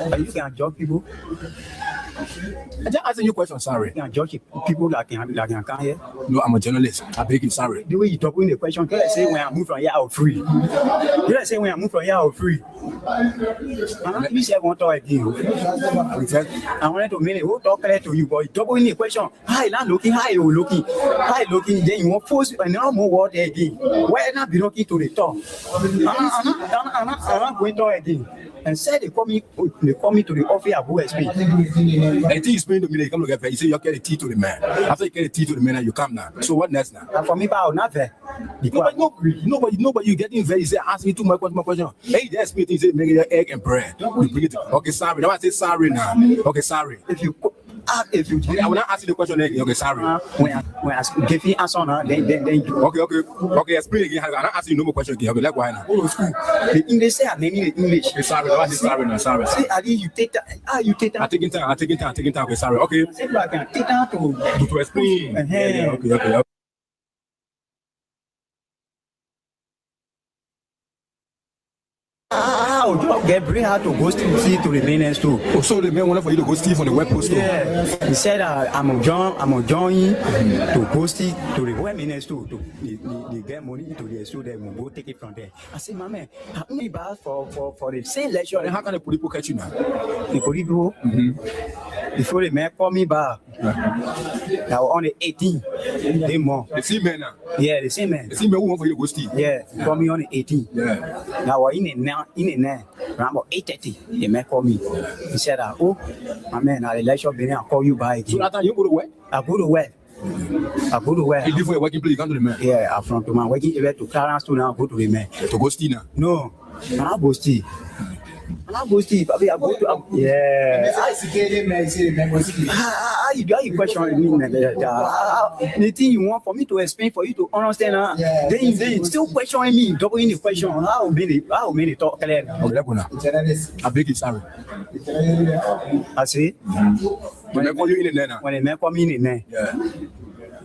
But you can judge people. I just answer your question, sorry. You can judge people that can come here. No, I'm a journalist. I beg you, sorry. The way you talk in the question, can I say when I move from here out free? Can I say when I move from here out free? You say I want to talk again. I wanted to make it talk clear to you, but you talk in the question. Hi, not looking, hi, you looking, hi, looking. Then you want force and no more word again. Why not be looking to the top? I'm not going to talk again. And said they call me to the office of OSP. I think you explain to me that you come to get paid. You say you get a tea to the man. After you get a tea to the man, you come now. So what next now? And for me, but not there. Nobody, you getting very. You say ask me too much question. Hey, that's me. Things say make it egg and bread. You bring it. Okay, sorry. Now I say sorry now. Okay, sorry. If you I will not ask you the question again. Okay, sorry. When I give you answer now, then you. Okay. Explain again. I'm not asking you no more question again. Okay, like why now? The English say I mean the English. Okay, sorry. I say sorry now. Sorry. See, I think you take that. You take that. I'm taking time. Okay, sorry. Okay. Say I can take that to explain. Okay. You get bring her to go see to the mainland too. Oh, so the man wanted for you to go steal from the web post. Yeah, he said I'm a join to go steal to the web mainland too. To get money into the store, then we'll go take it from there. I said, my man, how many bars for the same lecture? And how can the people catch you now? The people, before the man call me back, I was on the 18th. They more. The same man now. Yeah, the same man. The same man who want for you to go steal. Yeah, call me on the 18th. Yeah. Now in the around about 8:30, the man called me. He said, "Oh, my man, I'll let you be there. I'll call you back again." So that time you go to work? I go to work. You leave for your working place, you come to the man? Yeah, I'm from to my working area to Clarence to now go to the man. To go steal now? No, I'm not go steal. Probably I go to yeah. How you question me? The thing you want for me to explain for you to understand, then you still questioning me, doubling the question. How many talk clear? Okay, let's go now. I beg you, sorry. I say when they call you in the now. When the man call me in the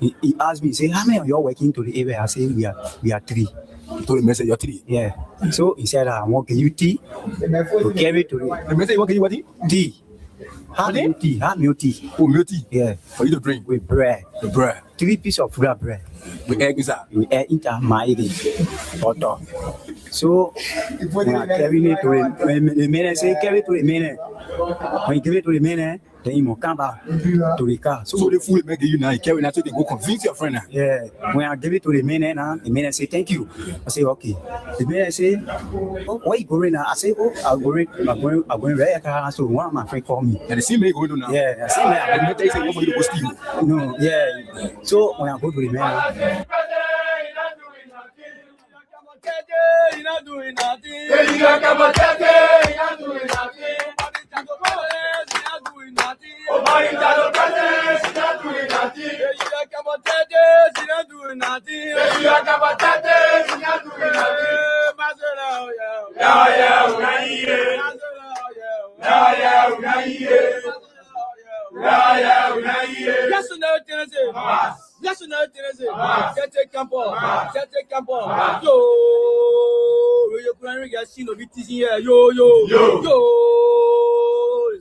he asked me, say, how many of you are working to the area? I say we are 3. You told the man say you're 3. Yeah. So he said, I want you tea to carry to the man say you want you what? Tea. How milk tea? Oh, milk tea. Yeah. For you to drink with bread. The bread. 3 pieces of bread. With egg inside. With egg into my butter. So when I carry it to the man, say carry to the man. When you give it to the man, then you must come back to the car. So the food make you now, you carry it so they go convince your friend now. Yeah. When I give it to the man now, the man say thank you. I say okay. The man say, oh, where you going now? I say, oh, I'm going right car. So one of my friends called me. And the same man going on now. Yeah, the same man. The man say what for you to go steal. No, yeah. So when I go to the man. You're not doing nothing. You're not doing nothing. Nobody got no presence, you're not doing nothing. You got cabatetes, you're not doing nothing. You got cabatetes, you're not doing nothing.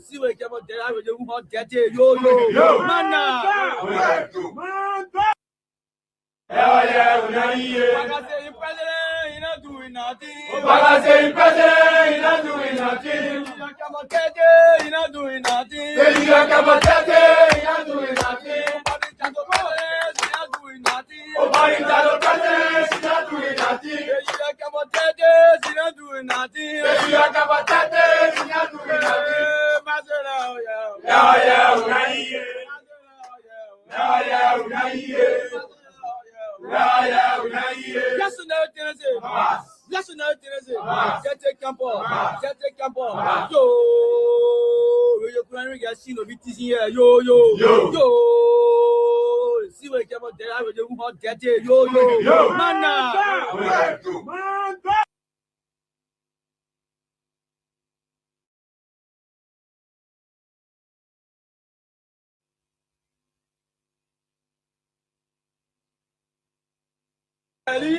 See what you about there, you want get it, yo, man. Yeah, president, you're not doing nothing. You're not doing nothing. You're not doing nothing. You're not doing nothing. Nobody got no presence, you're not doing nothing. You got cabatetes, you're not doing nothing. You got cabatetes, you're not doing nothing. See what you about there, you want get it, yo, man.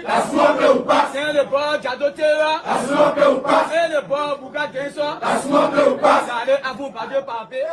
Asuma pe upa, c'est le bon Jadotera. Asuma pe upa, c'est le bon Bougadenso. Asuma pe upa, Avant pas de papier.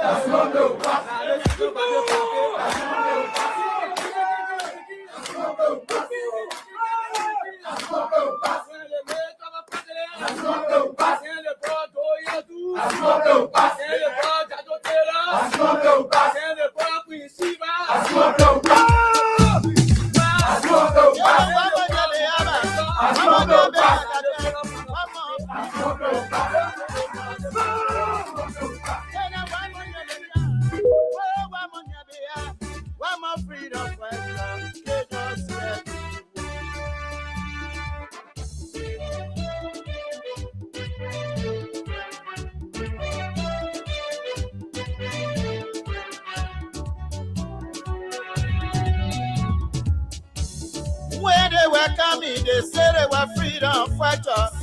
When they welcome me, they say they were freedom fighters.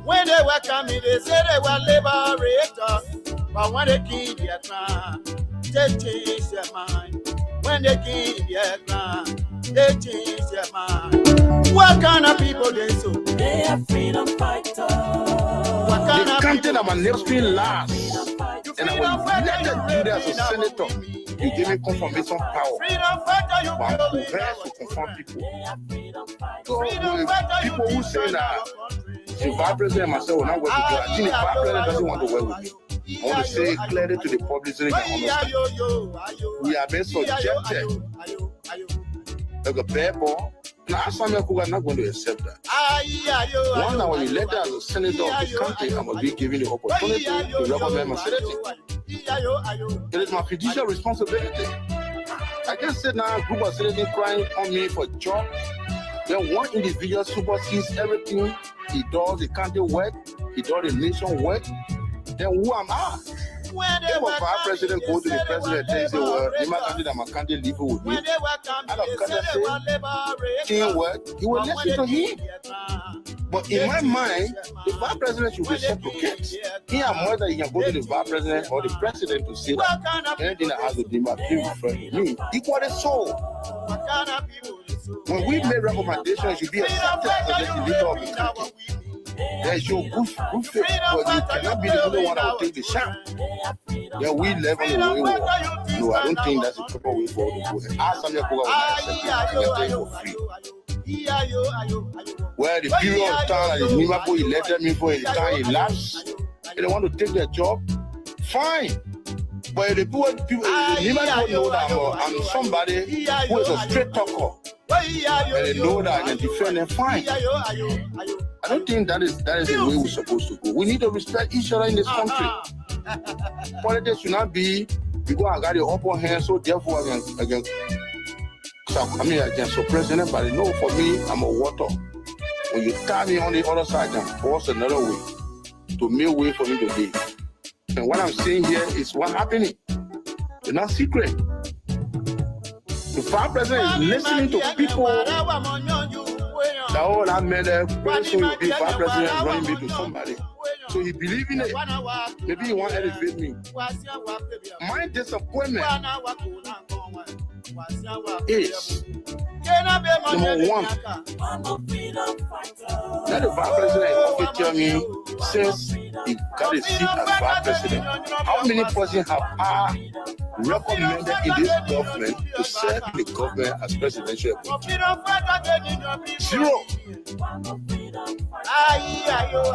When they welcome me, they say they were liberators. But when they kill their crown, they change their mind. When they kill their crown, they change their mind. What kind of people they so? They are freedom fighters. What kind of Can't people? tell my next screen last. And I was elected to do that as a senator. You give me confirmation power. Freedom fighter, you But I'm build it. to confirm people. They are freedom fighters. So Freedom with fighter, you people who say defend that our country. if Vice President and myself will not work together, I think the Vice President doesn't want to work with me. I want to say it clearly to the public so they can understand. We are being subjected like a bear ball. Now, Asamiakuga are not going to accept that. One, now when you let as a senator of the country, I must be given the opportunity to recommend my senator. It is my fiduciary responsibility. I just said now a group of senators crying on me for job. Then one individual supersedes everything he does, the country work, he does the nation work. Then who am I? If a Vice President go to the president and say, well, you might candidate my candidate leave with me. Out of courtesy, teamwork, he will listen to him. But in my mind, the Vice President should reciprocate. He and more that he can go to the Vice President or the president to say that anything that has to do with me referred to me. Equally so. When we make recommendations, it should be accepted as the leader of the country. There's your good faith, but you cannot be the only one that will take the shot. Then we level the way we walk. No, I don't think that's the proper way forward to go. Ask some people who are for free. Where the period of time that the Liverpool elected me for, in the time elapsed, they don't want to take their job, fine. But the people Liverpool know that I'm somebody who is a straight talker. And they know that I can defend them, fine. I don't think that is the way we're supposed to go. We need to respect each other in this country. Politics should not be because I got the upper hand, so therefore I can suppress anybody. No, for me, I'm a water. When you tie me on the other side, I can force another way to make way for me to live. And what I'm saying here is what's happening. It's not secret. The Vice President is listening to people that all I met there, very soon will be Vice President running me to somebody. So he believes in it. Maybe he want to elevate me. My disappointment is number one. Let the Vice President tell me since he got a seat as Vice President, how many persons have I recommended in this government to serve in the government as presidential appointee? Zero.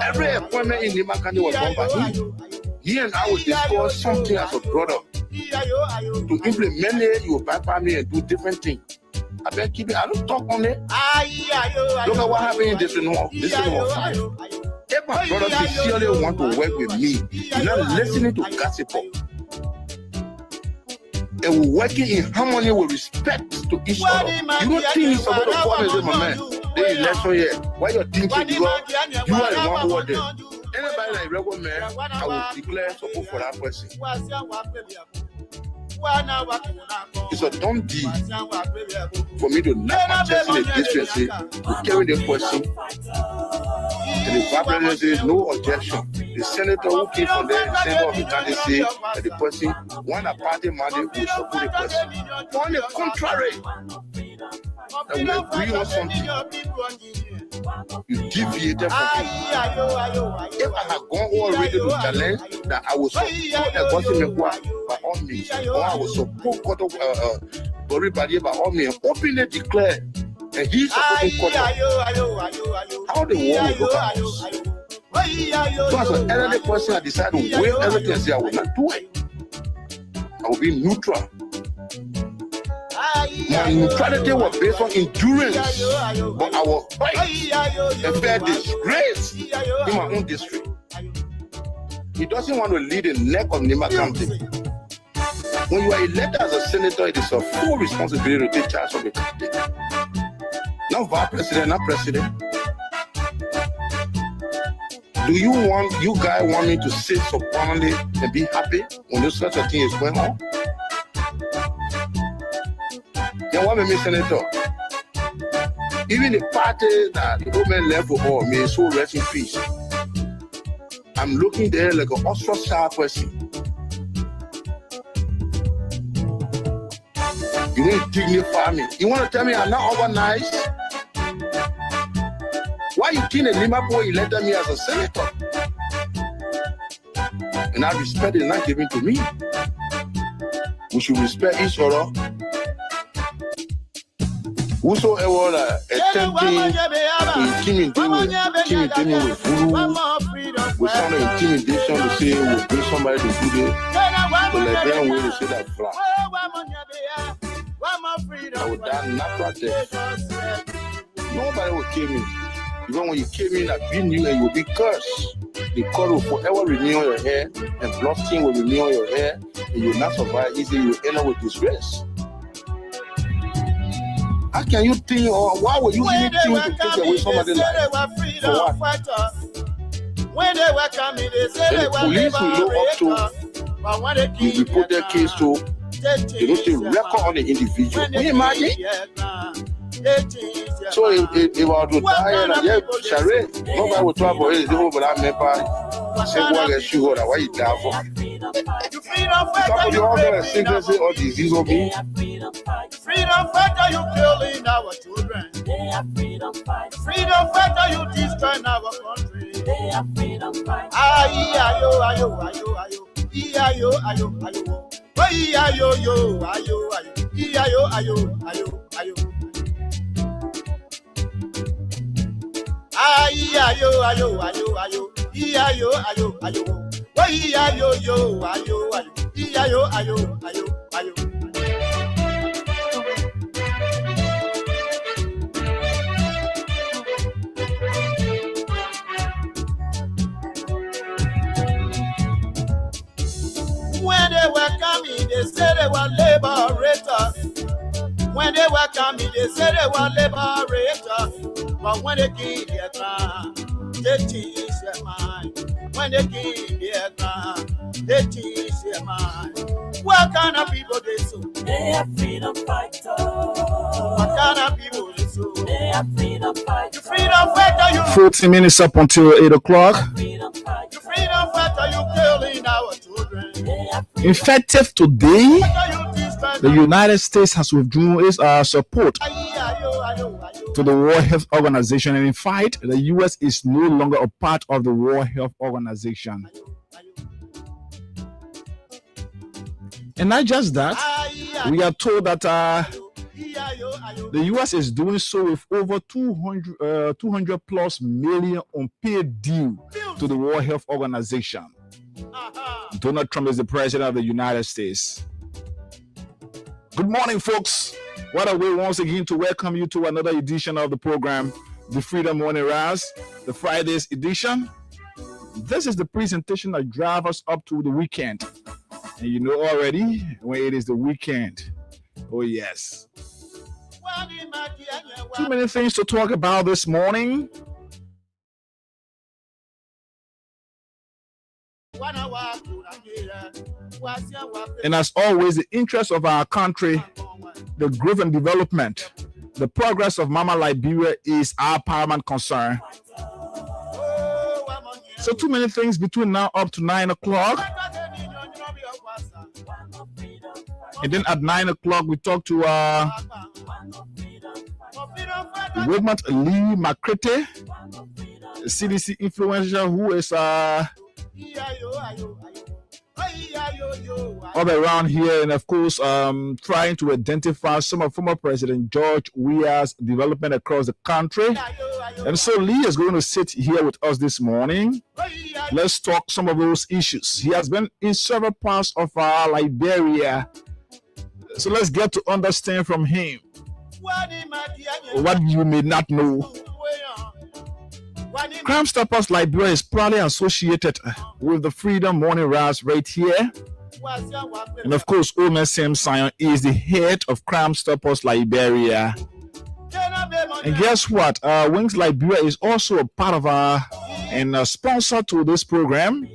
Every appointment in the Makani was done by him. He and I will discuss something as a brother. To implement it, you will bypass me and do different things. I better keep it. I don't talk on it. Look at what happened in this one. This is number 5. If my brother sincerely want to work with me, you're not listening to gossip. And we're working in harmony with respect to each other. You don't think he's supposed to come and say, my man, they election here. Why you're thinking? You are the one who are there. Anybody like regular man, I will declare support for that person. It's a dumb deed for me to knock my chest in a district and say, we carry the person. And the Vice President says, no objection. The senator who came from there, the senator of the country say that the person, one a party mandate will support the person. On the contrary, that we agree on something, you deviated from it. If I had gone already to challenge that I was support the government by all means, or I was support Bori Badi by all means, openly declare, and he's supporting Koto. How the world will look at us? So as an elderly person, I decided to wait everything and say I will not do it. I will be neutral. My neutrality was based on endurance, but I will fight a fair disgrace in my own district. He doesn't want to lead the neck of Nima County. When you are elected as a senator, it is a full responsibility to take charge of the county. Not vice president, not president. Do you guys want me to sit supinely and be happy when this such a thing is going on? Then what made me senator? Even the party that the old man left for all may so rest in peace. I'm looking there like an ostracized person. You want to dignify me? You want to tell me I'm not organized? Why you think a Liverpool elected me as a senator? And that respect is not given to me. We should respect each other. Whosoever attempting to intimidate me with voodoo, with some intimidation to say we'll bring somebody to do this, the Liberian way to say that flat. I would die natural death. Nobody will kill me. Even when you kill me, I've been you and you will be cursed. The cord will forever renew your hair, and blood skin will renew your hair, and you will not survive easily. You will end up with disgrace. How can you think, or why would you even think to take away somebody's life? For what? When they were coming, they said the police will look up to, you report their case to, they don't take record on the individual. Can you imagine? So if I was to die and I get charade, nobody will talk about it. They will remember, say, what is you, why you die for? Some of the other sicknesses or disease will be. Freedom fighter, you killing our children. Freedom fighter, you destroying our country. Ayo, ayo, ayo, ayo. Ayo, ayo, ayo. Ayo, yo, ayo, ayo. Ayo, ayo, ayo, ayo. Ayo, ayo, ayo, ayo. Ayo, ayo, ayo. Ayo, yo, ayo, ayo. Ayo, ayo, ayo, ayo. When they were coming, they said they were liberators. When they were coming, they said they were liberators. But when they came their time, they changed their mind. When they came their time, they changed their mind. What kind of people they so? They are freedom fighters. What kind of people they so? They are freedom fighters. You freedom fighter, you 14 minutes up until 8 o'clock. Freedom fighters. you freedom fighter, you killing our children. They are Effective today, You destroy the United States has withdrawn its support to the World Health Organization, and in fact, the U.S. is no longer a part of the World Health Organization. And not just that, we are told that the U.S. is doing so with over 200 plus million unpaid due to the World Health Organization. Donald Trump is the president of the United States. Good morning, folks. What a way once again to welcome you to another edition of the program, the Freedom Morning Rise, the Friday's edition. This is the presentation that drives us up to the weekend. And you know already when it is the weekend. Oh, yes. Too many things to talk about this morning. And as always, the interest of our country, the growth and development, the progress of Mama Liberia is our paramount concern. So too many things between now up to 9 o'clock. And then at 9 o'clock, we talk to Wilmot Lee Makrete, CDC influencer who is all around here, and of course, trying to identify some of former President George Weah's development across the country. And so Lee is going to sit here with us this morning. Let's talk some of those issues. He has been in several parts of Liberia. So let's get to understand from him what you may not know. Crime Stoppers Liberia is proudly associated with the Freedom Morning Rise right here. And of course, Omen Sam Sion is the head of Crime Stoppers Liberia. And guess what? Wings Liberia is also a part of and a sponsor to this program.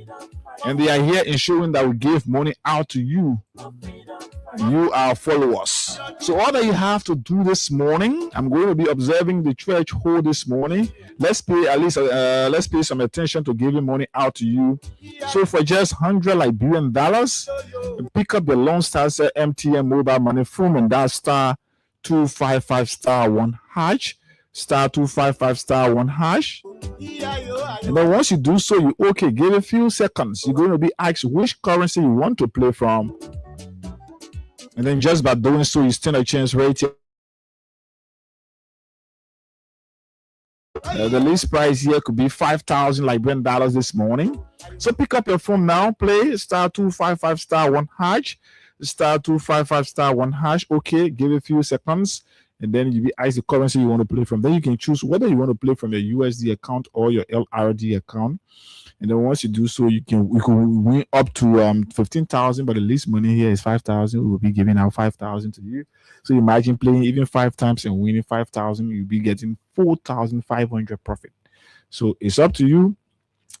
And they are here ensuring that we give money out to you, our followers. So all that you have to do this morning, I'm going to be observing the church hall this morning. Let's pay some attention to giving money out to you. So for just $100 Liberian dollars, pick up the Lone Star MTN mobile money phone, and that's star 255 star 1 hash, star 255 star 1 hash. And then once you do so, you give a few seconds. You're going to be asked which currency you want to play from. And then just by doing so, you stand a chance right here. The least price here could be 5,000 Liberian dollars this morning. So pick up your phone now, play star 255 star 1 hash, star 255 star 1 hash. Okay, give it a few seconds, and then you'll be asked the currency you want to play from. Then you can choose whether you want to play from your USD account or your LRD account. And then once you do so, you can win up to 15,000, but the least money here is 5,000. We will be giving out 5,000 to you. So imagine playing even 5 times and winning 5,000. You'll be getting 4,500 profit. So it's up to you.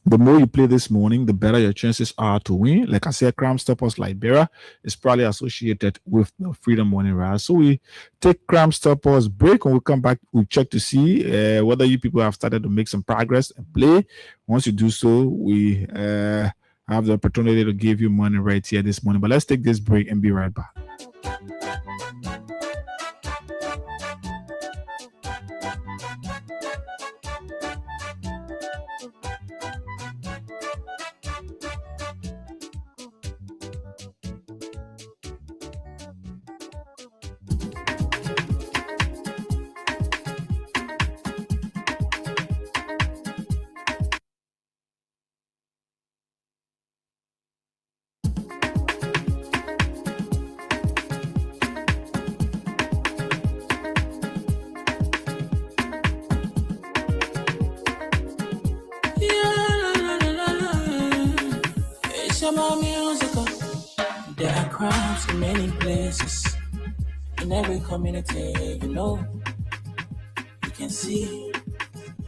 The more you play this morning, the better your chances are to win. Like I said, Crime Stoppers Liberia is probably associated with the Freedom Morning Rise. So we take Crime Stoppers break. When we come back, we check to see whether you people have started to make some progress and play. Once you do so, we have the opportunity to give you money right here this morning. But let's take this break and be right back. There are crimes in many places, in every community, you can see.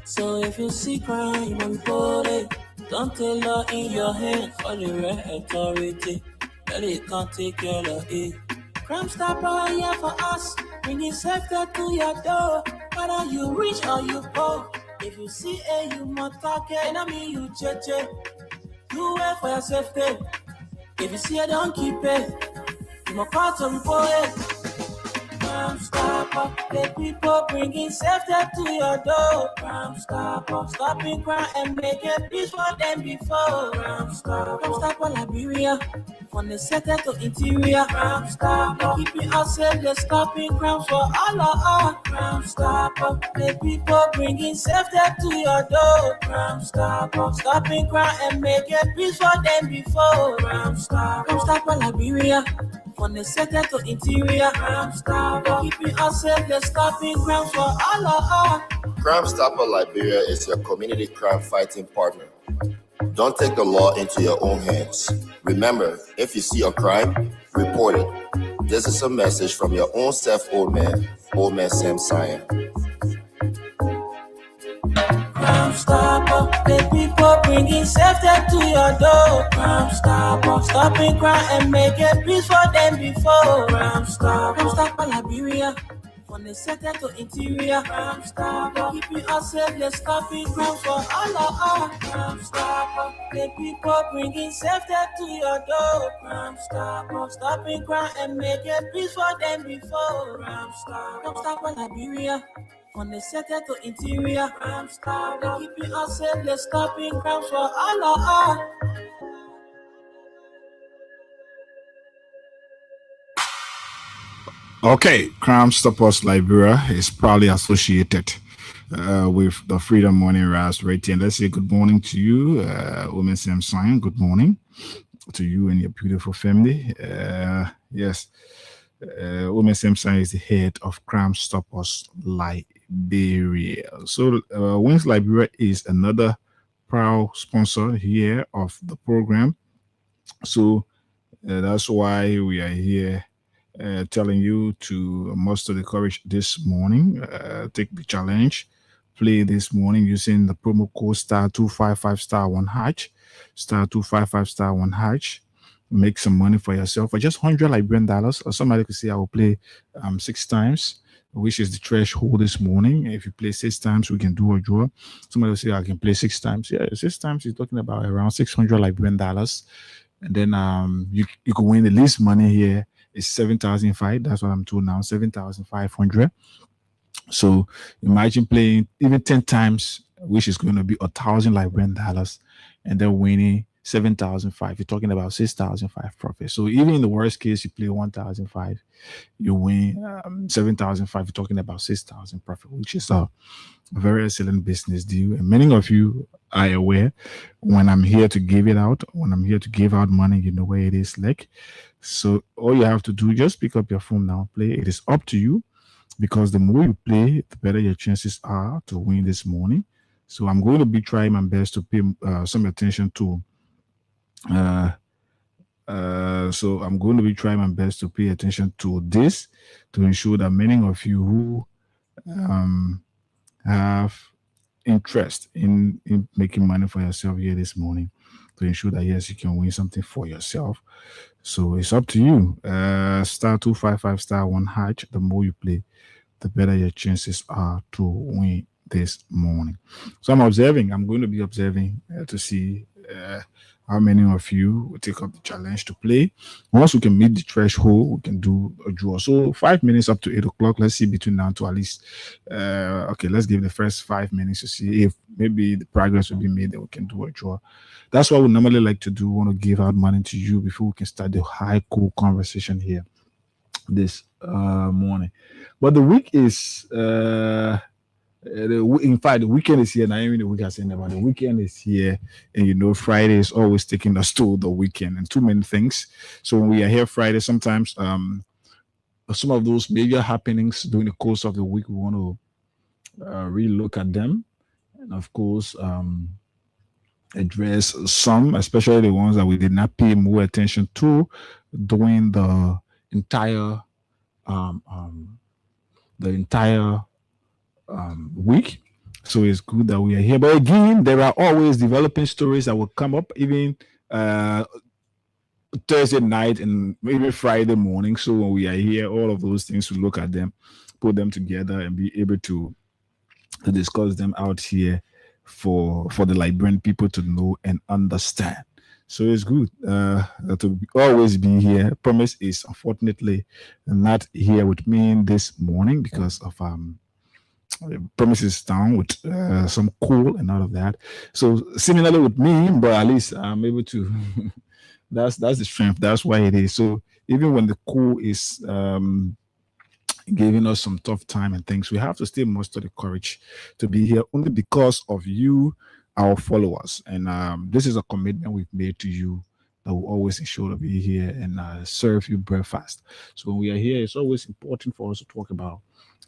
So if you see crime, report it. Don't take law in your hands for the right authority, that it can't take care of it. Crime Stopper here for us, bringing safety to your door, whether you rich or you poor. If you see you must talk it, and I mean you cheche. You wait for your safety. If you see it, don't keep it. You must call to report it. Crime Stopper, the people bringing safety to your door. Crime Stopper, stopping crime and making peace for them before. Crime Stopper Liberia, from the center to interior. Crime Stopper, keeping us safe, they're stopping crimes for all of us. Crime Stopper, the people bringing safety to your door. Crime Stopper, stopping crime and making peace for them before. Crime Stopper Liberia, from the center to interior. Crime Stopper, keeping us safe, they're stopping crimes for all of us. Crime Stopper Liberia is your community crime fighting partner. Don't take the law into your own hands. Remember, if you see a crime, report it. This is a message from your own self, Old Man Sam Sion. Crime Stopper, the people bringing safety to your door. Crime Stopper, stopping crime and making peace for them before. Crime Stopper Liberia, from the center to interior. Crime Stopper, keeping us safe, they're stopping crime for all of us. Crime Stopper, the people bringing safety to your door. Crime Stopper, stopping crime and making peace for them before. Crime Stopper Liberia, On the second to interior, crime stop. They keeping us safe, let's stopping crimes for all of us. Okay, Crime Stoppers Liberia is proudly associated with the Freedom Morning Rise rating. Let's say good morning to you, Women Samson. Good morning to you and your beautiful family. Yes, Women Samson is the head of Crime Stoppers Liberia. So, Wings Liberia is another proud sponsor here of the program. So, that's why we are here telling you to muster the courage this morning. Take the challenge. Play this morning using the promo code *255*1#. *255*1#. Make some money for yourself for just $100 or somebody could say I will play 6 times, which is the threshold this morning. If you play 6 times, we can do a draw. Somebody will say I can play 6 times. Yeah, 6 times is talking about around $600. And then you can win the least money here is 7,500. That's what I'm told now, 7,500. So imagine playing even 10 times, which is going to be $1,000, and then winning 7,500. You're talking about 6,500 profit. So even in the worst case, you play 1,500, you win 7,500. You're talking about 6,000 profit, which is a very excellent business deal. And many of you are aware when I'm here to give it out, when I'm here to give out money, you know where it is like. So all you have to do, just pick up your phone now, play. It is up to you, because the more you play, the better your chances are to win this morning. So I'm going to be trying my best to pay some attention to so I'm going to be trying my best to pay attention to this, to ensure that many of you who have interest in making money for yourself here this morning, to ensure that yes, you can win something for yourself. So it's up to you. *255*1#. The more you play, the better your chances are to win this morning. So I'm going to be observing to see how many of you will take up the challenge to play. Once we can meet the threshold, we can do a draw. So 5 minutes up to 8 o'clock. Let's see between now to at least, okay, let's give the first 5 minutes to see if maybe the progress will be made, that we can do a draw. That's what we normally like to do. We want to give out money to you before we can start the high cool conversation here this morning. But the week is in fact, the weekend is here. Now, even the week I said about the weekend is here, and you know, Friday is always taking us to the weekend and too many things. So when we are here Friday, sometimes some of those major happenings during the course of the week, we want to really look at them, and of course, address some, especially the ones that we did not pay more attention to during the entire week. So it's good that we are here. But again, there are always developing stories that will come up even Thursday night and maybe Friday morning. So when we are here, all of those things, we look at them, put them together, and be able to discuss them out here for the Liberian people to know and understand. So it's good to always be here. Promise is unfortunately not here with me this morning because of Promise is down with some cool and all of that. So similarly with me, but at least I'm able to. that's the strength. That's why it is. So even when the cool is giving us some tough time and things, we have to still muster the courage to be here only because of you, our followers. And this is a commitment we've made to you that will always ensure to be here and serve you breakfast. So when we are here, it's always important for us to talk about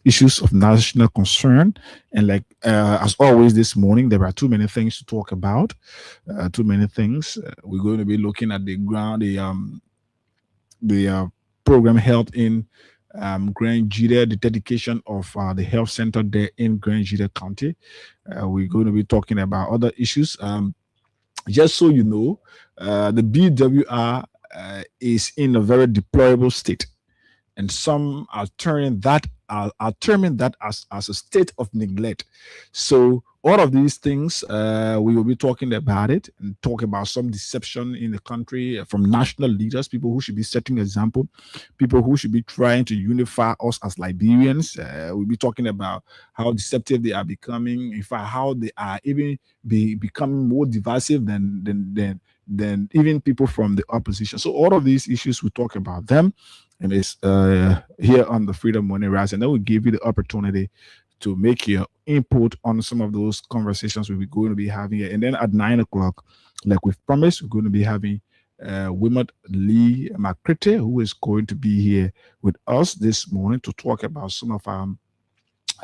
issues of national concern. And like as always this morning, there are too many things to talk about. Too many things. We're going to be looking at the program held in Grand Jida, the dedication of the health center there in Grand Jida County. We're going to be talking about other issues. Just so you know, the BWR is in a very deplorable state, and some are terming that as a state of neglect. So all of these things, we will be talking about it and talk about some deception in the country from national leaders, people who should be setting example, people who should be trying to unify us as Liberians. We'll be talking about how deceptive they are becoming, in fact, how they are even becoming more divisive than even people from the opposition. So all of these issues, we talk about them, and it's here on the Freedom Morning Rise, and then we give you the opportunity to make your input on some of those conversations we're going to be having here. And then at 9 o'clock, like we've promised, we're going to be having Wimot Lee Makrite, who is going to be here with us this morning to talk about some of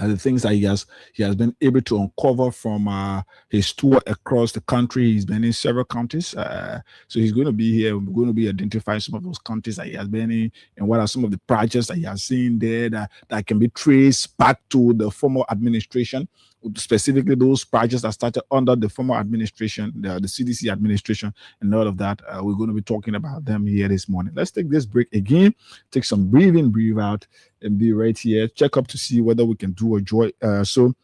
the things that he has been able to uncover from his tour across the country. He's been in several counties, so he's going to be here. We're going to be identifying some of those counties that he has been in, and what are some of the projects that he has seen there that can be traced back to the former administration, specifically those projects that started under the former administration, the CDC administration, and all of that. We're going to be talking about them here this morning. Let's take this break again, take some breathe in, breathe out, and be right here. Check up to see whether we can do a joy. So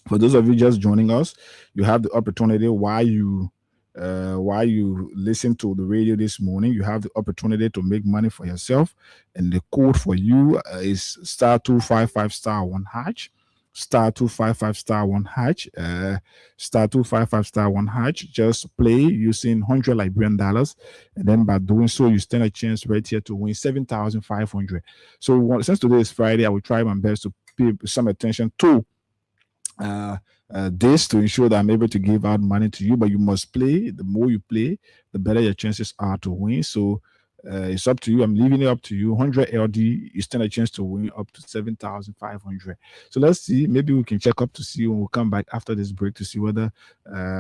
for those of you just joining us, you have the opportunity while you listen to the radio this morning, you have the opportunity to make money for yourself, and the code for you is *255*1#. *255*1#, *255*1#. Just play using $100 Liberian dollars, and then by doing so, you stand a chance right here to win 7,500. So since today is Friday, I will try my best to pay some attention to this to ensure that I'm able to give out money to you. But you must play. The more you play, the better your chances are to win. So it's up to you. I'm leaving it up to you. 100 LD, you stand a chance to win up to 7,500. So let's see. Maybe we can check up to see when we come back after this break to see whether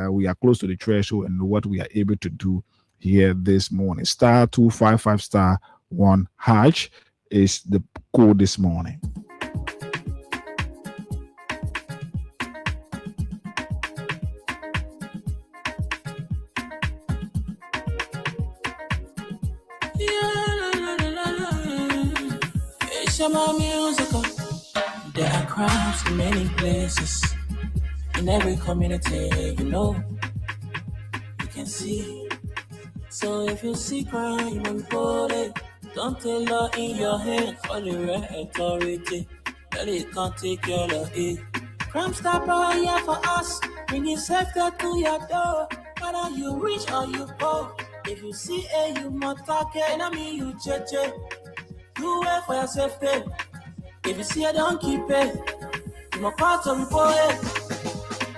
we are close to the threshold and what we are able to do here this morning. *255*1# is the code this morning. My musical. There are crimes in many places, in every community, you can see. So if you see crime, you report it. Don't take law in your hand, call the right authority. That it can't take care of it. Crime stopper here for us, bringing safety to your door. Whether you rich or you poor, if you see you must talk it, I mean you check. Do it for your safety. If you see it, don't keep it. You must pass to report it.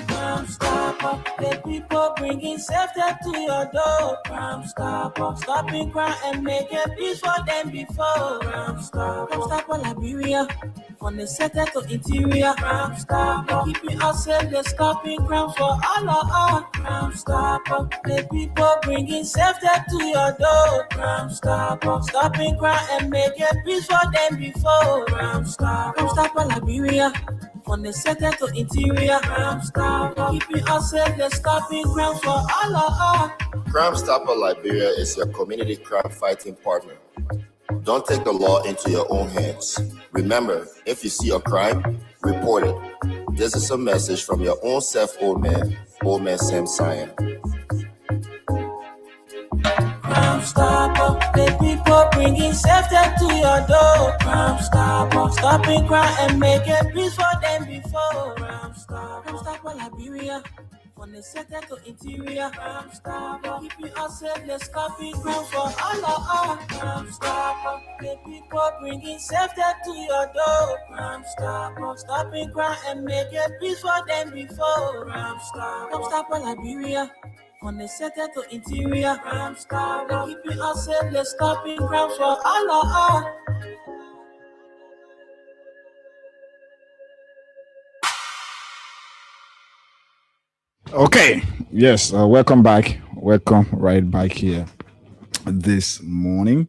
Crime stopper, the people bringing safety to your door. Crime stopper, stopping crime and making peace for them before. Crime stopper, Liberia, from the center to interior. Crime stopper, keeping us safe, they're stopping crime for all of us. Crime stopper, the people bringing safety to your door. Crime stopper, stopping crime and making peace for them before. Crime stopper, Liberia, from the center to interior. Crime stopper, keeping us safe, they're stopping crime for all of us. Crime Stopper Liberia is your community crime fighting partner. Don't take the law into your own hands. Remember, if you see a crime, report it. This is a message from your own self, old man Sam Cyan. Crime stopper, the people bringing safety to your door. Crime stopper, stopping crime and making peace for them before. Crime stopper, Liberia, from the center to interior. Crime stopper, keeping us safe, they're stopping crime for all of us. Crime stopper, the people bringing safety to your door. Crime stopper, stopping crime and making peace for them before. Crime stopper, Liberia, from the center to interior. Crime stopper, keeping us safe, they're stopping crime for all of us. Okay, yes, welcome back. Welcome right back here this morning.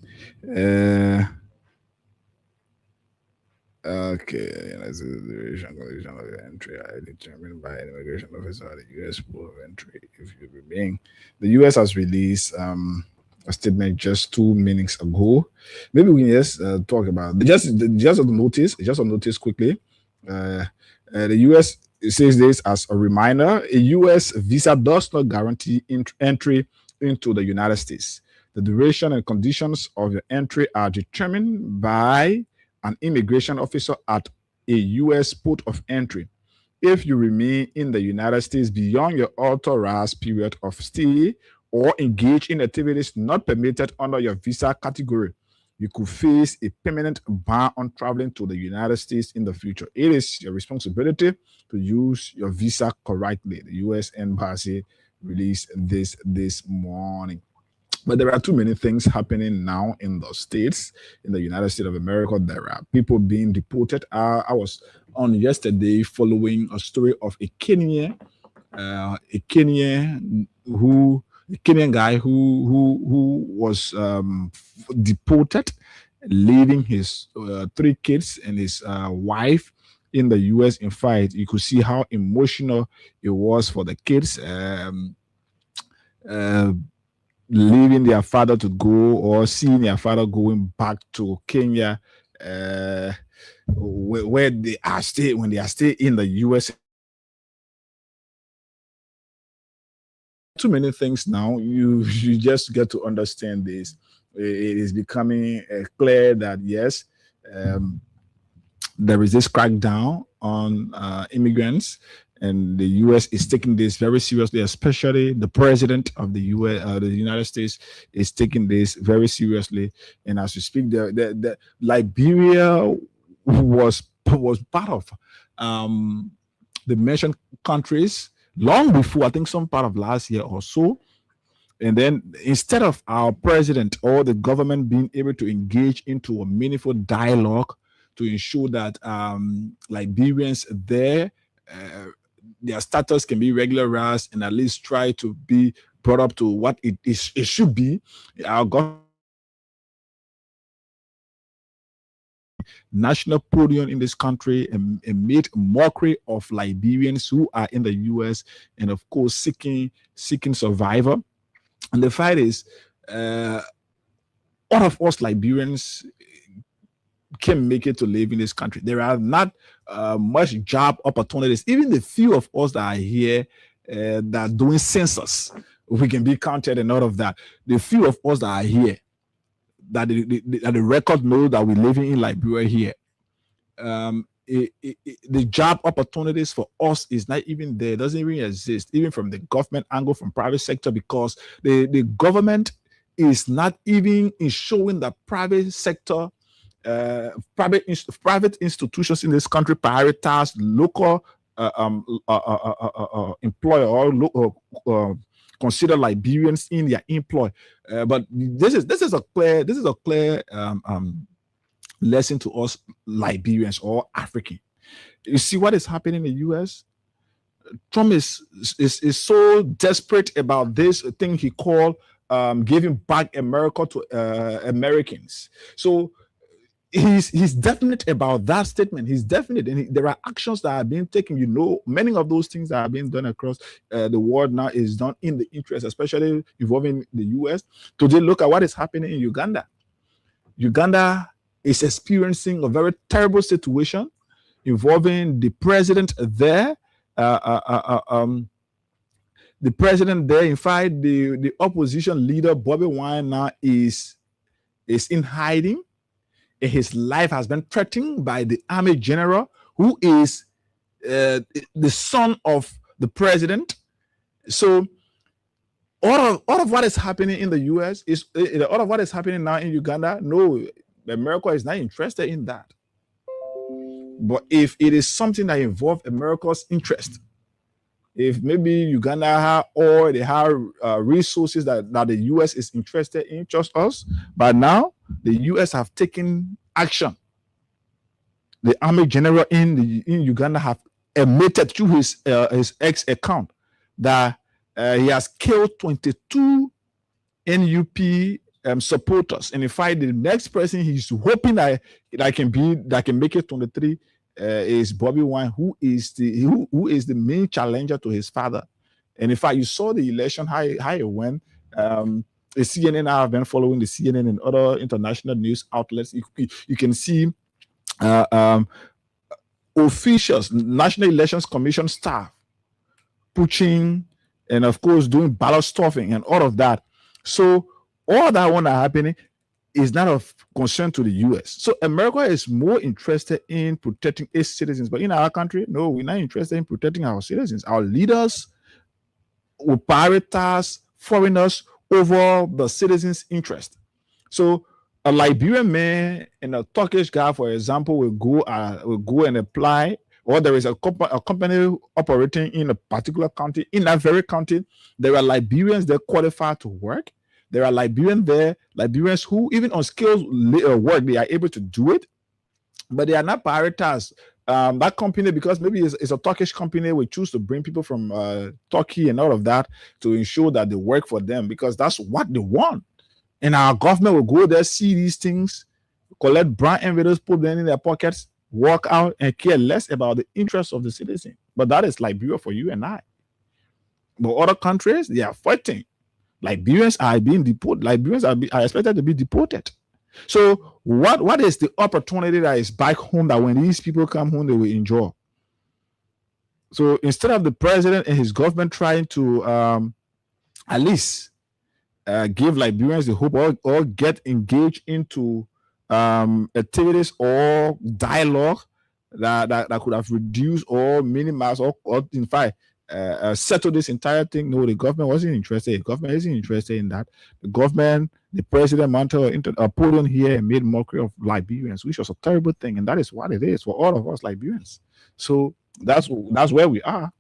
Okay, that's the duration condition of the entry determined by an immigration officer at the U.S. port of entry. If you remain, the U.S. has released a statement just 2 minutes ago. Maybe we can just talk about just a notice quickly. The U.S. it says this as a reminder: a U.S. visa does not guarantee entry into the United States. The duration and conditions of your entry are determined by an immigration officer at a U.S. port of entry. If you remain in the United States beyond your authorized period of stay or engage in activities not permitted under your visa category, you could face a permanent ban on traveling to the United States in the future. It is your responsibility to use your visa correctly. The U.S. Embassy released this morning. But there are too many things happening now in the States, in the United States of America. There are people being deported. I was on yesterday following a story of a Kenyan guy who was deported, leaving his 3 kids and his wife in the U.S. In fact, you could see how emotional it was for the kids. Leaving their father to go, or seeing their father going back to Kenya, where they are staying, when they are staying in the U.S. Too many things now. You just get to understand this. It is becoming clear that yes, there is this crackdown on immigrants, and the U.S. is taking this very seriously. Especially the president of the U.S., the United States, is taking this very seriously. And as we speak, the Liberia was part of the mentioned countries long before, I think, some part of last year or so. And then instead of our president or the government being able to engage into a meaningful dialogue to ensure that Liberians there, their status can be regularized and at least try to be brought up to what it should be, our government national podium in this country and made mockery of Liberians who are in the U.S. and of course seeking survival. And the fact is, all of us Liberians can make it to live in this country. There are not much job opportunities. Even the few of us that are here that are doing census, we can be counted and all of that. The few of us that are here, that the record knows that we're living in Liberia here, the job opportunities for us is not even there. It doesn't even exist, even from the government angle, from private sector, because the government is not even ensuring that private sector, private institutions in this country prioritize local employer or consider Liberians in their employ. But this is a clear lesson to us Liberians or African. You see what is happening in the U.S. Trump is so desperate about this thing he called giving back America to Americans. So he's definite about that statement. He's definite, and there are actions that are being taken. You know, many of those things that are being done across the world now is done in the interest, especially involving the U.S. Today, look at what is happening in Uganda. Uganda is experiencing a very terrible situation involving the president there. The president there, in fact, the opposition leader Bobby Wine now is in hiding. His life has been threatened by the army general, who is the son of the president. So all of what is happening in the U.S. is all of what is happening now in Uganda. No, America is not interested in that. But if it is something that involves America's interest, if maybe Uganda have, or they have resources that the U.S. is interested in, just us. But now the U.S. have taken action. The army general in Uganda have admitted to his ex account that he has killed 22 NUP supporters, and in fact, the next person he's hoping that can make it 23 is Bobby Wine, who is the main challenger to his father. And in fact, you saw the election how it went. The CNN, I have been following the CNN and other international news outlets. You can see officials, National Elections Commission staff, pushing and of course doing ballot stuffing and all of that. So all that one happening is not of concern to the US. So America is more interested in protecting its citizens. But in our country, no, we're not interested in protecting our citizens. Our leaders will prioritize foreigners over the citizens' interest. So a Liberian man and a Turkish guy, for example, will go and apply, or there is a company operating in a particular county. In that very county, there are Liberians that qualify to work. There are Liberians who, even on skilled work, they are able to do it, but they are not prioritized. That company, because maybe it's a Turkish company, will choose to bring people from Turkey and all of that to ensure that they work for them because that's what they want. And our government will go there, see these things, collect brown envelopes, put them in their pockets, walk out, and care less about the interests of the citizen. But that is Liberia for you and I. But other countries, they are fighting. Liberians are being deported. Liberians are expected to be deported. So what is the opportunity that is back home that when these people come home, they will enjoy? So instead of the president and his government trying to at least give Liberians the hope or get engaged into activities or dialogue that could have reduced or minimized or in fact settle this entire thing. No, the government wasn't interested. The government isn't interested in that. The government, the president, put on here and made mockery of Liberians, which was a terrible thing, and that is what it is for all of us Liberians. So that's where we are.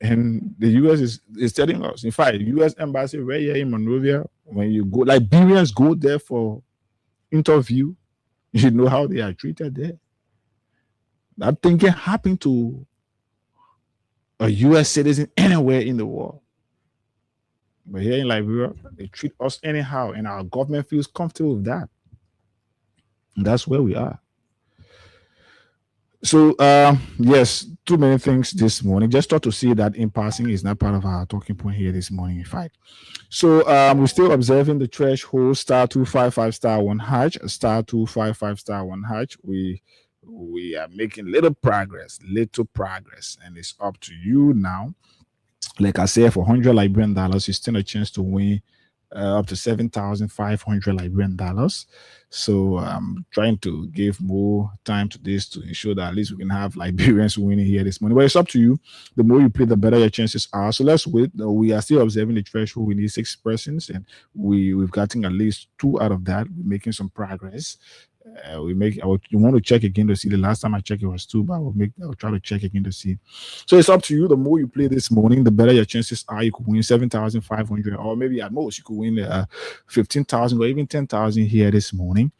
And the US is telling us, in fact, the US embassy right here in Monrovia, when you go, Liberians go there for interview, you know how they are treated there. That thing can happen to a US citizen anywhere in the world. But here in Liberia, they treat us anyhow, and our government feels comfortable with that. And that's where we are. So, yes, too many things this morning. Just thought to see that in passing is not part of our talking point here this morning, in fact. So, we're still observing the threshold *255*1#, *255*1#. We are making little progress, and it's up to you now. Like I said, for $100 Liberian, you stand a chance to win up to $7,500 Liberian. So I'm trying to give more time to this to ensure that at least we can have Liberians winning here this morning. But it's up to you. The more you play, the better your chances are. So let's wait. We are still observing the threshold. We need 6 persons, and we've gotten at least 2 out of that. We're making some progress. You want to check again to see. The last time I checked it was 2, but I'll try to check again to see. So it's up to you. The more you play this morning, the better your chances are. You could win 7,500, or maybe at most you could win 15,000 or even 10,000 here this morning.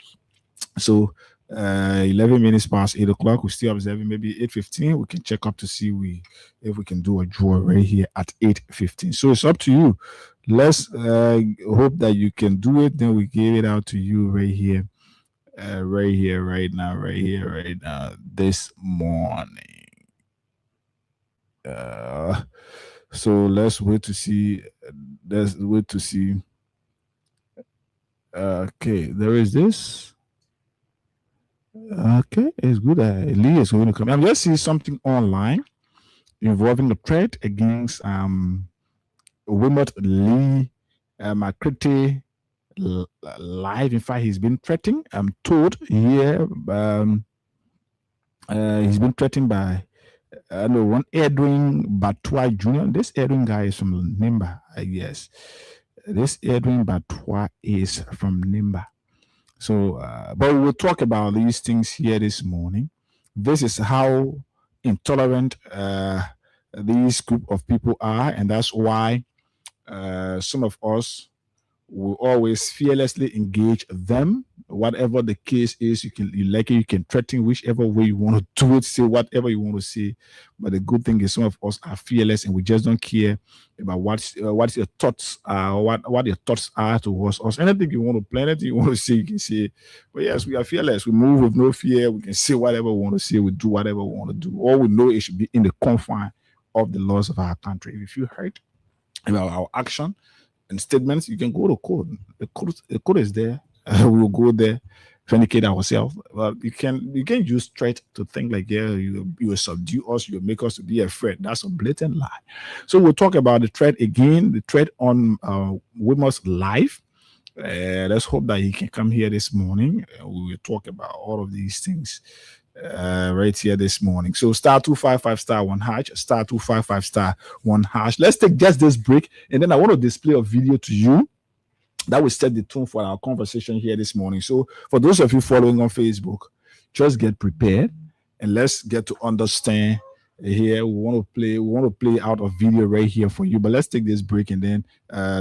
So 11 minutes past 8 o'clock, we're still observing. Maybe 8:15, we can check up to see if we can do a draw right here at 8:15. So it's up to you. Let's hope that you can do it. Then we give it out to you right here. Right now, this morning. So let's wait to see. Okay, there is this. Okay, it's good. Lee is going to come. I'm just seeing something online involving the threat against Wilmot Lee McCritty. Live. In fact, he's been threatened. I'm told here. He's been threatened by one Edwin Batwa Jr. This Edwin guy is from Nimba, I guess. This Edwin Batwa is from Nimba. So, but we'll talk about these things here this morning. This is how intolerant these group of people are, and that's why some of us will always fearlessly engage them. Whatever the case is, you can threaten whichever way you want to do it, say whatever you want to say. But the good thing is some of us are fearless, and we just don't care about what your thoughts are, what your thoughts are towards us. Anything you want to plan, anything you want to say, you can say. But yes, we are fearless. We move with no fear. We can say whatever we want to say. We do whatever we want to do. All we know it should be in the confine of the laws of our country. If you hurt about our action and statements, you can go to court. The court is there. We will go there vindicate ourselves. Well, you can use threat to think like, yeah, you will subdue us, you make us to be afraid. That's a blatant lie. So we'll talk about the threat again, the threat on Wimmer's life. Let's hope that he can come here this morning. We will talk about all of these things right here this morning. So star 255 star 1 hash, star 255 star 1 hash. Let's take just this break, and then I want to display a video to you that will set the tone for our conversation here this morning. So for those of you following on Facebook, just get prepared and let's get to understand here. We want to play out a video right here for you, but let's take this break and then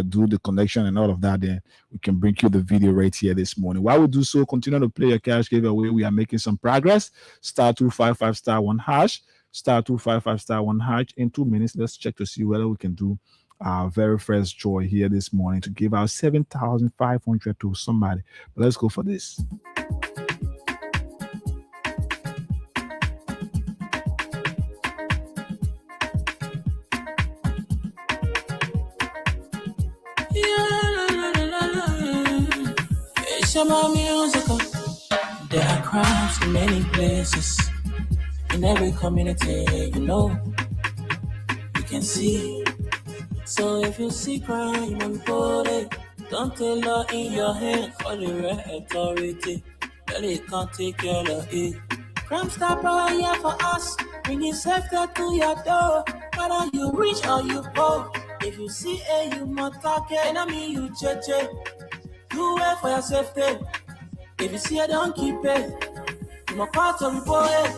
do the connection and all of that. Then we can bring you the video right here this morning. While we do so, continue to play your cash giveaway. We are making some progress. Star 255 star 1 hash, star 255 star 1 hash. In 2 minutes, let's check to see whether we can do our very first draw here this morning to give out 7,500 to somebody. But let's go for this. It's about musical. There are crimes in many places, in every community, you can see. So if you see crime, report it. Don't take law in your hand for the right authority. That it can't take care of it. Crime Stopper here for us, bringing safety to your door. Whether you rich or you poor, if you see a human target, enemy you cheche. Do it for your safety. If you see it, don't keep it. You must call to report it.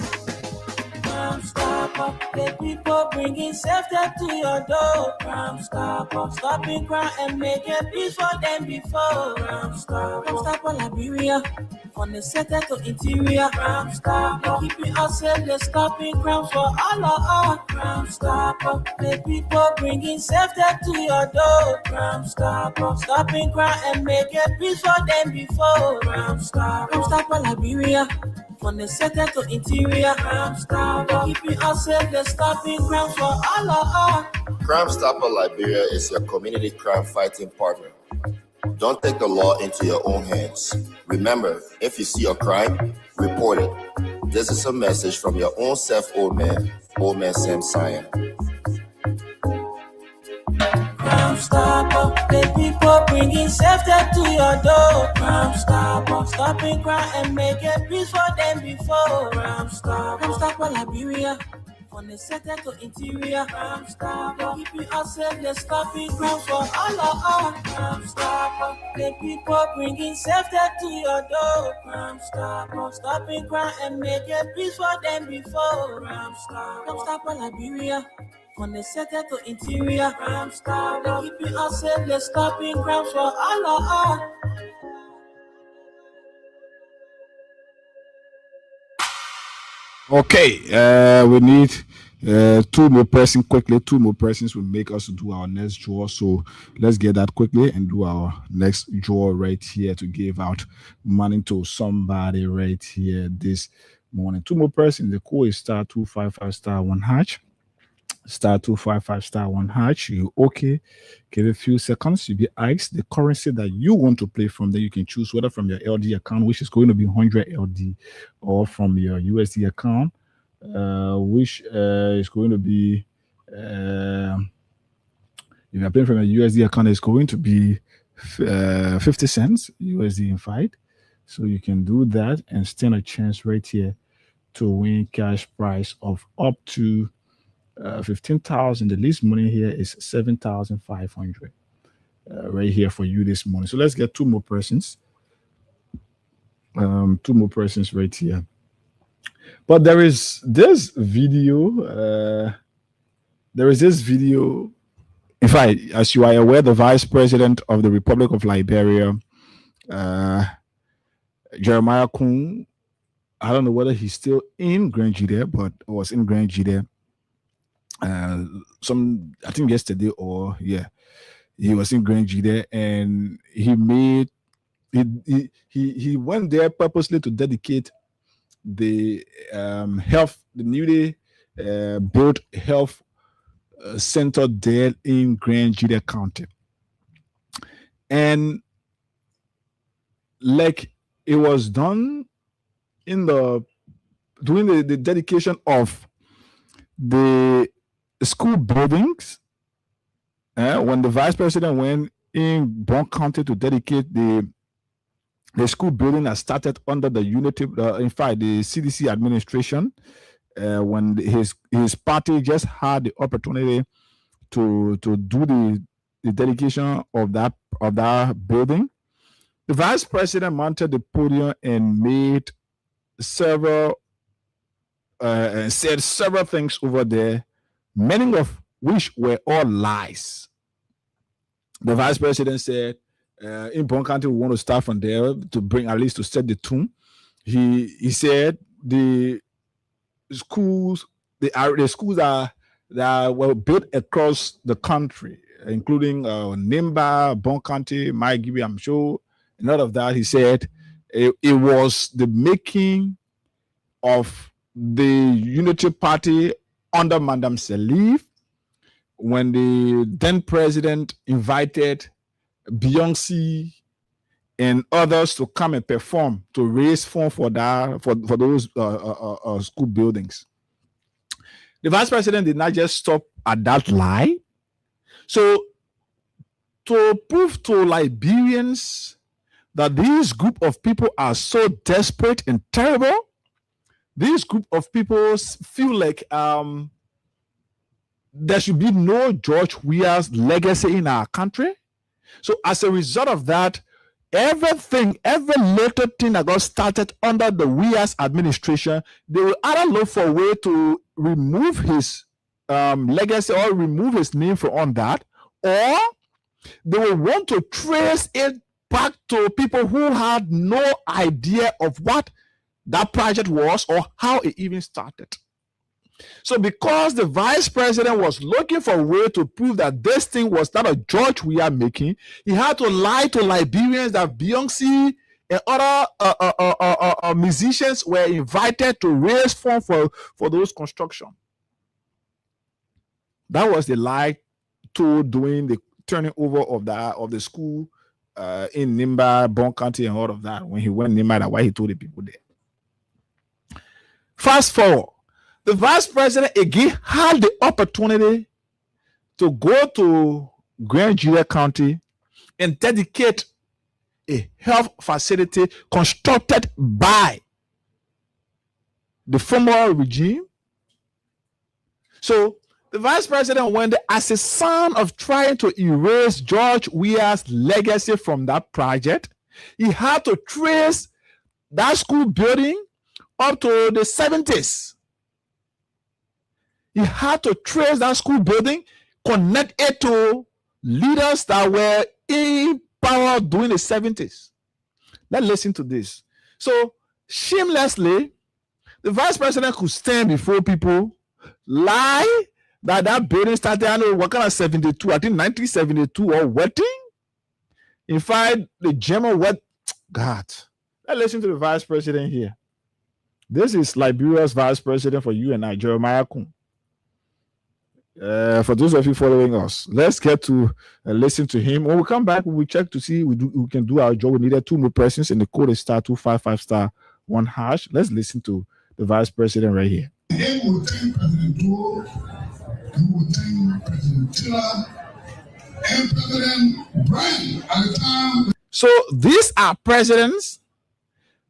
Crime Stopper, the people bringing safety to your door. Crime Stopper, stopping crime and making peace for them before. Crime Stopper, Liberia, from the center to interior. Crime Stopper, keeping us safe, they're stopping crime for all of us. Crime Stopper, the people bringing safety to your door. Crime Stopper, stopping crime and making peace for them before. Crime Stopper, Liberia, from the center to interior. Crime Stopper, keeping us safe, they're stopping crime for all of us. Crime Stopper Liberia is your community crime fighting partner. Don't take the law into your own hands. Remember, if you see a crime, report it. This is a message from your own self, old man Sam Sion. Crime Stopper, the people bringing safety to your door. Crime Stopper, stopping crime and making peace for them before. Crime Stopper, Liberia, from the center to interior. Crime Stopper, keeping us safe, they're stopping crime for all of us. Crime Stopper, the people bringing safety to your door. Crime Stopper, stopping crime and making peace for them before. Crime Stopper, Liberia, from the center to interior. Crime Stopper, keeping us safe, they're stopping crime for all of us. Okay, we need 2 more persons quickly. 2 more persons will make us do our next draw. So let's get that quickly and do our next draw right here to give out money to somebody right here this morning. 2 more persons. The code is star 255 star 1 hash. Star 255 star 1 hash. You okay? Give a few seconds. You be asked the currency that you want to play from. Then you can choose whether from your LD account, which is going to be 100 LD, or from your USD account, which is going to be if you're playing from a USD account, it's going to be 50 cents USD in fight. So you can do that and stand a chance right here to win cash prize of up to 15,000. The least money here is 7,500 right here for you this morning. So let's get 2 more persons. 2 more persons right here. But there is this video. In fact, as you are aware, the Vice President of the Republic of Liberia, Jeremiah Kung, I don't know whether he's still in Grand Jide, but was in Grand Jide. I think yesterday he was in Grand Jide, and he went there purposely to dedicate the newly built health center there in Grand Jide County. And like it was done during the dedication of the school buildings. When the vice president went in Mornng County to dedicate the school building that started under the unity, in fact, the CDC administration, when his party just had the opportunity to do the dedication of that building, the vice president mounted the podium and made said several things over there, many of which were all lies. The vice president said, in Mornng County, we want to start from there to bring, at least to set the tone. He said the schools that were built across the country, including Nimba, Mornng County, Maigibi, I'm sure, and all of that. He said it was the making of the Unity Party under Madam Salif, when the then president invited Beyonce and others to come and perform to raise funds for those school buildings. The vice president did not just stop at that lie. So to prove to Liberians that this group of people are so desperate and terrible, this group of people feel like there should be no George Weah's legacy in our country. So as a result of that, every little thing that got started under the Weah's administration, they will either look for a way to remove his legacy or remove his name from that, or they will want to trace it back to people who had no idea of what that project was or how it even started. So because the vice president was looking for a way to prove that this thing was not a George Weah making, he had to lie to Liberians that Beyonce and other musicians were invited to raise funds for those construction. That was the lie told during the turning over of the school in Nimba, Mornng County, and all of that. When he went Nimba, that's why he told the people there. Fast forward. The vice president again had the opportunity to go to Grand Julia County and dedicate a health facility constructed by the former regime. So the vice president went there as a sign of trying to erase George Weah's legacy from that project. He had to trace that school building up to the 70s. He had to trace that school building, connect it to leaders that were in power during the 70s. Let's listen to this. So, shamelessly, the vice president could stand before people, lie that building started, I don't know what kind of 72, I think 1972 or wedding. In fact, the German word, God. Let's listen to the vice president here. This is Liberia's vice president for you and I, Jeremiah Kun. For those of you following us, let's get to listen to him. When we come back, we check to see we can do our job. We needed 2 more persons, and the code is *255*1#. Let's listen to the vice president right here. He would thank President Dole, he would thank President Tiller, and President Bryan at the time. So these are presidents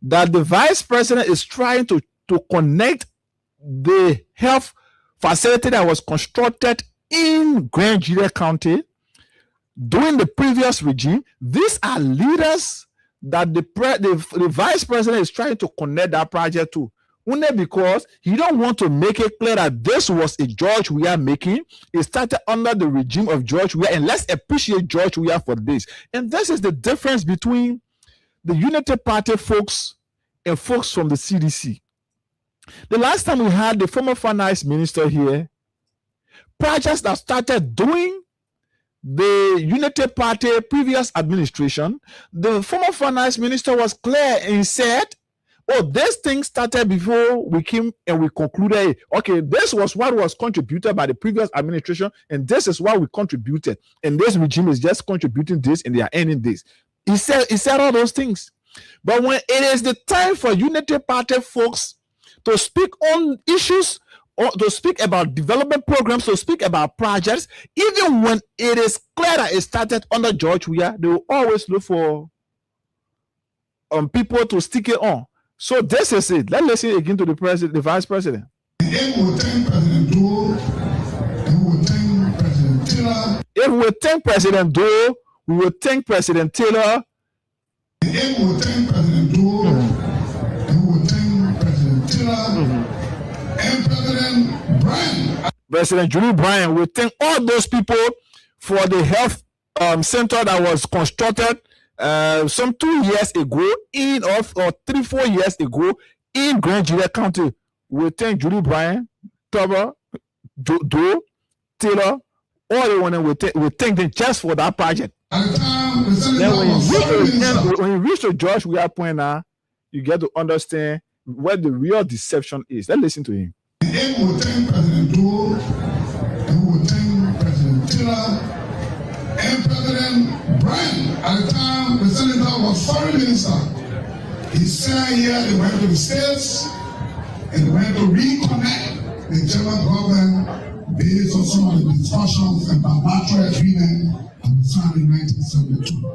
that the vice president is trying to connect the health facility that was constructed in Grand Julia County during the previous regime. These are leaders that the vice president is trying to connect that project to. Only because he don't want to make it clear that this was a George Weah making. It started under the regime of George Weah, and let's appreciate George Weah for this. And this is the difference between the Unity Party folks and folks from the CDC. The last time we had the former finance minister here, projects that started doing the Unity Party previous administration, the former finance minister was clear and said, oh, this thing started before we came and we concluded, okay, this was what was contributed by the previous administration, and this is what we contributed. And this regime is just contributing this, and they are earning this. He said all those things. But when it is the time for Unity Party folks to speak on issues or to speak about development programs, to speak about projects, even when it is clear that it started under George Weah, they will always look for people to stick it on. So this is it. Let's listen again to the president, the vice president. If we thank President Doe, we will thank President Taylor. If we thank President Doe, we will thank President Taylor. If we thank President Doe, we will thank President Taylor and President Bryan. President Julie Bryan, we thank all those people for the health center that was constructed some 2 years ago or 3-4 years ago in Grand Juliet County. We thank Julie Bryan, Tober, Doe, Taylor, all the one. We thank them just for that project. Then when you reach to George Weah point now, you get to understand what the real deception is. Let's listen to him. If we thank President Doe, we will thank President Taylor and President Bryan. At the time, the senator was foreign minister. He said here they went to the states and they went to reconnect the German government based on some of the discussions and bilateral agreement that was signed in 1972.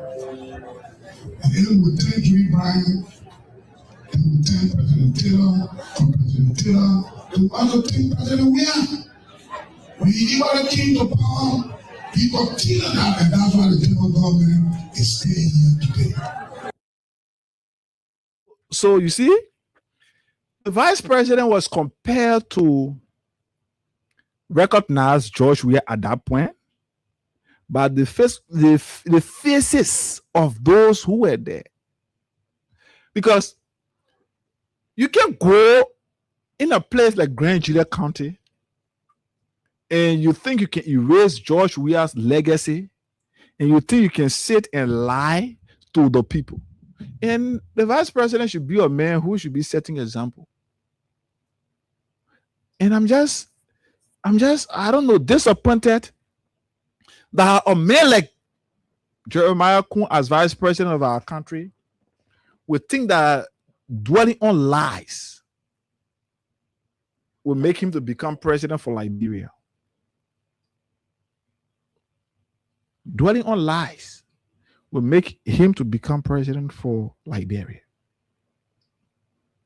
And then we thank Julie Bryan and we thank President Taylor and President Taylor. And also thank President Weah. When he even came to power, he continued that, and that's why the German government is staying here today. So you see, the vice president was compelled to recognize George Weah at that point, but the faces of those who were there, because you can go in a place like Grand Juliet County and you think you can erase George Weah's legacy, and you think you can sit and lie to the people. And the vice president should be a man who should be setting example. And I'm just, I don't know, disappointed that a man like Jeremiah Kun as vice president of our country would think that dwelling on lies will make him to become president for Liberia. Dwelling on lies will make him to become president for Liberia.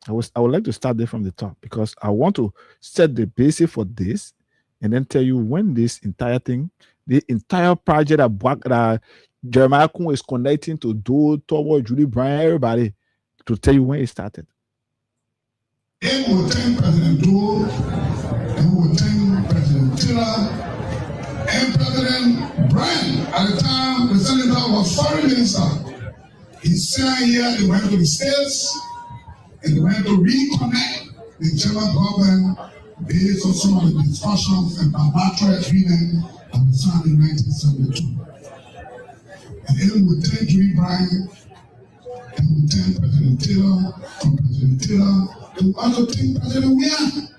I would like to start there from the top, because I want to set the basis for this and then tell you when this entire thing, the entire project that Jeremiah Kun is connecting to do toward Julie Bryan, everybody, to tell you when it started. If we thank President Doe, and we thank President Taylor and President Bryan. At the time, the senator was foreign minister. He said here they went to the states and they went to reconnect the German government based on some of the discussions and bilateral agreement that was signed in 1972. And then we thank Julie Bryan and we thank President Taylor and President Taylor. And we also thank President Weah.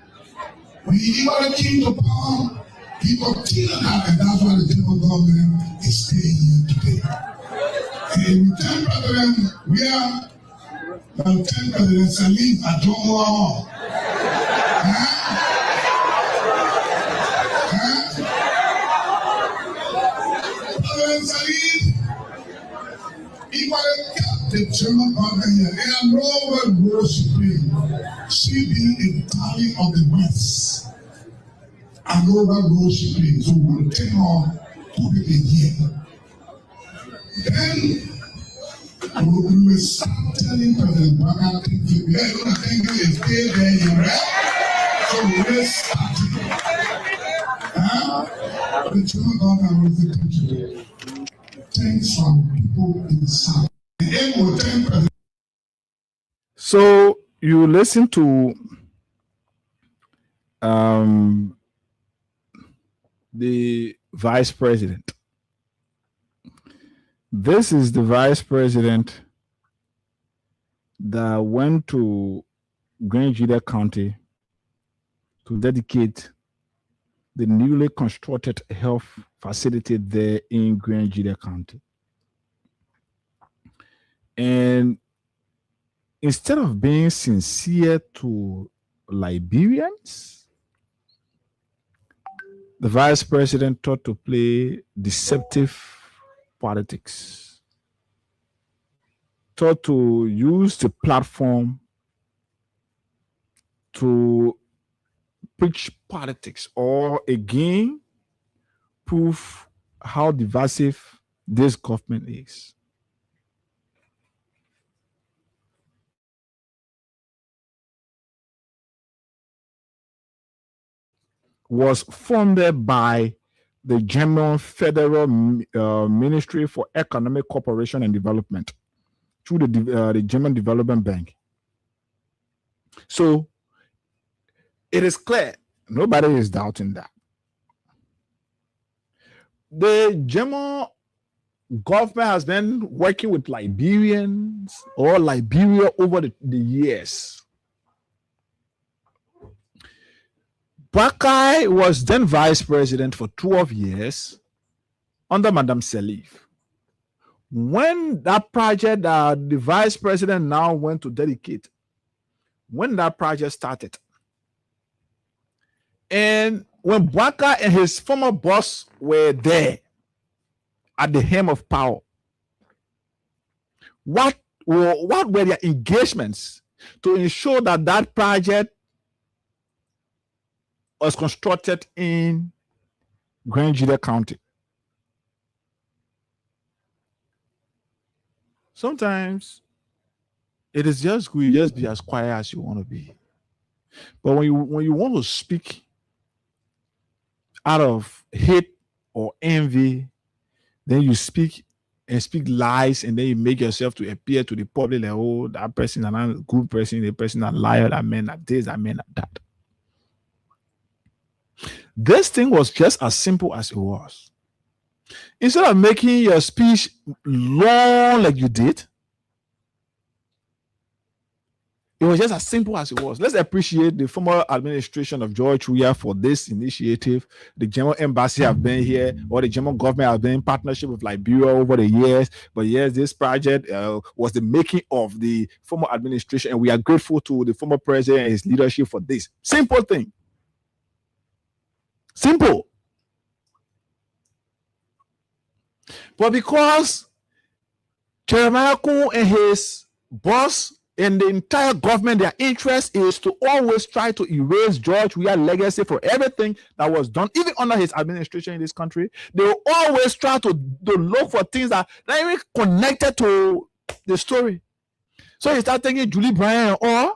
When he even came to power, he continued that, and that's why the German government is staying here today. And we thank President Weah, and thank President Salim Ajomo. President Salim, he kept the German government here. And Lord will she being a darling of the West. I know that role she plays, so we'll take her put it in here. Then we will start telling President Baga things. You know the thing is still there, you right? So we'll start it. The German government will say thank you. Thanks from people in the South. So you listen to the vice president. This is the vice president that went to Grand Juliet County to dedicate the newly constructed health facility there in Grand Juliet County. And instead of being sincere to Liberians, the vice president thought to play deceptive politics, thought to use the platform to preach politics or again prove how divisive this government is. Was funded by the German Federal Ministry for Economic Cooperation and Development through the German Development Bank. So it is clear, nobody is doubting that. The German government has been working with Liberians or Liberia over the years. Bakai was then vice president for 12 years under Madame Salif. When that project that the vice president now went to dedicate, when that project started, and when Bakai and his former boss were there at the helm of power, what were their engagements to ensure that that project was constructed in Grand Jide County? Sometimes it is just good, just be as quiet as you want to be. But when you want to speak out of hate or envy, then you speak lies, and then you make yourself to appear to the public like, oh, that person is not a good person, the person is a liar, that man like this, that man like that. This thing was just as simple as it was. Instead of making your speech long like you did, it was just as simple as it was. Let's appreciate the former administration of George Weah for this initiative. The German embassy have been here, or the German government has been in partnership with Liberia over the years. But yes, this project was the making of the former administration, and we are grateful to the former president and his leadership for this. Simple thing. Simple. But because Jeremiah Kun and his boss and the entire government, their interest is to always try to erase George Weah's legacy for everything that was done, even under his administration in this country. They will always try to look for things that are even connected to the story. So he started thinking Julie Bryan, or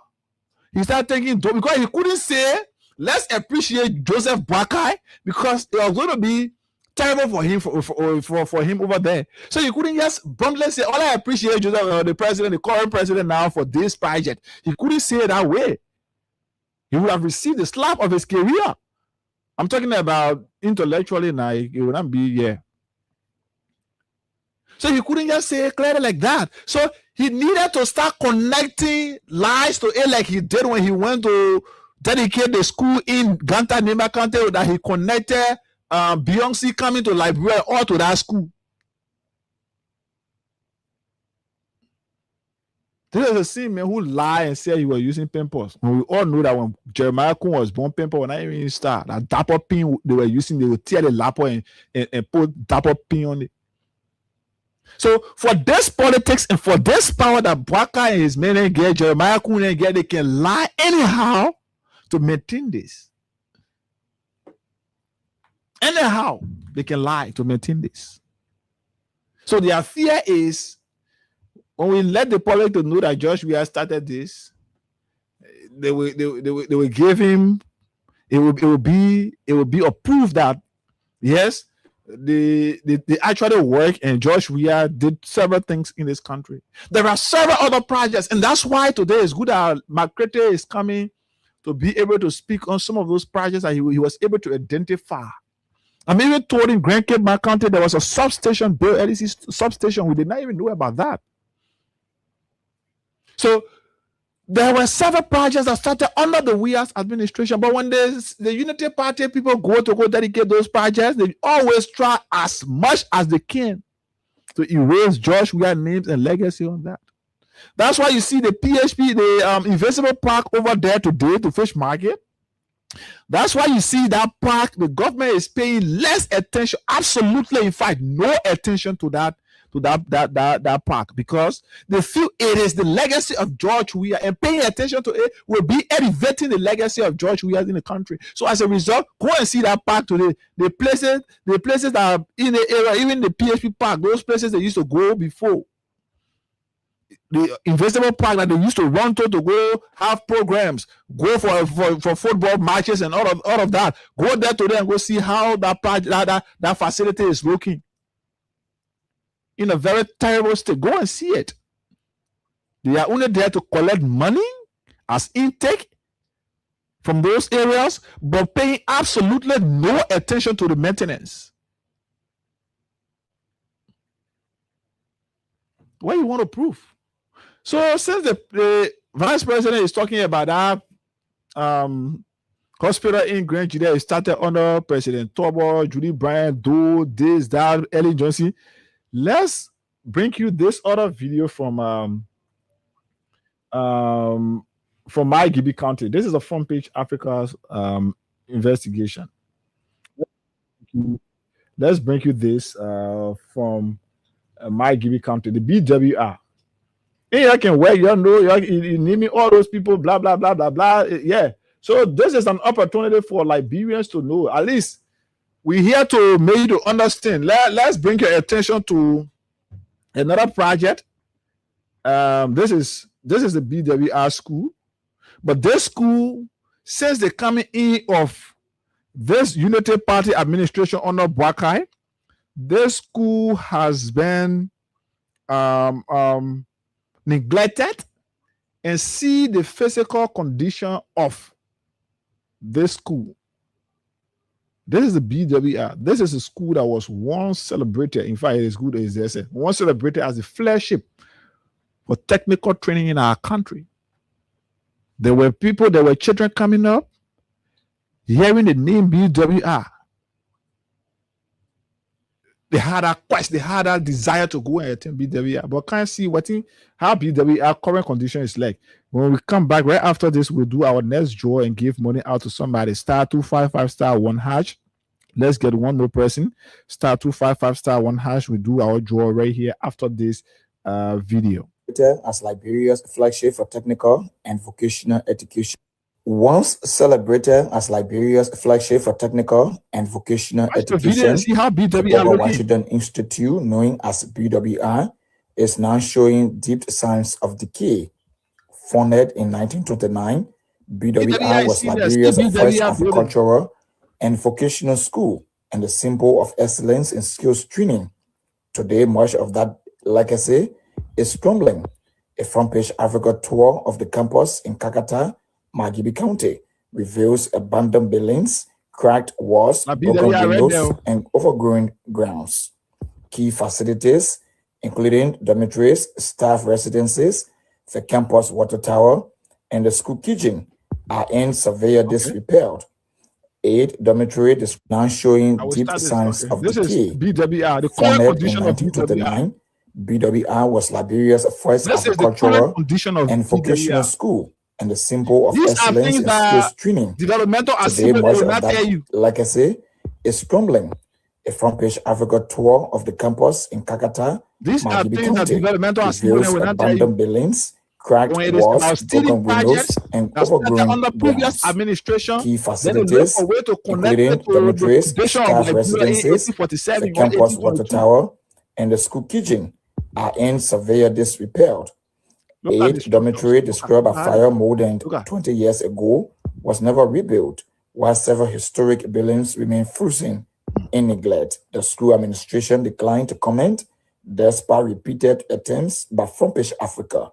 he started thinking, because he couldn't say, let's appreciate Joseph Bakai, because it was going to be terrible for him for him over there. So you couldn't just bluntly say, all I appreciate Joseph, the president, the current president now for this project. He couldn't say it that way. He would have received the slap of his career. I'm talking about intellectually now. It would not be here. So he couldn't just say it clearly like that. So he needed to start connecting lies to it like he did when he went to dedicate the school in Ganta Nima County, that he connected Beyonce coming to Liberia or to that school. This is the same man who lied and said he was using pimples. And we all know that when Jeremiah Kun was born, pimple when I even start, that dapper pin they were using, they would tear the lapel and put dapper pin on it. So for this politics and for this power that Bwaka and his men get, Jeremiah Kun and get, they can lie anyhow to maintain this. Anyhow, they can lie to maintain this. So their fear is, when we let the public to know that Josh Weah started this, they will give him, it will be a proof that yes, they actually work, and Josh Weah did several things in this country. There are several other projects, and that's why today is good that Makrete is coming to be able to speak on some of those projects that he was able to identify. I'm even told in Grand Cape County there was a substation built, LEC substation. We did not even know about that. So there were several projects that started under the Weah's administration, but when the Unity Party people go dedicate those projects, they always try as much as they can to erase Josh Weah's names and legacy on that. That's why you see the PHP, the invisible park over there today, to fish market. That's why you see that park, the government is paying less attention, absolutely, in fact, no attention to that park, because they feel it is the legacy of George Weah, and paying attention to it will be elevating the legacy of George Weah in the country. So as a result, go and see that park today. The places that are in the area, even the PHP park, those places they used to go before, the investable park that they used to run to go have programs, go for football matches and all of that. Go there today and go see how that park, that facility is looking. In a very terrible state. Go and see it. They are only there to collect money as intake from those areas, but paying absolutely no attention to the maintenance. What you want to prove? So since the vice president is talking about that hospital in Grand Judea, it started under President Turbo, Judy Bryant, Doe, this, that, Ellen Johnson. Let's bring you this other video from My Gibi County. This is a Front Page Africa's investigation. Let's bring you this from My Gibi County, the BWR. And I can work, you need me, all those people, blah, blah, blah, blah, blah. Yeah. So this is an opportunity for Liberians to know. At least we're here to make you to understand. Let's bring your attention to another project. This is the BWR school. But this school, since the coming in of this Unity Party administration under Boakai, this school has been neglected, and see the physical condition of this school. This is the BWR. This is a school that was once celebrated. In fact, it is good as they said, once celebrated as the flagship for technical training in our country. There were children coming up, hearing the name BWR. They had a quest, they had a desire to go and attend BWR, but can't see how BWR current condition is like. When we come back right after this, we'll do our next draw and give money out to somebody. *255*1#. Let's get one more person. *255*1#. We do our draw right here after this video. As Liberia's flagship for technical and vocational education. Once celebrated as Liberia's flagship for technical and vocational education, the Washington Institute, known as BWR, is now showing deep signs of decay. Founded in 1929, BWR was Liberia's first agricultural and vocational school and a symbol of excellence in skills training. Today, much of that legacy is crumbling. A Front Page Africa tour of the campus in Kakata, Margibi County, reveals abandoned buildings, cracked walls, broken windows, and overgrown grounds. Key facilities, including dormitories, staff residences, the campus water tower, and the school kitchen, are in severe disrepair. 8 dormitory is now showing deep signs of decay. BWR, the Founded condition in 1929, BWR was Liberia's first agricultural and vocational school and a symbol of excellence in skills training. Today, much of that legacy is crumbling. A Front Page Africa tour of the campus in Kakata, Margibi County, reveals abandoned buildings, cracked walls, broken windows, and overgrown grounds. Key facilities, including dormitories, staff residences, the campus water tower, and the school kitchen, are in severe disrepair. 8 dormitory destroyed by fire more than 20 years ago was never rebuilt, while several historic buildings remain frozen in neglect. The school administration declined to comment despite repeated attempts by Front Page Africa.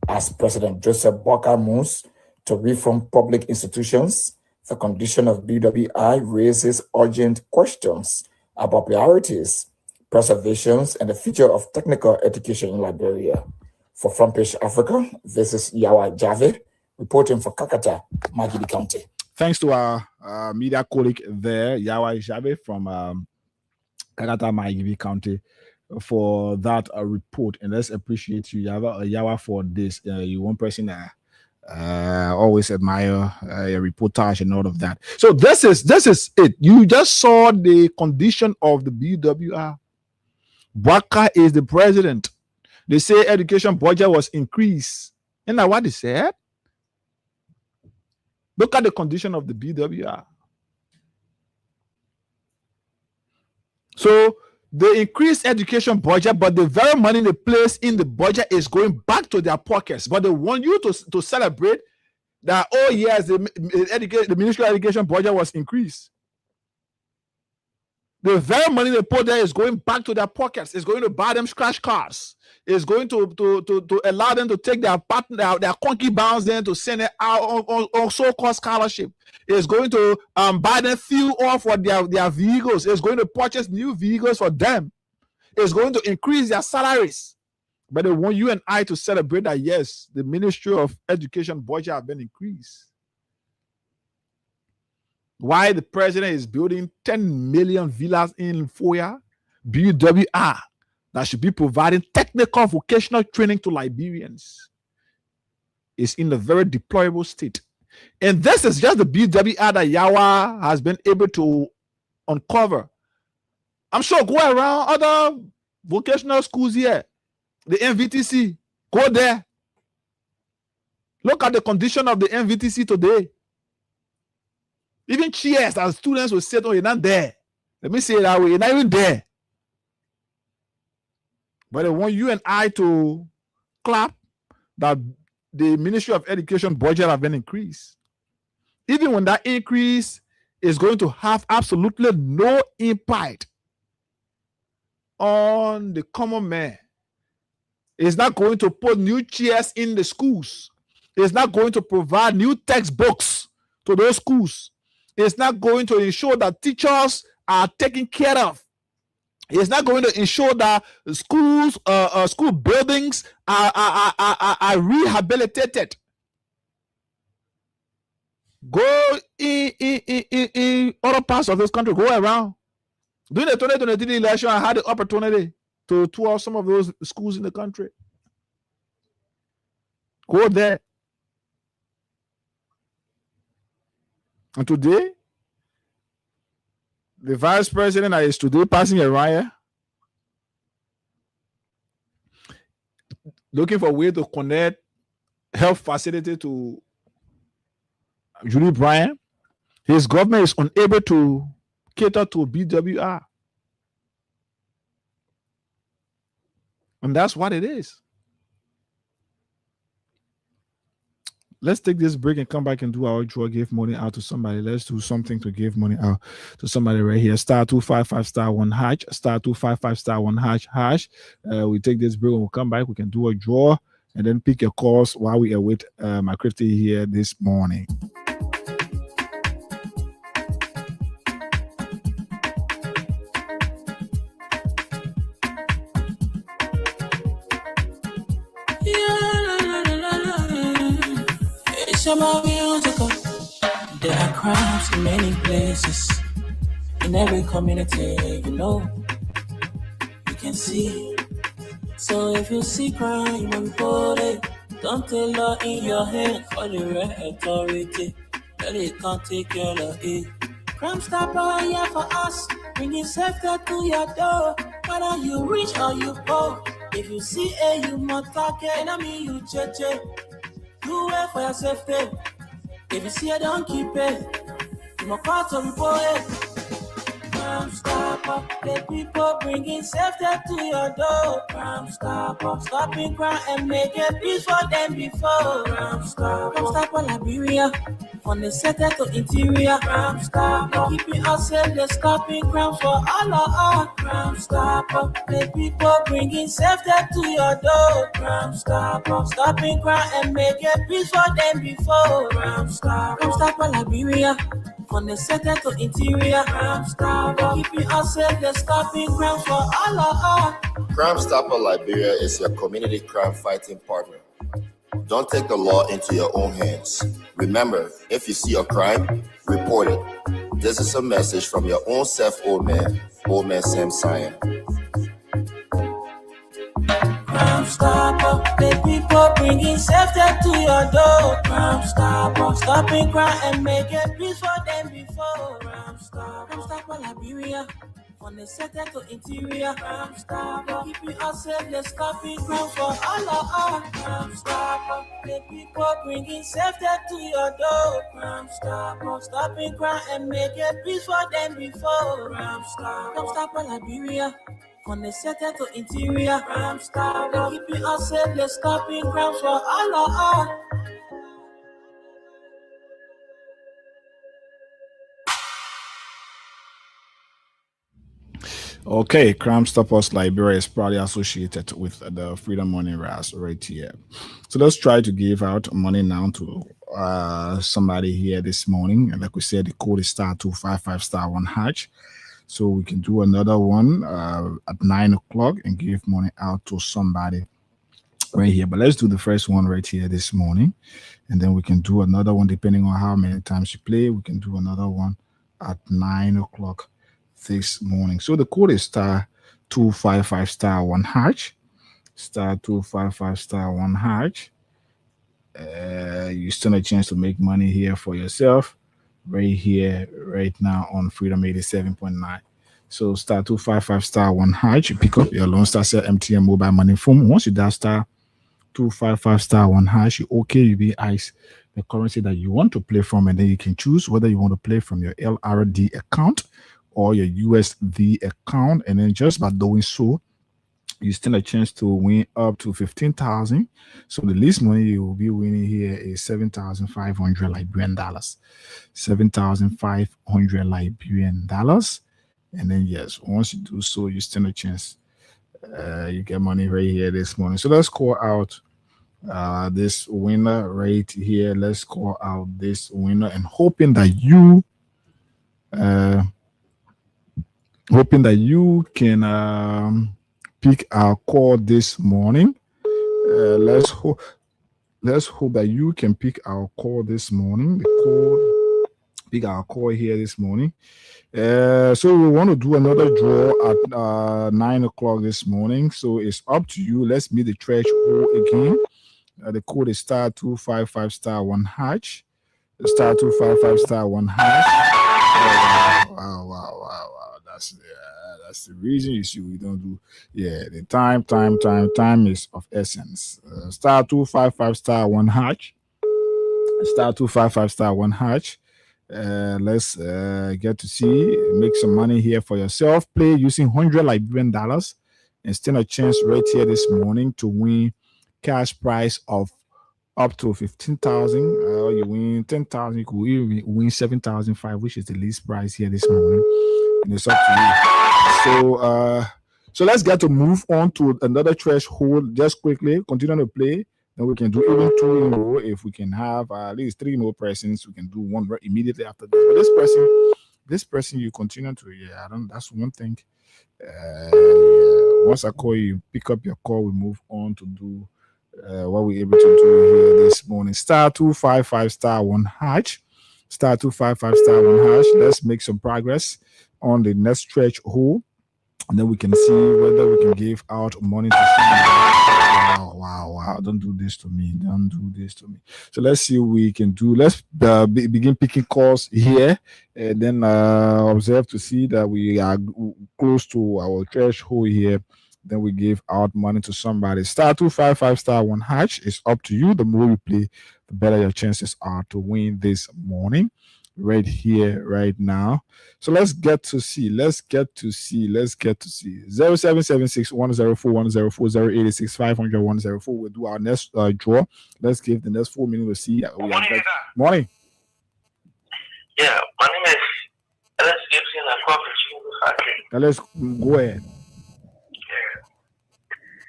As President Joseph Boakai moves to reform public institutions, the condition of BWI raises urgent questions about priorities, preservations, and the future of technical education in Liberia. For Front Page Africa, this is Yawa Jave reporting for Kakata, Margibi County. Thanks to our media colleague there, Yawa Jave from Kakata, Margibi County. for that report, and let's appreciate you, Yawa, for this. You one person that always admire your reportage and all of that. So this is it. You just saw the condition of the BWR. Bwaka is the president. They say education budget was increased. And now what they said? Look at the condition of the BWR. So they increased education budget, but the very money they place in the budget is going back to their pockets. But they want you to celebrate that, oh yes, the Ministry of Education budget was increased. The very money they put there is going back to their pockets. It's going to buy them scratch cars. It's going to allow them to take their concubines then to send it out on so-called scholarship. It's going to buy them fuel off for their vehicles. It's going to purchase new vehicles for them. It's going to increase their salaries. But they want you and I to celebrate that, yes, the Ministry of Education budget has been increased. Why the president is building 10 million villas in Foya, BWR, that should be providing technical vocational training to Liberians, is in a very deplorable state. And this is just the BWR that Yawa has been able to uncover. I'm sure go around other vocational schools here, the MVTC, go there. Look at the condition of the MVTC today. Even chairs that students will sit on, you're not there. Let me say it that way, you're not even there. But I want you and I to clap that the Ministry of Education budget have been increased. Even when that increase is going to have absolutely no impact on the common man. It's not going to put new chairs in the schools. It's not going to provide new textbooks to those schools. It's not going to ensure that teachers are taken care of. It's not going to ensure that schools, school buildings are rehabilitated. Go in other parts of this country. Go around. During the 2023 election, I had the opportunity to tour some of those schools in the country. Go there. And today, the vice president that is today passing around here, looking for a way to connect health facility to Julie Bryan, his government is unable to cater to BWR. And that's what it is. Let's take this break and come back and do our draw, give money out to somebody. Let's do something to give money out to somebody right here. Star 255 star 1 hash. Star 255 star 1 hash. We take this break and we'll come back. We can do a draw and then pick your calls while we await my crafty here this morning. There are crimes in many places, in every community, you know, you can see. So if you see crime, report it. Don't take law in your hand for the right authority. That it can't take care of it. Crime Stopper here for us, bringing safety to your door. Whether you rich or you poor, if you see a you must target, and I mean you check. Do it for your safety. If you see it, don't keep it. You must call to report it. Crime Stopper, the people bringing safety to your door. Crime Stopper, stopping crime and making peace for them before. Crime Stopper, Liberia, from the center to interior. Crime Stopper, keeping us safe, they're stopping crime for all of us. Crime Stopper, the people bringing safety to your door. Crime Stopper, stopping crime and making peace for them before. Crime Stopper, Liberia, from the center to interior. Crime Stopper, keeping us safe, they're stopping crime for all of us. Crime Stopper Liberia is your community crime fighting partner. Don't take the law into your own hands. Remember, if you see a crime, report it. This is a message from your own self, old man Sam Cyan. Crime Stopper, the people bringing safety to your door. Crime Stopper, stopping crime and making peace for them before. Crime Stopper, Liberia. From the center to interior, Crime Stopper, keeping us safe, let's stopping crime for all of us. Crime Stopper, the people bringing safety to your door. Crime Stopper, stopping crime and making peace for them before. Crime Stopper, Liberia. From the center to interior, Crime Stopper, keeping us safe, let's stopping crime for all of us. Okay, Crime Stoppers Liberia is proudly associated with the Freedom Money Ras right here. So let's try to give out money now to somebody here this morning. And like we said, the code is *255*1#. So we can do another one at 9 o'clock and give money out to somebody right here. But let's do the first one right here this morning. And then we can do another one depending on how many times you play. We can do another one at 9 o'clock this morning. So the code is *255*1#. *255*1#. You still have a chance to make money here for yourself right here, right now on Freedom 87.9. So *255*1#. You pick up your Lone Star Cell MTN mobile money phone. Once you dial *255*1#, you okay, you be ice the currency that you want to play from, and then you can choose whether you want to play from your LRD account or your USD account. And then just by doing so, you stand a chance to win up to 15,000. So the least money you will be winning here is 7,500 Liberian dollars. 7,500 Liberian dollars. And then yes, once you do so, you stand a chance. You get money right here this morning. So let's call out this winner right here. Let's call out this winner and hoping that you can pick our call this morning. Let's hope that you can pick our call this morning. Pick our call here this morning. So we want to do another draw at 9 o'clock this morning. So it's up to you. Let's meet the threshold again. The code is *255*1#. *255*1#. Wow. That's the reason you see we don't do. Yeah, the time is of essence. *255*1#. *255*1#. Let's get to see, make some money here for yourself. Play using 100 Liberian dollars and stand a chance right here this morning to win cash prize of up to 15,000. You win 10,000. You could even win 7,500, which is the least price here this morning. And it's up to you. So let's get to move on to another threshold. Just quickly continue to play. Then we can do even 2 in a row. If we can have at least 3 more persons, we can do one right immediately after this. But this person, you continue to. Yeah, that's one thing. Once I call you, pick up your call. We move on to do what we're able to do here this morning. *255*1#. *255*1#. Let's make some progress on the next threshold, and then we can see whether we can give out money to somebody. Wow. Don't do this to me. So let's see what we can do. Let's begin picking calls here, and then observe to see that we are close to our threshold here. Then we give out money to somebody. *255*1#. It's up to you. The more you play, the better your chances are to win this morning. Right here, right now. So let's get to see. 0776-104-104-086-500-104. We'll do our next draw. Let's give the next 4 minutes to see. Morning. Yeah, my name is Alex Gibson. I'm calling from Let's go ahead.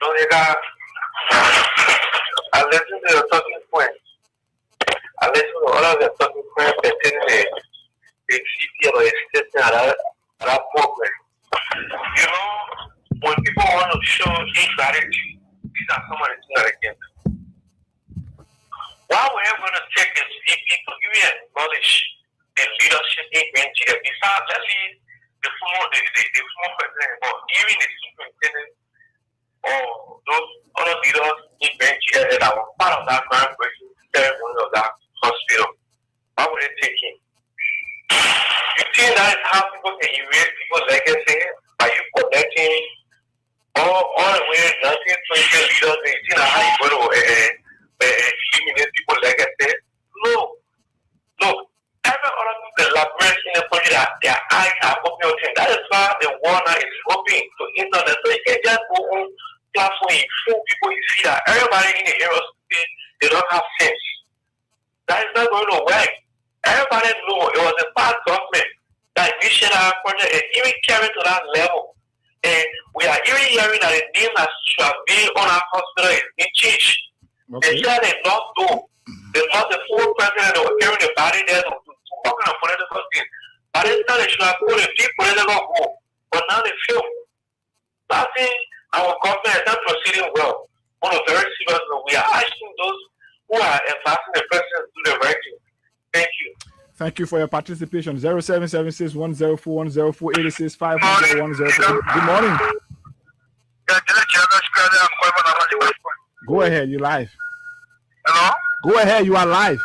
So I listened to your talking points. I listened to all of your talking points pertaining to the CP or the state that program. You know, when people want to show ingratitude, these are some of the things that I get. Why were you going to take and see people give you acknowledge the leadership in Nigeria? Besides, let's see the former president, but even the superintendent those other leaders in Nigeria that were part of that crime breaking ceremony of that hospital. Why would they take him? You think that is how people can erase people's legacy by you connecting all the way 1920 leaders and you think how you go to eliminate people's legacy? No. Look, every other collaboration in the country that their eyes are open to things. That is why the world now is open to internet. So you can just go on platform, you fool people, you see that everybody in the area they don't have sense. That is not going to work. Everybody know it was a past government that initiated our project and even carried to that level. And we are even hearing that the name that should have been on our hospital is in changed. They said they not do. They lost the full president, they were carrying the body there to work on a political thing. By this time, they should have put a deep political goal. But now they fail. I think our government is not proceeding well. On a very serious note, we are asking those who are advancing the president to do the right thing. Thank you. Thank you for your participation. 0776 104 104 86 500 104. Good morning. Go ahead, you live. Hello? Go ahead, you are live.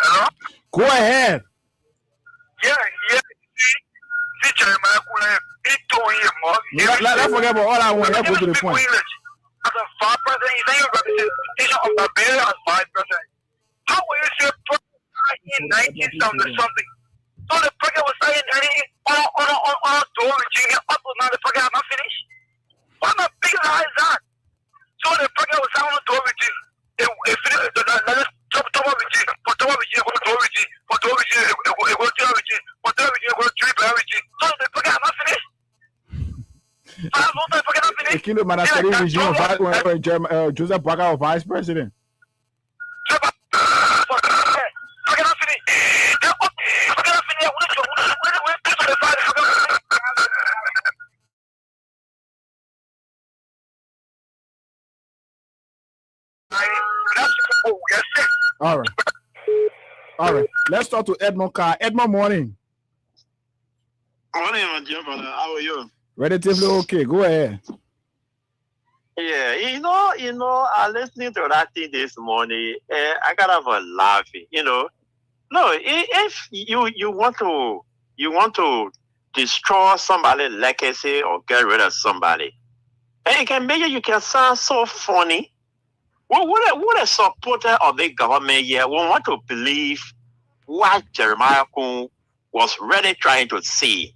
Hello? Go ahead. Yeah. Let's forget about all I want. Let's go to the point. As a vice president, you say you're representation of Liberia as vice president. How will you say in 1970 something? So the president was saying anything on door regime up to now the president has not finished? What kind of big lie is that? So the president was saying on the door regime. Joseph Baga, vice president. All right. Let's talk to Edmond Carr. Edmond, morning. Morning, my dear brother. How are you? Relatively okay. Go ahead. Yeah, you know, listening to that thing this morning, I got of a laughing. No, if you want to destroy somebody's legacy or get rid of somebody, and you can sound so funny. What a supporter of the government here will want to believe what Jeremiah Kun was really trying to say.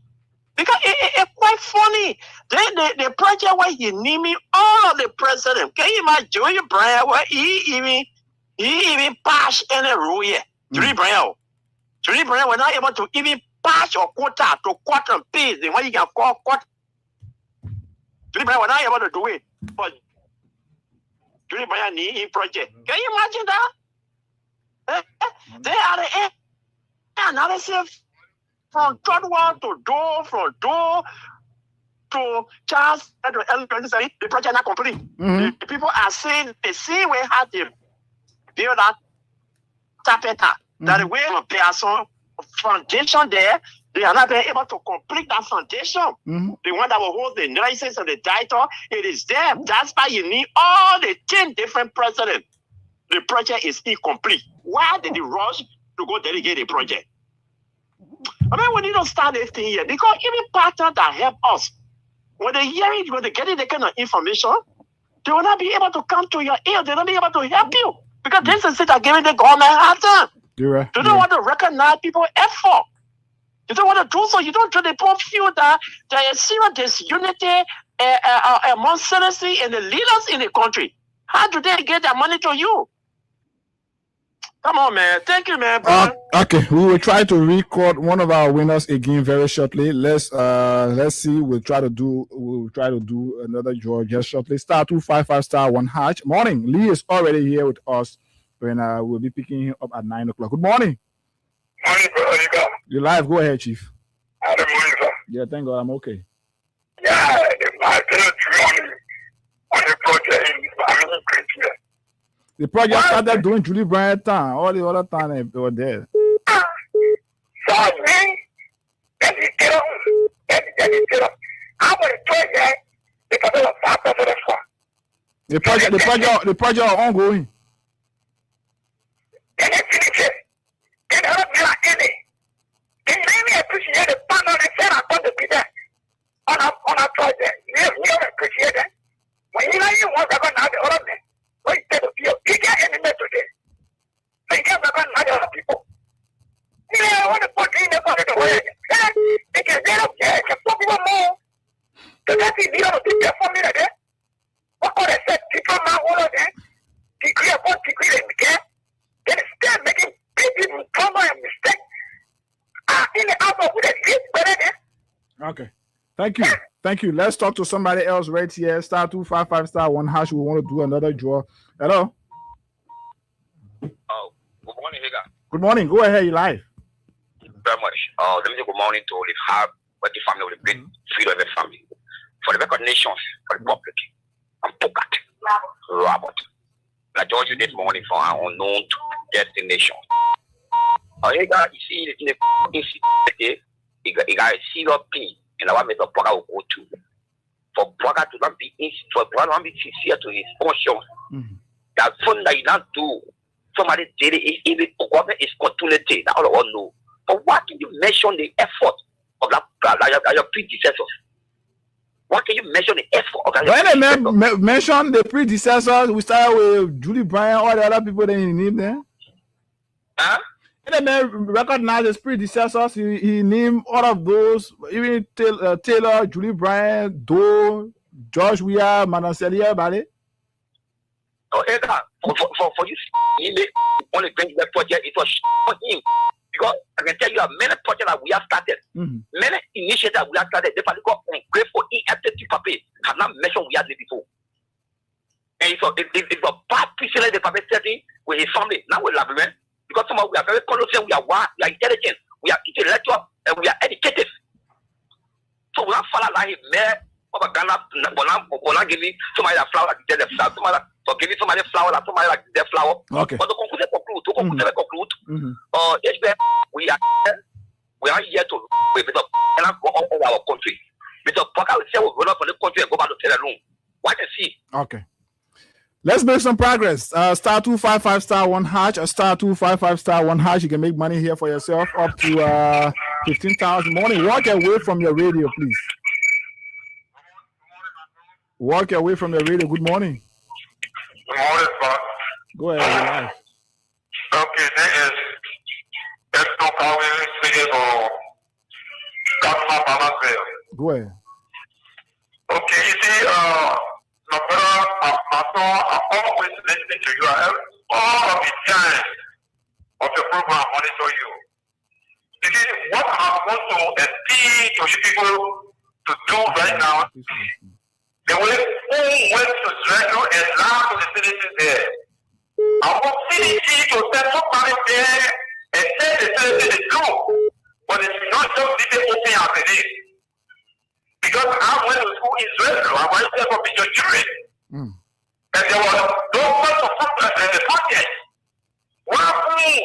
Because it's quite funny. The project where he named all of the president. Can you imagine Joey Bryan where he even passed any rule here? Joey Bryan was not able to even pass or quota to cut and paste the one you can call cut. Joey Bryan was not able to do it. But Joey Bryan need a project. Can you imagine that? They are the analysis from Godwell to door, from door to Charles to L20, the project not complete. The people are saying the same way how they build that tapeta. That the way there are some foundation there, they are not able to complete that foundation. The one that will hold the license and the title, it is there. That's why you need all the 10 different presidents. The project is incomplete. Why did they rush to go delegate the project? I mean, we need to start this thing here because even partners that help us, when they hear it, when they get the kind of information, they will not be able to come to your ear. They will not be able to help you because this is it that giving the government hard time. Right. They don't want to recognize people's effort. You don't want to do so. You don't feel that there is serious disunity among citizens and the leaders in the country. How do they get their money to you? Come on, man. Thank you, man. Okay, we will try to record one of our winners again very shortly. Let's see. We'll try to do another draw just shortly. *255 *1#. Morning. Lee is already here with us, and we'll be picking him up at 9 o'clock. Good morning. Morning, brother. You go. You're live. Go ahead, Chief. Good morning, sir. Yeah, thank God. I'm okay. Yeah, I cannot dream on the project in family Christmas. The project started doing Julie Bryan time. All the other time they were there. So me, let me get on. I'm going to project because of the fact of the The project are ongoing. And they finish it. And they don't get any. Can you really appreciate the fun on the set I'm going to be there on a project? You appreciate that? When you know you want to go now, the other man, what you say to feel, you get any message today. So you get to go now, the other people. You know, I want to put in the pocket of way. They can get up there, can put people more. So that's the deal of the for me there. What could I say? People now, all of them, degree upon degree in the game, then still making big people come and mistake. In the album with a hit better than. Okay. Thank you. Let's talk to somebody else right here. *255*1#. We want to do another draw. Hello. Oh, good morning, Higa. Good morning. Go ahead. You live. Very much. Let me say good morning to the hard working family of the great freedom of the family. For the record nations, for the public. I'm Pukat. Robert. I told you this morning for our unknown destination. Higa, you see, in the city, you got a serious pain. And I want Mr. Praga will go to. For Praga to not be sincere to his conscience. That fun that you not do. Somebody did it, even government is continuity. That all know. But what can you mention the effort of your predecessors? What can you mention the effort of that? Mention the predecessors. We started with Julie Bryan, all the other people that he named there. Huh? And the man recognized his predecessors. He named all of those, even Taylor, Julie Bryan, Doe, George Weah, Madame Celia, Bale. Oh, Edgar, for you, he made only bring the project. It was for him. Because I can tell you, many projects that we have started, many initiatives that we have started, they probably got grateful EFT paper have not mentioned we had it before. And it's a bad precedent the paper setting with his family. Now we're labyrinth. Because somehow we are very conversant, we are intelligent, we are intellectual, and we are educated. So we have follow like him, man. Ghana, giving somebody a flower like the flower, somebody giving somebody a flower like somebody like the flower. Okay. But to conclude, we are here to with our country. Mr. Parker will say we're going for the country and go back to tell the room. What you see? Okay. Let's make some progress. *255*1#, *255*1#. You can make money here for yourself up to 15,000. Morning. Walk away from your radio, please. Walk away from your radio. Good morning. Good morning, boss. Go ahead. Okay, this is Expo Power speaking for Customer Balance. Go ahead. Okay, you see, my brother, I'm always listening to you. All of the time of the program, I monitor you. You see, what I want to appeal to you people to do right now, the way who went to Draco and now to the citizens there. I want CDC to send somebody there and tell the citizens the truth, but it's not just the open as it is. Because I went to school in Israel, I went there for picture jury. And there was no much of the project. One thing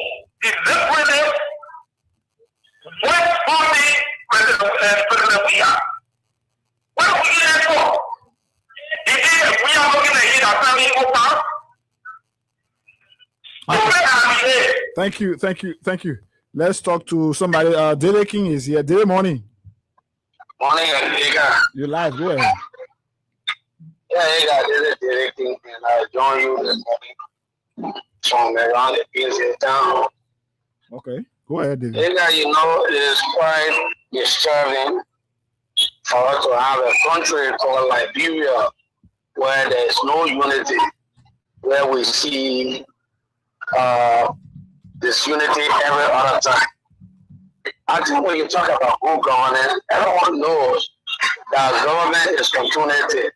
is representative West Party President Weah. What are we here for? We are looking at it as family open. Thank you. Let's talk to somebody. Dele King is here. Dele morning. Morning, Ega. You live, go ahead. Yeah, Ega, this is Dele King, and I join you this morning from around the Kingston town. Okay, go ahead, Dele. Ega, you know, it is quite disturbing for us to have a country called Liberia where there is no unity, where we see disunity every other time. I think when you talk about good governance, everyone knows that government is continuity.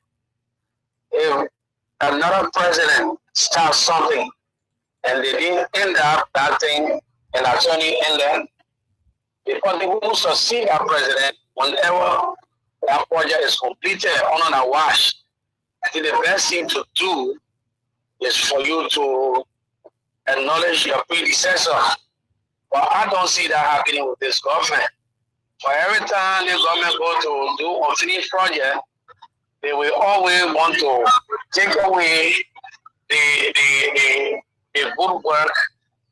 If another president starts something and they didn't end up that thing and attorney ended, because they will succeed that president whenever that project is completed on a wash. I think the best thing to do is for you to acknowledge your predecessor. But I don't see that happening with this government. For every time the government go to do unfinished project, they will always want to take away the good work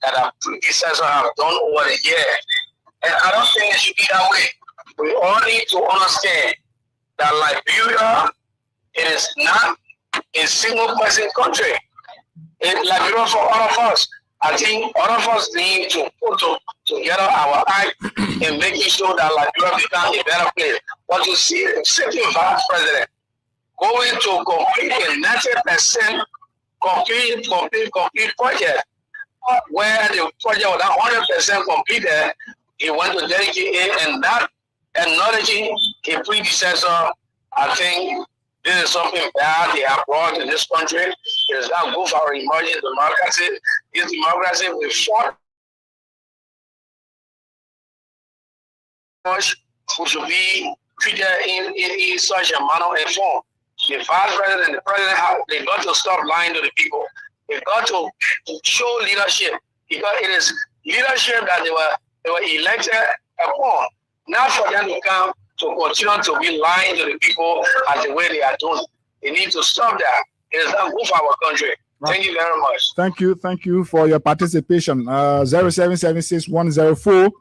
that our predecessors have done over the years. And I don't think it should be that way. We all need to understand that Liberia, it is not a single person country. Liberia for all of us. I think all of us need to put together our act in making sure that Liberia becomes a better place. But you see, the sitting vice president going to complete a 90% complete project, where the project was 100% completed, he went to dedicate it, and that acknowledging a predecessor, I think this is something bad they have brought in this country. It is not good for our emerging democracy. This democracy we fought, who should be treated in such a manner and form. The vice president and the president, they got to stop lying to the people. They got to show leadership, because it is leadership that they were elected upon, not for them to come to continue to be lying to the people as the way they are doing. They need to stop that. It is not good for our country. Thank you very much. Thank you for your participation. 0776 104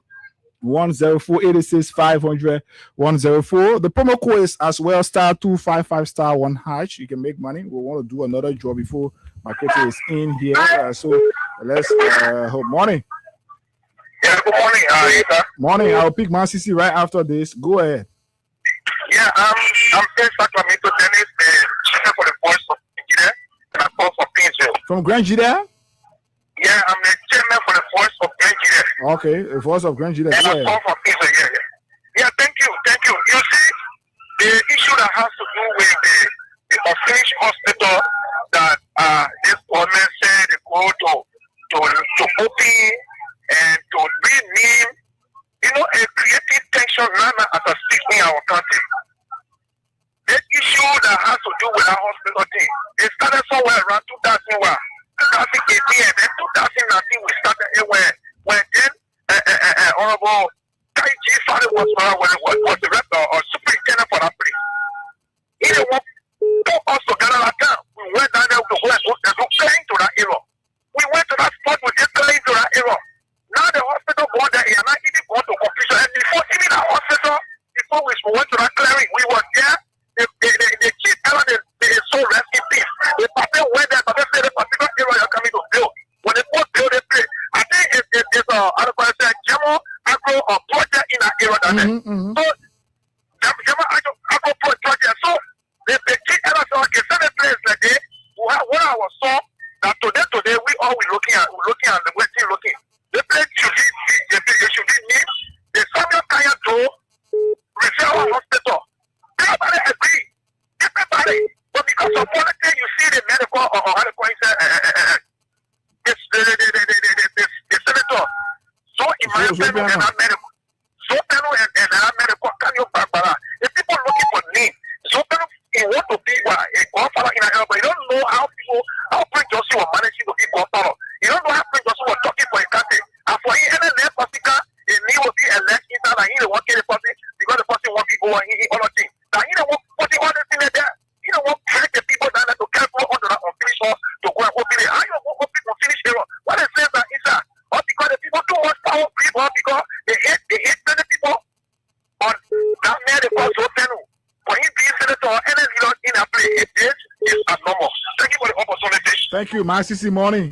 86 500 104. The promo code is as well *255*1#. You can make money. We want to do another draw before my coach is in here. So let's morning. Yeah, good morning. How are you, sir? Morning. I'll pick my CC right after this. Go ahead. Yeah, I'm Sacramento Dennis, the chairman for the voice of Nigeria, and I call for Pinsville. From Grand Judea? Yeah, I'm the chairman for the voice of Grand Judea. Okay, the voice of Grand Judea. And I call for Pinsville, yeah, thank you. You see, the issue that has to do with the unfinished hospital that this government said they go to open and to rename, a creative tension right now as I speak in our country. The issue that has to do with our hospital thing, it started somewhere around 2001, 2018, and then 2019 we started when then Honorable Kaiji Fari was the rep or superintendent for that place. He didn't want us to gather that down. We went down there to go and do cleaning to that area. We went to that spot, we did cleaning to that area. Now the hospital go there, and not even go to completion. And before even the hospital, before we went to that clearing, we were there. The chief element is so rest in peace. The party went there, but they said the particular area you're coming to build. When they go build the place, I think it's Jamo Agro project in that area down there. So Jamo Agro project. So the chief element said, okay, send a place like that. What I was saw that today we all we looking at the way things looking. The place should be named the Samuel Kaya to Referral Hospital. Everybody agree. Everybody. But because of politics, you see the medical or how the point the senator. So in my opinion, and that medical. So and that medical can you back. If people looking for name, so you want to be a godfather in an area, but you don't know how Prince Johnson was managing to be godfather. You don't know how Prince Johnson was talking for a country. And for him, and then Pasika, he will be elected inside, and he don't want to get the person because the person won't be over he all the things. Now he don't want putting all the things there. He don't want to take the people down there to carry under that unfinished hall to go and open it. How you want to open unfinished area? What they say that is that, or because the people too much power, people because they hate many people on that man they call so tenor. For him being senator and then leader in a place, it is abnormal. Thank you for the opportunity. Thank you, my CC morning.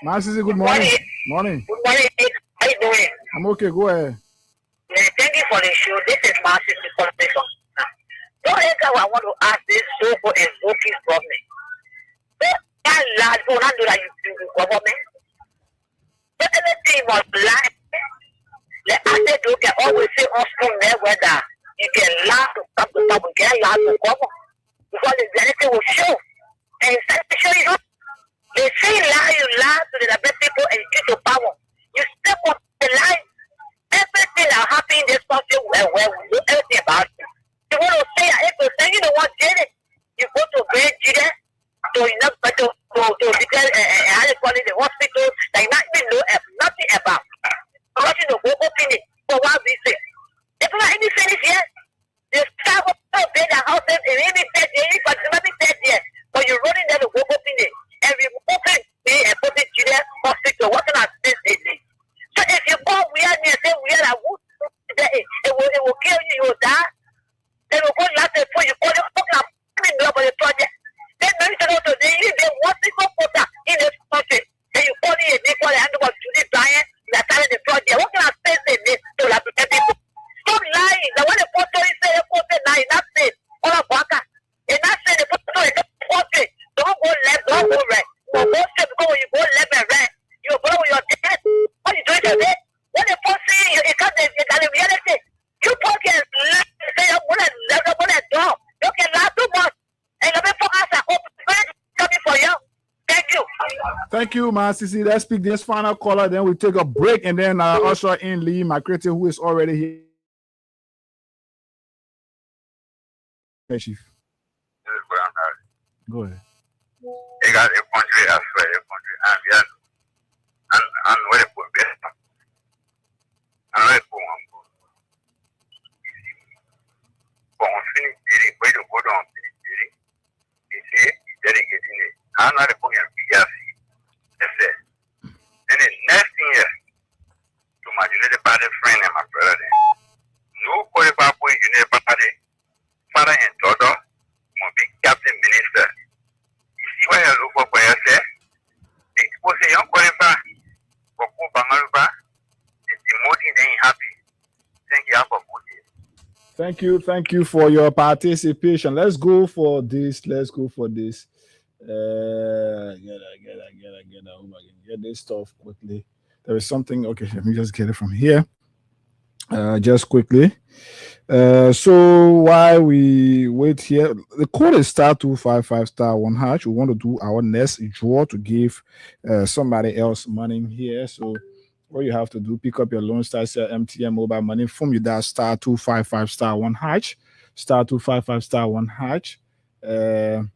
Marcy, good morning. Morning. Good morning. How you doing? I'm okay. Go ahead. Yeah, thank you for the show. This is Marcy conversation. Don't ever I want to ask this so-called invoking government. That lad who not do that you government. But anything was lie. The asset you can always say on screen there whether you can laugh to come to top and get laugh to cover. Because if anything will show. And instead to show you. They say lie, you lie to the best people and you to power. You step up the line. Everything that happened in this country, well, we know everything about it. You want to say, you know what, get it. You go to Grand Judea, to declare how they call it, the hospital, that you not even know nothing about. Rushing to go open it for one reason. There's not anything here. one single quota in this country. And you only a equal and what to the giant, you are telling the project. What can I say in this to la people? Stop lying. The one the photo is say the photo lying, that's it. All of Waka. And that's it, the photo is the portrait. Don't go left, don't go right. You go straight, go, you go left and right. You go with your debt. What you doing today? When the photo you can't the reality. You pocket left, say you bullet door. You can lie too much. And the people are open coming for you. Thank you. Thank you, man. Sisi. Let's pick this final caller, then we take a break, and then usher in Lee, my creative, who is already here. Hey, Chief. Go ahead. You got a country as well, a country, and where you put best, and where you put one go. For on finish dating, where you go down finish dating, they say delegating it. I'm not a point of BRC. That's it. Then the next thing is to my unity party friend and my brother. No qualified point unity party, father and daughter, my big captain minister. You see what I look for yourself? People say you're qualified for Bangaruba. It's demoting, they ain't happy. Thank you for good day. Thank you for your participation. Let's go for this. Get this stuff quickly. There is something. Okay, let me just get it from here. Just quickly. So while we wait here, the code is *255*1#. We want to do our next draw to give somebody else money here. So what you have to do, pick up your Lone Star MTN mobile money from you that *255*1#, *255*1#.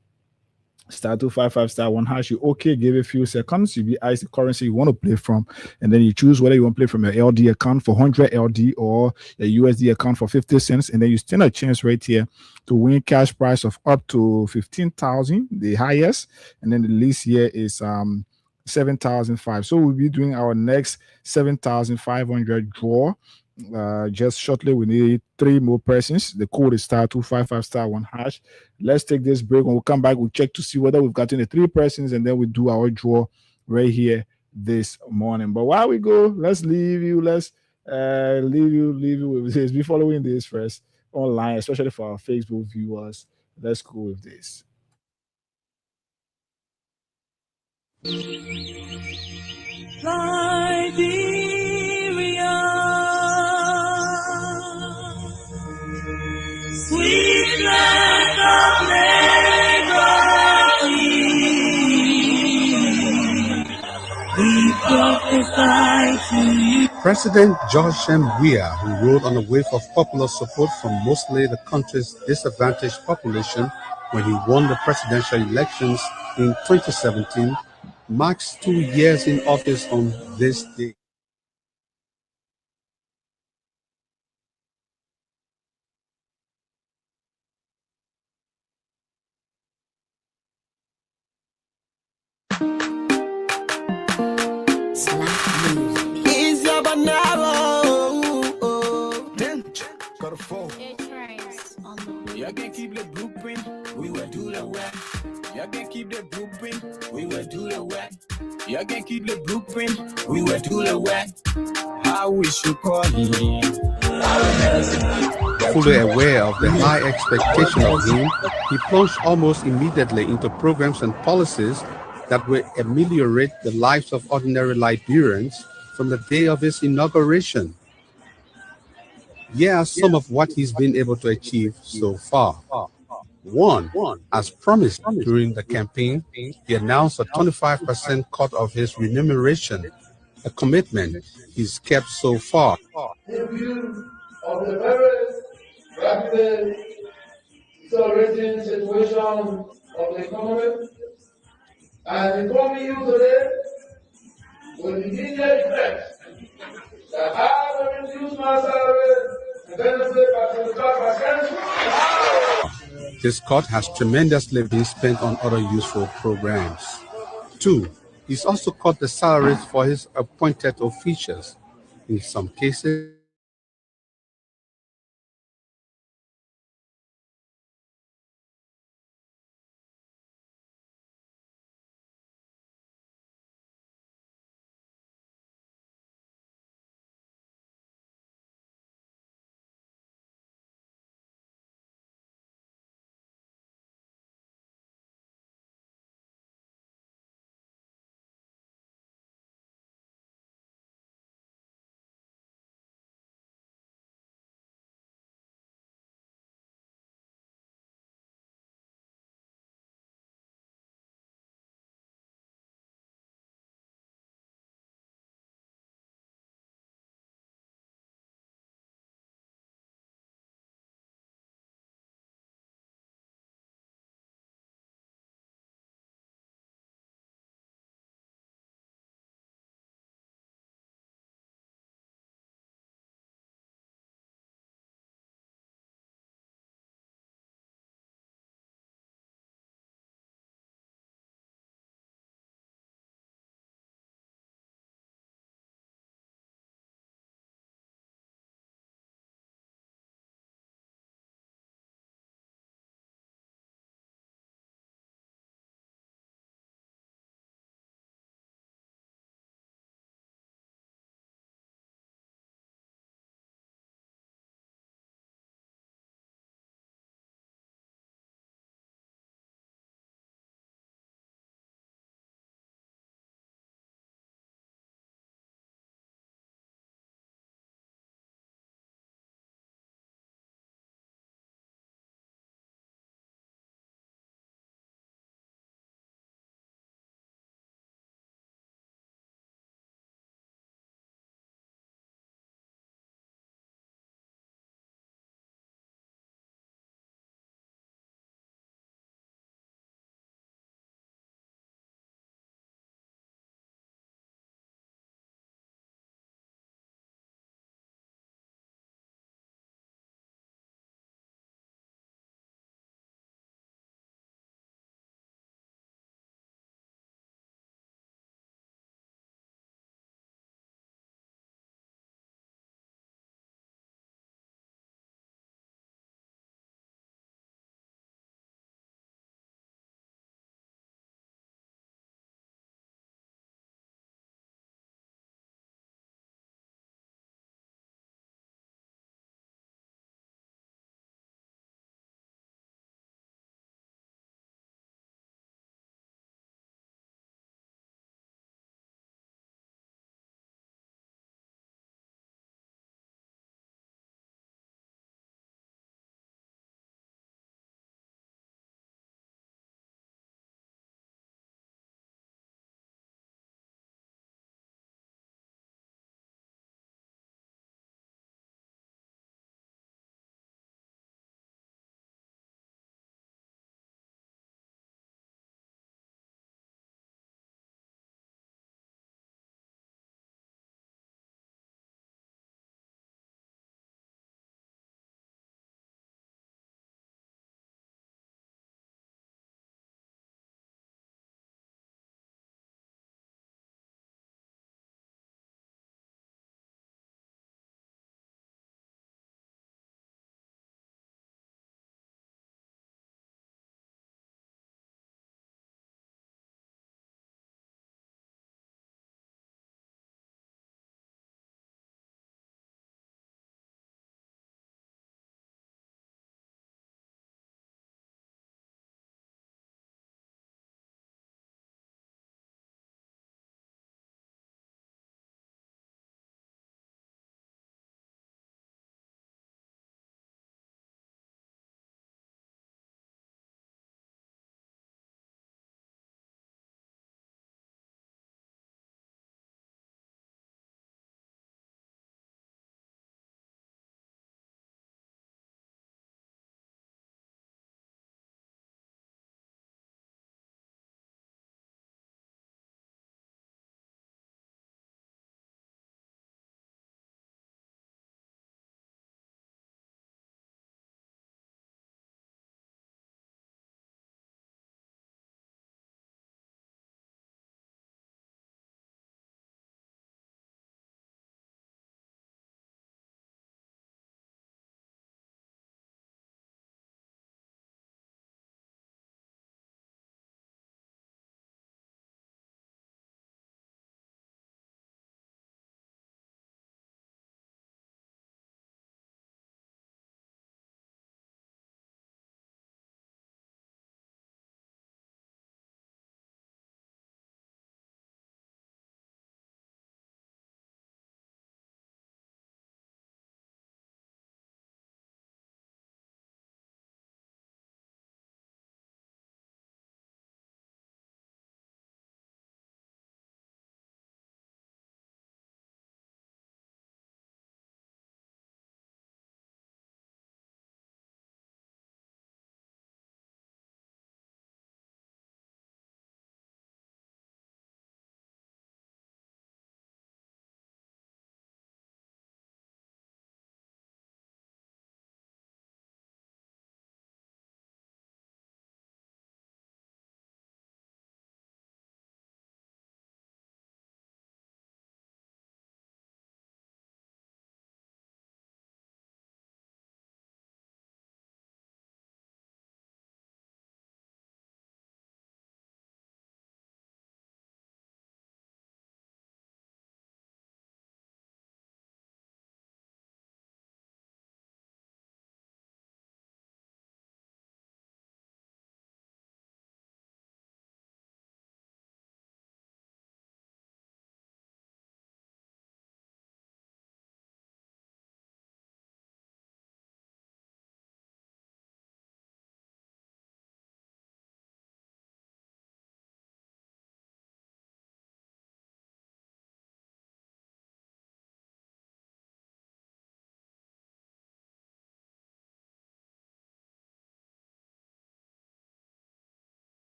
*255*1#. You okay, give it a few seconds. You be ice the currency you want to play from, and then you choose whether you want to play from your LD account for 100 LD or your USD account for 50 cents, and then you stand a chance right here to win cash prize of up to 15,000, the highest, and then the least here is 7,005. So we'll be doing our next 7,500 draw. Just shortly, we need 3 more persons. The code is *255*1#. Let's take this break. When we come back, we'll check to see whether we've gotten the 3 persons, and then we do our draw right here this morning. But while we go, let's leave you. Let's leave you with this. Be following this first online, especially for our Facebook viewers. Let's go with this. Sweet land of liberty, we prophesy to you. President George M. Weah, who rode on a wave of popular support from mostly the country's disadvantaged population when he won the presidential elections in 2017, marks 2 years in office on this day. You can keep the blueprint, we will do the work. You can keep the blueprint, we will do the work. You can keep the blueprint, we will do the work. How we should call it. Fully aware of the high expectation of him, he plunged almost immediately into programs and policies that will ameliorate the lives of ordinary Liberians from the day of his inauguration. Here are some of what he's been able to achieve so far. 1. As promised during the campaign, he announced a 25% cut of his remuneration, a commitment he's kept so far. In view of the very rapid deteriorating situation of the economy, and informing you today with immediate effect that I will reduce my salary and benefit by 25%. This cut has tremendously been spent on other useful programs. 2. He's also cut the salaries for his appointed officials. In some cases,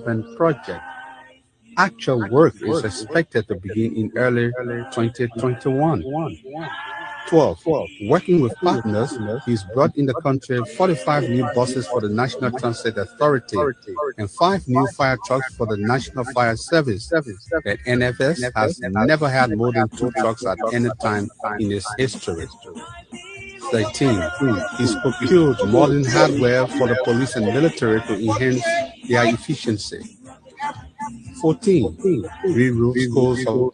Development Project. Actual work is expected to begin in early 2021. 12. Working with partners, he's brought in the country 45 new buses for the National Transit Authority and 5 new fire trucks for the National Fire Service. The NFS has never had more than 2 trucks at any time in its history. 13. He's procured modern hardware for the police and military to enhance their efficiency. 14. Re-roof schools of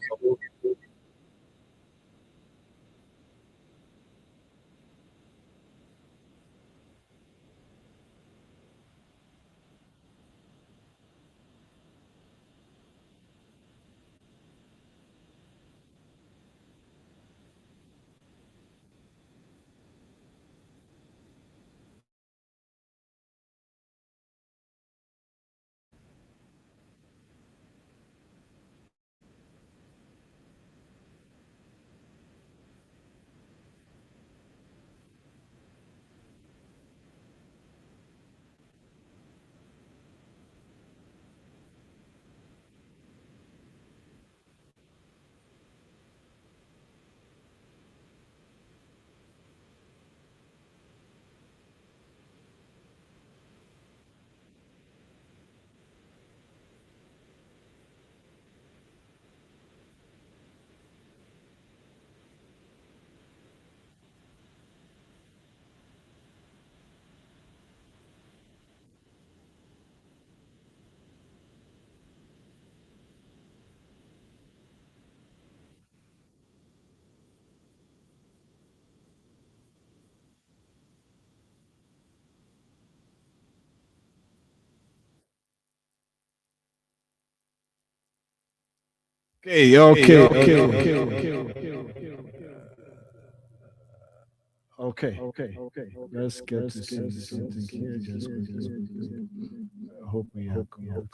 Okay. Let's get to see something here. Just quickly. I hope we have connected.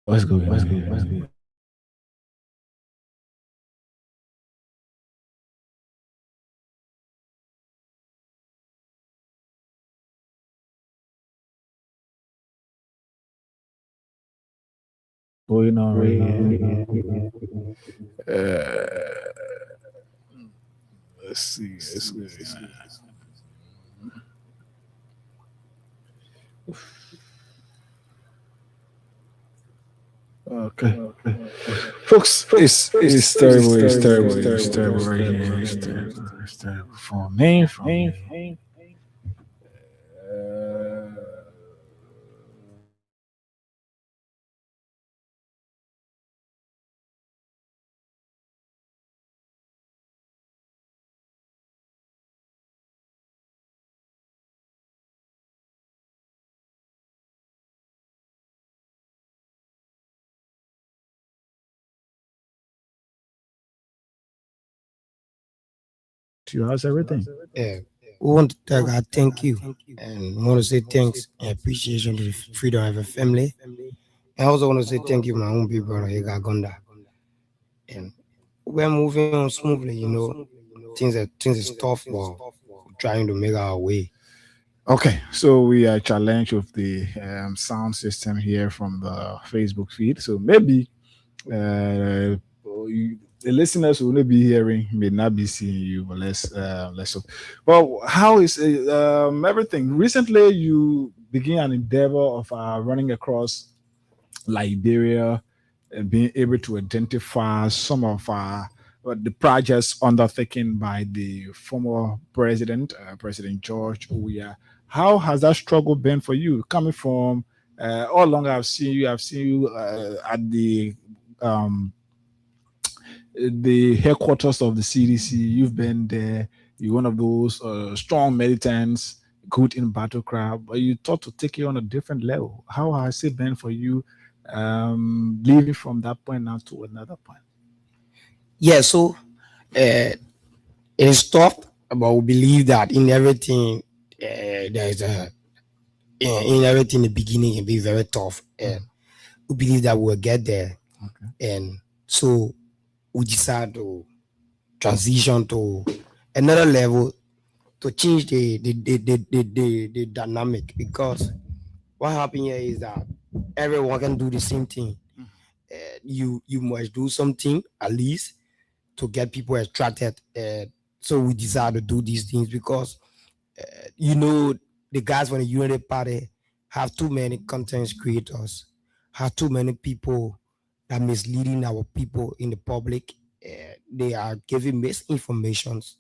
What's going on? Going on right here. Let's see. Okay. Folks, it's terrible right here. It's terrible for me. How's everything? Yeah. We want to tell God thank you and we want to say thanks and appreciation to the freedom of a family. And I also want to say thank you to my own big brother, Ega Gonda. And we're moving on smoothly, Things is tough, but we're trying to make our way. Okay, so we are challenged with the sound system here from the Facebook feed. So maybe the listeners will not be hearing, may not be seeing you, but let's hope. Well, how is everything? Recently, you begin an endeavor of running across Liberia and being able to identify some of the projects undertaken by the former president, President George Weah. How has that struggle been for you? Coming from all along, I've seen you at the headquarters of the CDC. You've been there. You're one of those strong militants, good in battle cry, but you thought to take it on a different level. How has it been for you, leaving from that point now to another point? Yeah, so it's tough, but we believe that in everything, there's in everything, the beginning can be very tough, and we believe that we'll get there. And so we decided to transition to another level to change the dynamic, because what happened here is that everyone can do the same thing. You must do something at least to get people attracted. So we decided to do these things because the guys from the Unity Party have too many content creators, have too many people that misleading our people in the public. They are giving misinformations.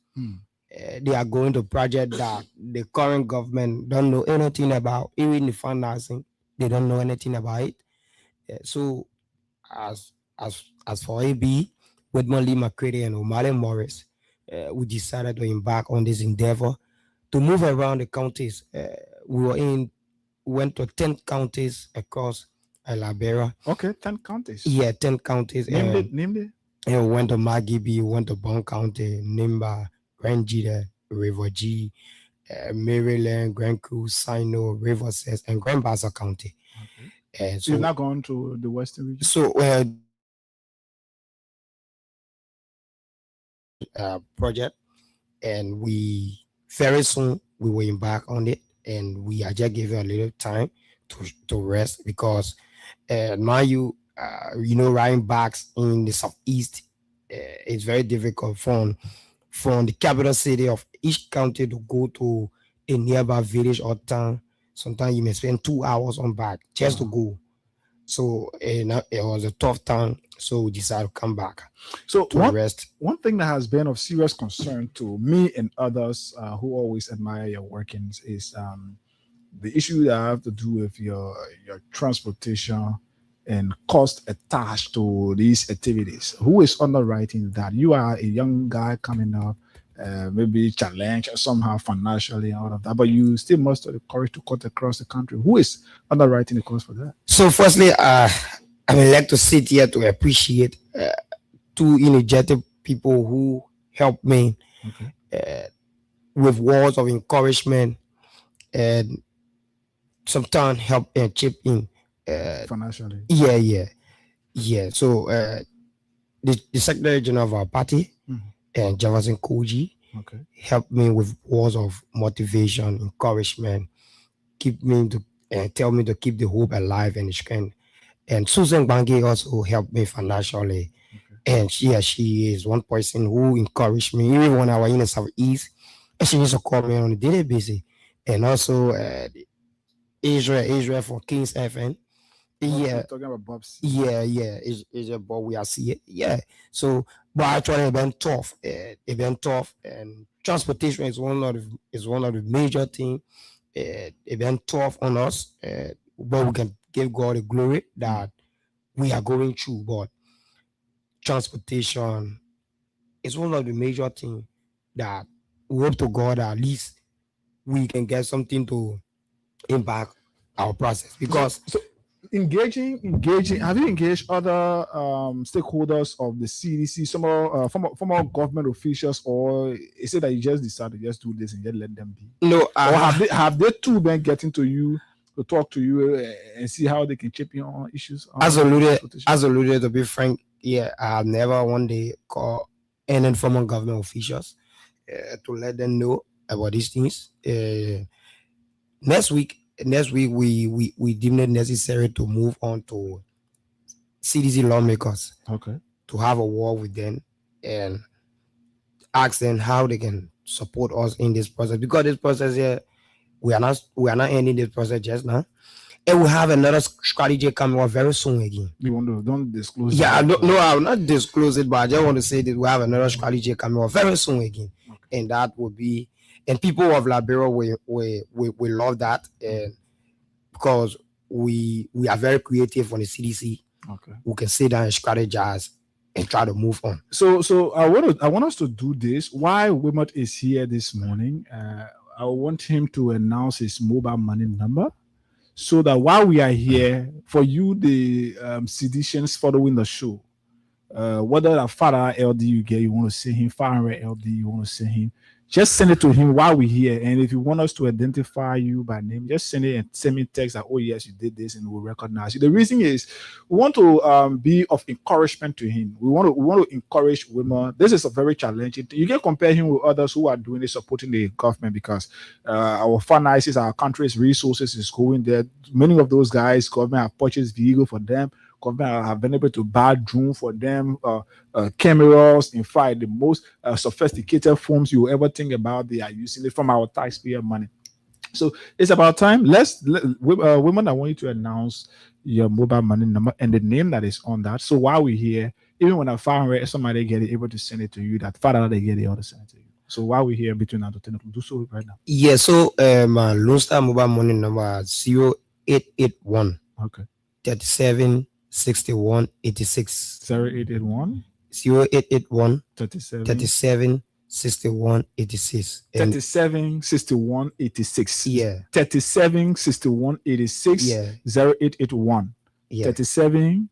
They are going to project that the current government don't know anything about, even the financing. They don't know anything about it. So as for AB, with Molly McCready and Omale Morris, we decided to embark on this endeavor to move around the counties. We went to 10 counties across Liberia. Okay, 10 counties. Yeah, 10 counties. Name it. And we went to Magibi, we went to Bond County, Nimba, Grand Jita, River G, Maryland, Grand Cruz, Sino, River Cess, and Grand Bassa County. So you're not going to the Western region? So project, and we very soon we will embark on it, and we are just giving a little time to rest, because mind you, riding backs in the southeast is very difficult from the capital city of each county to go to a nearby village or town. Sometimes you may spend 2 hours on back just to go. So it was a tough time. So we decided to come back to rest. One thing that has been of serious concern to me and others who always admire your workings is the issue that have to do with your transportation and cost attached to these activities. Who is underwriting that? You are a young guy coming up, maybe challenged somehow financially and all of that, but you still must have the courage to cut across the country. Who is underwriting the cost for that? So firstly, I would like to sit here to appreciate two energetic people who helped me with words of encouragement and sometimes help and chip in financially. Yeah. So the Secretary General of our party and Jefferson Koji helped me with words of motivation, encouragement, keep me to tell me to keep the hope alive and the strength. And Susan Bangi also helped me financially. And she is one person who encouraged me even when I was in the Southeast. And she used to call me on a daily basis. And also Israel from Kings FM. Yeah, talking about Bob's. Yeah, it's a but we are see it. Yeah. So, but actually, it been tough. It been tough, and transportation is one of the major things. It been tough on us, but we can give God the glory that we are going through. But transportation is one of the major things that we hope to God that at least we can get something to impact our process, because. So engaging, have you engaged other stakeholders of the CDC, some former government officials, or is it that you just decided to just do this and just let them be? No, or have they too been getting to you to talk to you and see how they can chip in on issues? As alluded, to be frank, yeah, I have never one day called any former government officials to let them know about these things. Next week we deemed it necessary to move on to CDC lawmakers. To have a war with them and ask them how they can support us in this process, because this process here We are not ending this process just now. And we have another strategy coming up very soon again. You want to don't disclose? Yeah, I will not disclose it, but I just want to say that we have another strategy coming up very soon again, and that will be, and people of Liberia we love that, and because we are very creative on the CDC. Okay, we can sit down and strategize and try to move on. So I want us to do this. Why Wimot is here this morning? I want him to announce his mobile money number, so that while we are here, for you, the citizens following the show, whether a father LD you get, you want to see him, 500 LD, you want to see him, just send it to him while we're here. And if you want us to identify you by name, just send it and send me text that, oh yes, you did this, and we'll recognize you. The reason is we want to be of encouragement to him. We want to encourage women. This is a very challenging thing. You can compare him with others who are doing it, supporting the government, because our finances, our country's resources is going there. Many of those guys, government have purchased vehicle for them. Government have been able to buy drone for them, cameras. In fact, the most sophisticated phones you ever think about, they are using it from our taxpayer money. So it's about time. Women, I want you to announce your mobile money number and the name that is on that. So while we're here, even when I found somebody get it, able to send it to you, that father they get it, or to send it to you. So while we're here between now to 10 o'clock, do so right now. Yeah. So my Lone Star mobile money number is 0881. Okay. 37 61 86 0881 0881 37 61 86 37 61 86. Yeah. 37 61 86. Yeah. 0881. Yeah. 37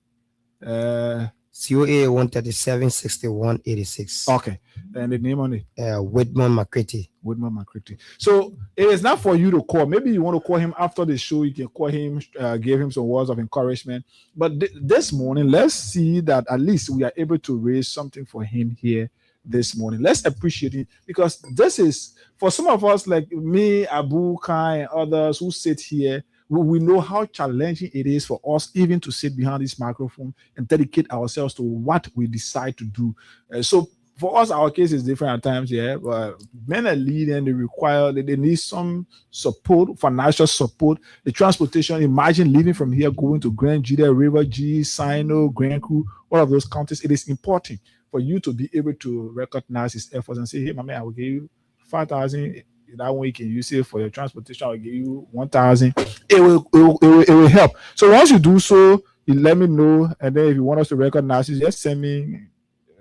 0881 37 61 86. Okay. And the name on it? Whitman McCready. Whitman McCready. So it is not for you to call. Maybe you want to call him after the show. You can call him, give him some words of encouragement. But this morning, let's see that at least we are able to raise something for him here this morning. Let's appreciate it, because this is, for some of us like me, Abu Kai, and others who sit here, we know how challenging it is for us even to sit behind this microphone and dedicate ourselves to what we decide to do. So for us, our case is different at times, yeah. But men are leading, they need some support, financial support, the transportation. Imagine living from here, going to Grand Judah, River G, Sino, Grand Crew, all of those counties. It is important for you to be able to recognize his efforts and say, hey, my man, I will give you 5,000. That way you can use it for your transportation. I'll give you 1,000. It will help. So once you do so, you let me know. And then if you want us to recognize it, just send me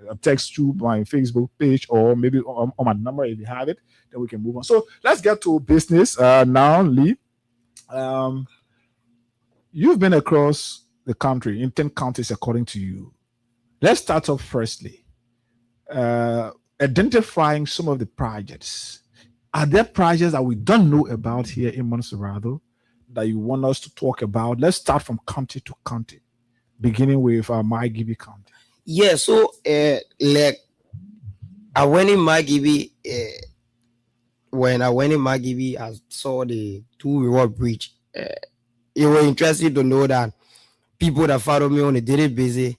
a text to my Facebook page, or maybe on my number if you have it. Then we can move on. So let's get to business now, Lee. You've been across the country in 10 counties according to you. Let's start off firstly. Identifying some of the projects. Are there projects that we don't know about here in Montserrat that you want us to talk about? Let's start from county to county, beginning with Margibi County. Yeah, so like I went in Margibi. When I went in Margibi, I saw the Two River Bridge. It was interesting to know that people that follow me on a daily basis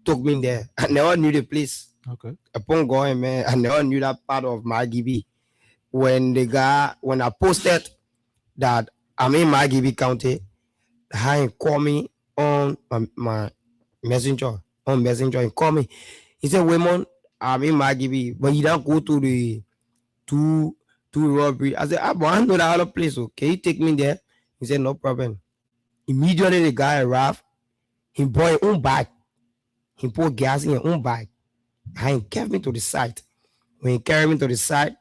took me there. I never knew the place. Okay. Upon going, man, I never knew that part of Margibi. When I posted that I'm in Margibi County, he called me on my messenger. And call me. He said, Raymond, I'm in Margibi, but you don't go to the two robbery. I said, I know that other place. So can you take me there? He said, no problem. Immediately the guy arrived. He bought his own bag. He put gas in his own bag. And he carried me to the site. When he carried me to the site,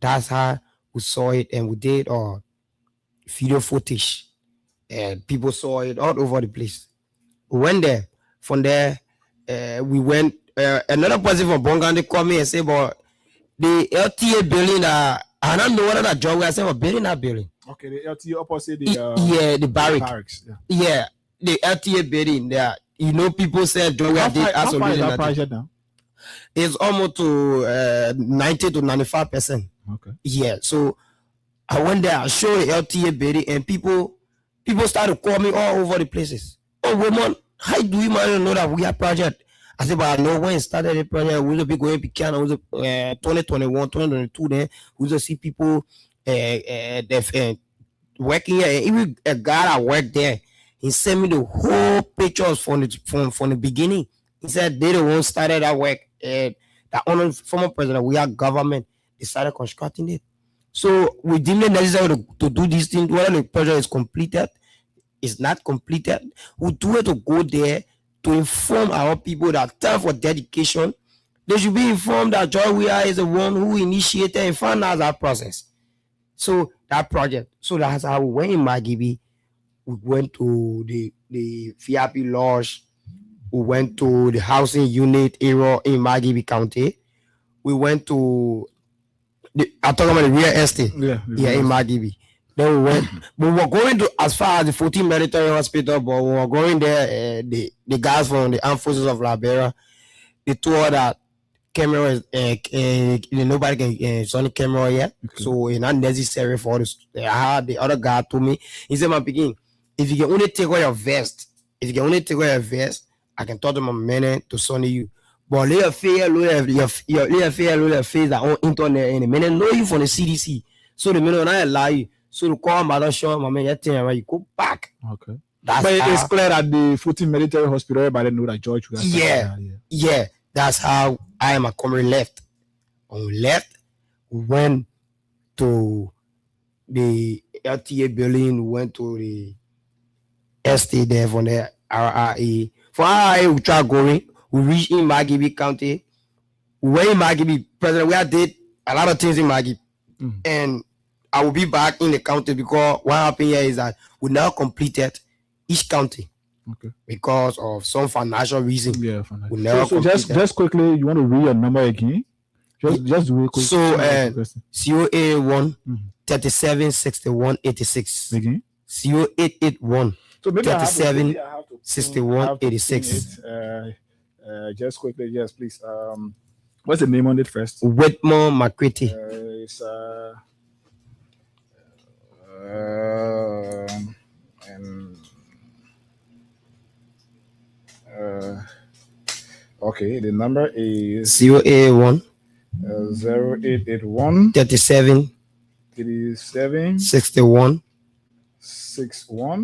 that's how we saw it, and we did video footage. And people saw it all over the place. We went there. From there, we went. Another person from Bongan called me and said, "But the LTA building, I don't know what that job." I said, "But building that building." Okay, the LTA opposite the the barracks. Yeah, the LTA building there. You know, people said job. How far is that project now? It's almost to 90 to 95%. Okay. Yeah, so I went there. I showed the LTA building, and people started to call me all over the places. Oh, woman, how do you know that we have project? I said, but I know when it started the project, we'll be going to Pican, 2021, 2022, then we'll just see people working here. Even a guy that worked there, he sent me the whole pictures from the beginning. He said they the one started that work. The former president, we are government, they started constructing it. So we deem it necessary to do these things. Whether the project is completed, is not completed, we do it to go there to inform our people that time for dedication. They should be informed that Joy Weah is the one who initiated and financed that process. So that project. So that's how we went in Magibi. We went to the VIP lodge. We went to the housing unit area in Magibi County. We went to I'm talking about the real estate. Yeah, in Magibi. Then we went. We were going to as far as the 14 military hospital, but we were going there. The guys from the Armed Forces of Liberia, they told us that camera is nobody can Sony camera yet, so it's not necessary for this. The other guy told me, he said, "My begin, if you can only take away your vest, I can talk to my man to Sony you. But your face that on internet and the man know you from the CDC, so the man will not allow you." So to call Madam Shaw, my man, you go back. Okay. But it's clear that the 14 military hospital, everybody know that George. Yeah. That's how I am a comrade left. When we left, we went to the LTA building, we went to the estate there from the RRA. For RRA, we tried going. We reached in Magibi County. We went in Magibi. President, we did a lot of things in Magibi. And I will be back in the county because what happened here is that we now completed each county. Okay. Because of some financial reason. Yeah, financial. So just quickly, you want to read your number again? Just real quick. So COA1 37 61 86. Again? CO881 so 37 61 86. Just quickly, yes, please. What's the name on it first? Whitmore McCready. It's okay, the number is COA1 0881 37 61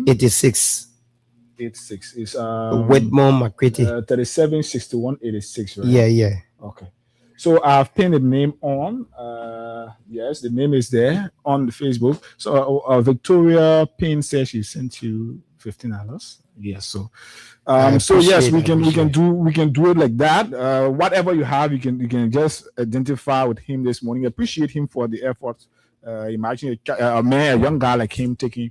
86. It's Whitmore McCready. 37 61 86, right? Yeah. Okay. So I've pinned the name on. Yes, the name is there on the Facebook. So Victoria Payne says she sent you $15. Yes. So so yes, we can do it like that. Whatever you have, you can just identify with him this morning. Appreciate him for the effort. Imagine a young guy like him taking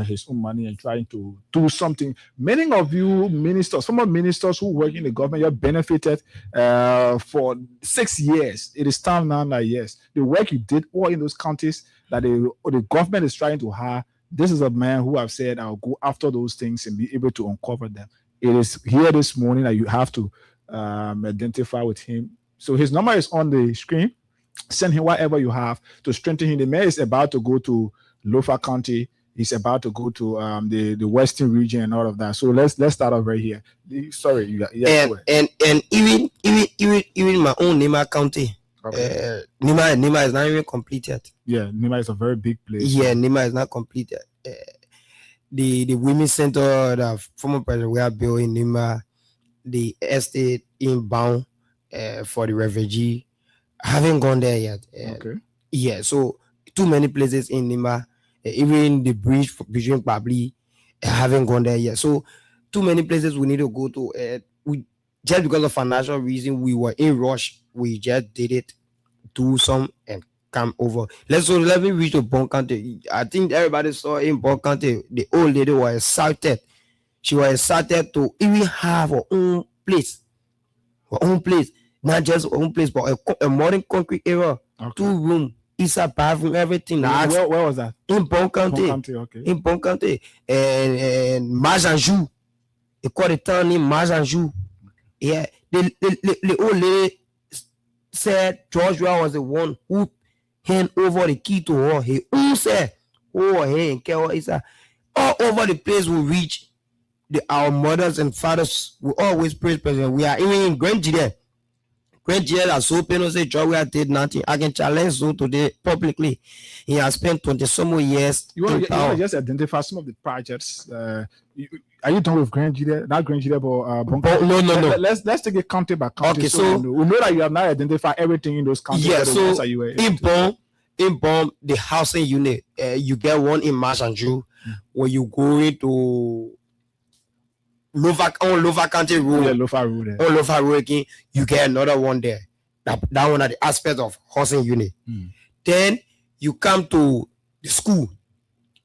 his own money and trying to do something. Many of you ministers, former ministers who work in the government, you have benefited for 6 years. It is time now that yes, the work you did all in those counties that the government is trying to hire. This is a man who have said, I'll go after those things and be able to uncover them. It is here this morning that you have to identify with him. So his number is on the screen. Send him whatever you have to strengthen him. The mayor is about to go to Lofa County. He's about to go to the Western region and all of that. So let's start off right here. Sorry, and even my own Nima County. Okay. Nima is not even completed. Yeah, Nima is a very big place. Yeah, Nima is not completed. The women's center that former president we are building in Nima, the estate inbound for the refugee, I haven't gone there yet. Okay. Yeah, so too many places in Nima, even the bridge between Pabli, I haven't gone there yet. So too many places we need to go to. We just because of financial reason, we were in rush. We just did it, do some and come over. Let me reach to Bon County. I think everybody saw in Bon County, the old lady was excited. She was excited to even have her own place. Not just her own place, but a modern concrete area, okay. 2 room, inside bathroom, everything. Where was that? In Bon County. Okay. In Bon County. And Majanjou. They call the town name Majanjou. Yeah, the old lady said George Weah was the one who hand over the key to her. He said, all over the place we reach. Our mothers and fathers will always praise President. We are even in Grand there. Great years as so pain say job we did nothing. I can challenge Zo today publicly. He has spent 20 some more years. You want to just identify some of the projects. Are you done with Grand Judah? Not Grand Judah, but no. Let's take it county by county. Okay, so we know that you have not identified everything in those counties. Yeah, so in Bonn, the housing unit, you get one in Mashanju where you go into Lofa County Road. Yeah, Lofa Road. On Lofa Road again, you get another one there. That one at the aspect of housing unit. Then you come to the school.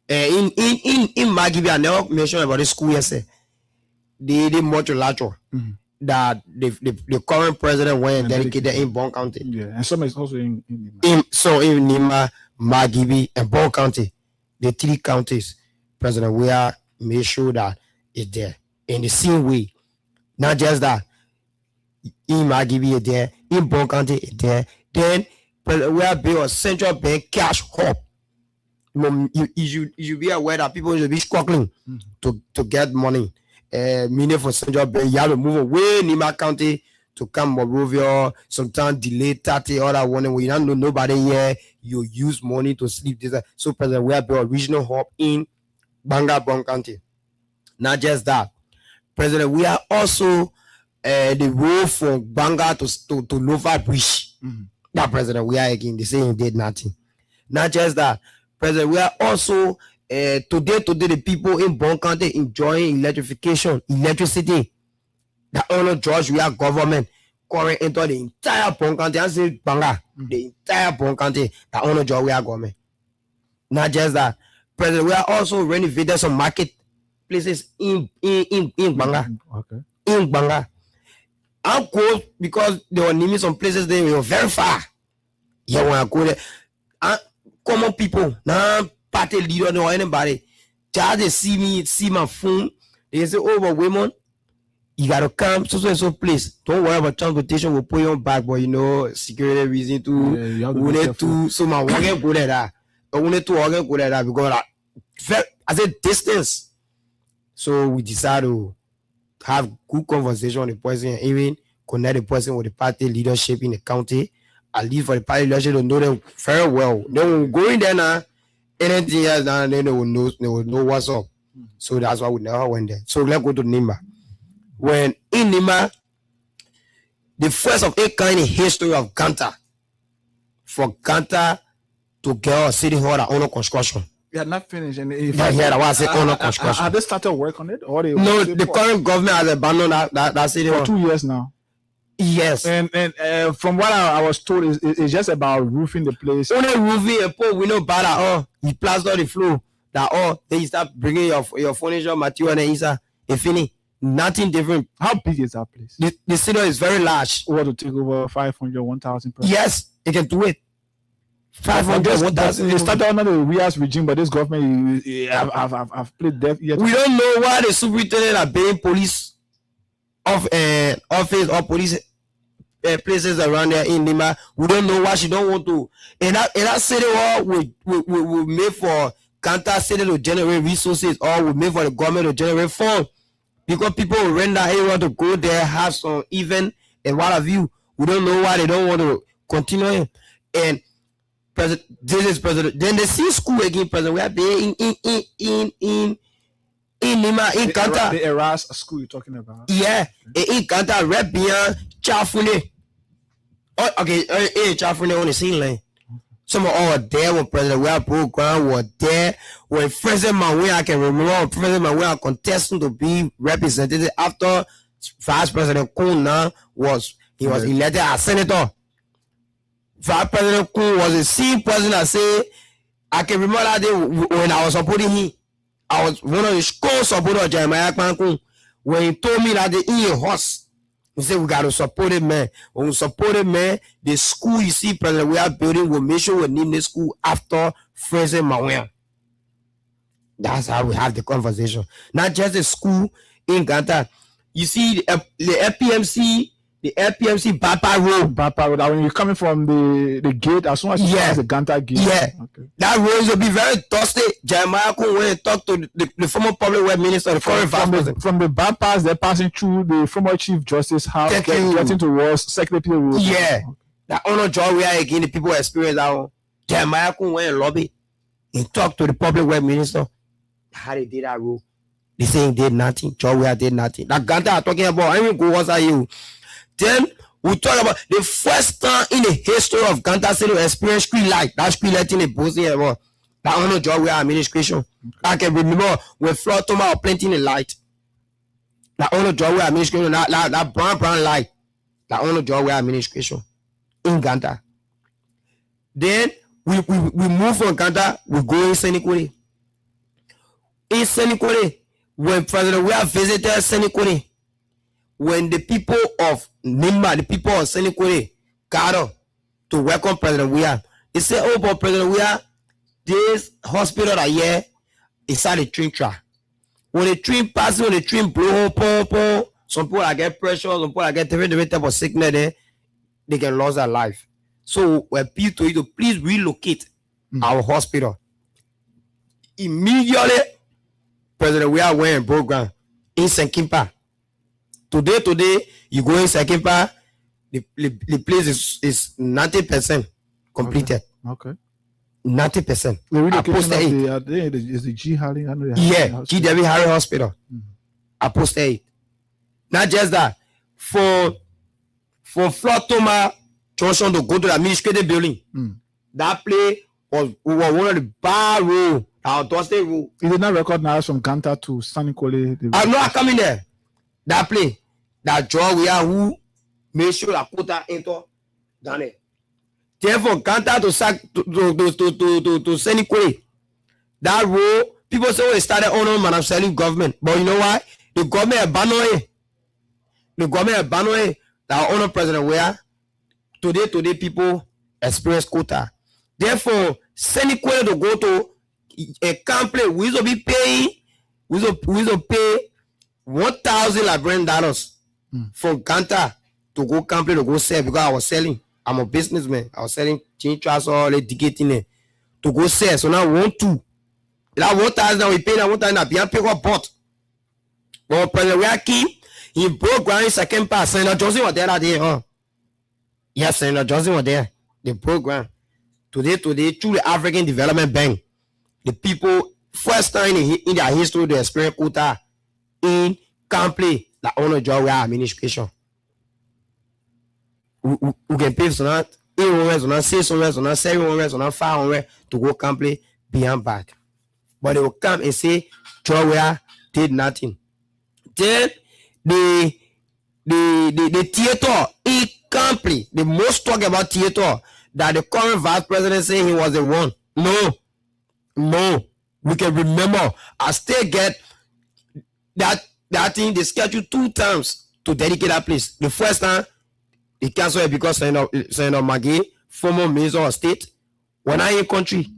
In Magibi, I never mentioned about the school yesterday. The multilateral that the current president went and dedicated in Bonn County. Yeah, and some is also in Nima, Magibi, and Bonn County, the 3 counties, President Weah made sure that it's there in the same way. Not just that, in Magibi is there, in Bonn County is there. Then President Weah built a central bank cash hub. You should be aware that people should be struggling to get money. Meaning for central bank, you have to move away Nima County to come Monrovia, sometimes delay 30 or that one when you don't know nobody here, you use money to sleep this. So President we have built a regional hub in Bonn County. Not just that, President we are also the road from Banga to Lofa Bridge. That President we are again, they say he did nothing. Not just that, President we are also today the people in Bonn County enjoying electricity. The honor George we are government current into the entire Bonn County. I say Banga, the entire Bonn County. The honor George we are government. Not just that, President we are also renovated some market places in Banga. Okay. In Banga. I'm cool because they were naming some places they were very far. Yeah, when I go there, common people, party leader or anybody, just they see my phone, they say, oh, but women, you gotta come so place. Don't worry about transportation, we'll put you on back, but you know, security reason to so my organ go there. I wanted to organ go there because I said distance. So we decided to have good conversation with the person and even connect the person with the party leadership in the county. At least for the party leadership to know them very well. Then when we go in there now, anything else now, then they will know what's up. So that's why we never went there. So let's go to Nima. When in Nima, the first of a kind in history of Ganta, for Ganta to get a city hall at owner construction. They had not finished. And owner construction. Have they started work on it? Or they no, the current government has abandoned that city hall. For 2 years now. Yes. And from what I was told, it's just about roofing the place. Only roofing and pole, we know bad at all. You plaster the floor. That all. Then you start bringing your furniture material and inside. It finish. Nothing different. How big is that place? The city is very large. What to take over 500, 1,000 people? Yes, it can do it. 500, 1,000. They started under the Rias regime, but this government have played deaf yet. We don't know why the superintendent are paying police office or police places around there in Lima. We don't know why she don't want to. In that city hall, we made for Kanta city to generate resources, or we made for the government to generate funds. Because people will rent that area to go there, have some event, and what have you. We don't know why they don't want to continue. And this is President. Then they see school again, President. We are there in Lima, in Kanta. The Eras school you're talking about? Yeah, in Kanta, right beyond Chafune. Oh, okay, Chafune on the scene line. Some of all were there when President Weah program were there. When President Mornng, I can remember President Mornng contesting to be representative after Vice President Kun was elected as senator. Vice President Kun was the same person that said, I can remember that day when I was supporting him. I was one of the core supporters of Jeremiah Kun. When he told me that they eat a horse, he said, we got to support it, man. When we support it, man, the school you see, President, we are building, we'll make sure we name the school after President Mornng. That's how we have the conversation. Not just the school in Ganta. You see, the FPMC, the LPMC Bapa Road. Bapa Road. When you're coming from the gate, as soon as you pass the Ganta gate. Yeah. Okay. That road will be very thirsty. Jeremiah Kun went and talked to the former public works minister, the current vice president. From the bypass, they're passing through the former Chief Justice house, getting towards Secretary Road. Yeah. That honor joy we are again, the people experience that one. Jeremiah Kun went and lobby and talked to the public works minister. How they did that road. They say he did nothing. Joy we are did nothing. That Ganta are talking about, I mean, go what's that you? Then we talk about the first time in the history of Ganta City to experience street light. That street light in the Boston about that honor job we are administration. I can remember when Floyd Thomas was plenty in the light. That honor job we are administration. That brown light. That honor job we are administration in Ganta. Then we move from Ganta, we go in Senikore. In Senikore, when President we have visited Senikore, when the people of Nimba, the people of Senikore, gathered to welcome President Weah, they say, oh, but President Weah, this hospital that here is at the train track. When the train passes, when the train blow, some people that get pressure, some people that get different type of sickness there, they can lose their life. So we appeal to you to please relocate our hospital. Immediately, President Weah went and program in St. Kimpa. Today, you go in Sekimpa, the place is 90% completed. Okay. 90%. Is the G. Harry? Yeah, G. David Harry Hospital. I posted it. Not just that. For Flotoma Junction to go to the administrative building, that place was one of the bar road, our Thursday road. You did not recognize from Ganta to Sanikole. I'm not coming there. That play, that draw we are who make sure that put that into down there. Therefore, Ganta to Senikore, that road, people say we started on man, I'm selling government. But you know why? The government abandoned it. The government abandoned it. That honor President Weah. Today people experience quota. Therefore, Senikore to go to a camp place, we will be paying, we will pay $1,000 for Ganta to go camp to go sell because I was selling. I'm a businessman. I was selling chain tracks all the ticketing to go sell. So now I want to. That 1,000 we pay that 1,000 beyond pick up bought. But President Weah he broke ground in second pass. Senator Johnson was there that day, huh? Yes, Senator Johnson was there. They broke ground. Today, through the African Development Bank, the people first time in their history they experience quota in Campley, the honor job we are administration. We can pay for that 800, 600, 700, 500 to go Campley beyond back. But they will come and say job we are did nothing. Then the theater in Campley, the most talk about theater that the current vice president say he was the one. No, we can remember. I still get that thing. They scheduled 2 times to dedicate that place. The first time they canceled it because Senator Maggie, former minister of state, when I in country.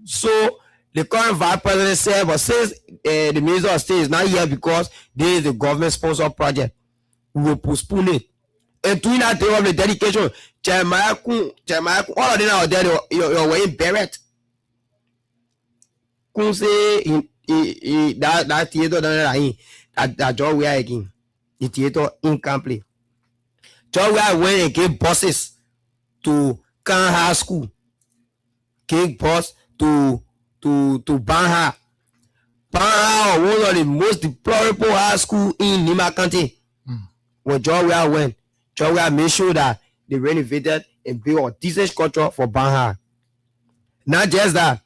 So the current vice president said, but since the minister of state is not here because this is the government sponsored project, we will postpone it. And during that day of the dedication, Jeremiah, all of them are there. You're wearing beret. Kun say that theater that John Weah again, the theater in Campley. John Weah went and gave buses to Can High School, gave bus to Banha. Banha, one of the most deplorable high school in Lima County. When John Weah went, John Weah made sure that they renovated and built a decent structure for Banha. Not just that.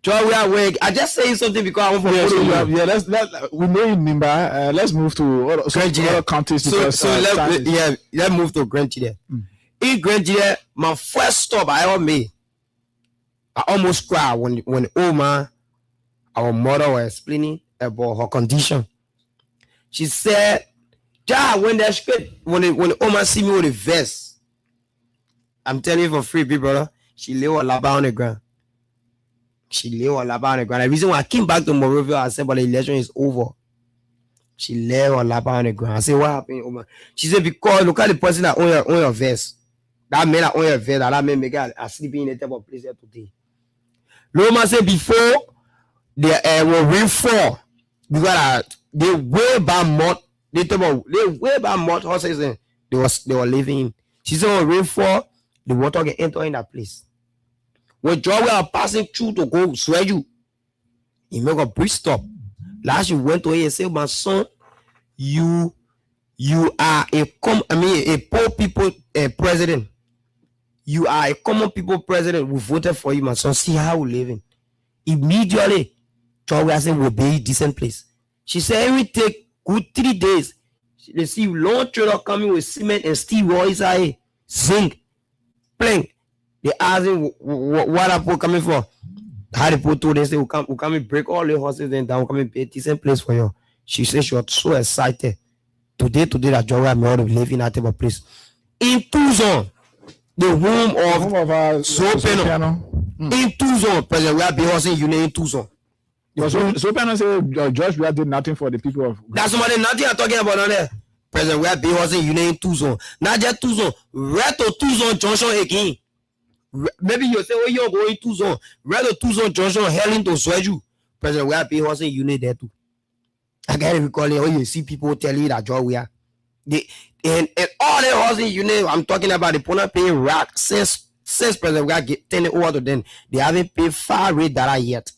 John Weah went. I just saying something because I want to let's we know in Nimba. Let's move to other counties. Let's move to Grand Chile. In Grand Chile, my first stop I ever made, I almost cried when Oma, our mother, was explaining about her condition. She said, "Ja, when they when Oma see me with a vest, I'm telling you for free, big brother, she lay her lap on the ground. She lay her lap on the ground. The reason why I came back to Monrovia, I said, but the election is over. She lay her lap on the ground. I say, what happened? Oh, she said, because look at the person that on your vest. That man that on your vest, that man make her sleeping in the type of place there today. Loma said before they were rainfall, because they way by mud, they way by mud horses and they were living. She said when rainfall, the water can enter in that place. When Joe are passing through to go swear you, he make a bridge stop. Last you went to her and said, my son, you are a poor people president. You are a common people president. We voted for you, my son. See how we living. Immediately, Joe said will be a decent place. She said it will take good 3 days. They see long trailer coming with cement and steel walls, zinc, plank. They ask him what are coming for. How the people told they say we come and break all the horses and down, come and be a decent place for you. She said she was so excited. Today that Joe may ought to live in that type of place. In Tucson, the home of Sopiano. In Tucson, President, we are Beyonce Union in Tucson. Sopiano said George Weah did nothing for the people of. That's somebody nothing I'm talking about on there. President, we are Beyonce Union in Tucson. Not just Tucson, right to Tucson Junction again. Maybe you say, oh, you're going Tucson. Right to Tucson Junction, heading to Sweju. President, we are Beyonce Union there too. I can't recall it. Oh, you see people tell you that George Weah. And all the houses, I'm talking about the Pona paying rack since President Weah get 10 over to them. They haven't paid far rate that yet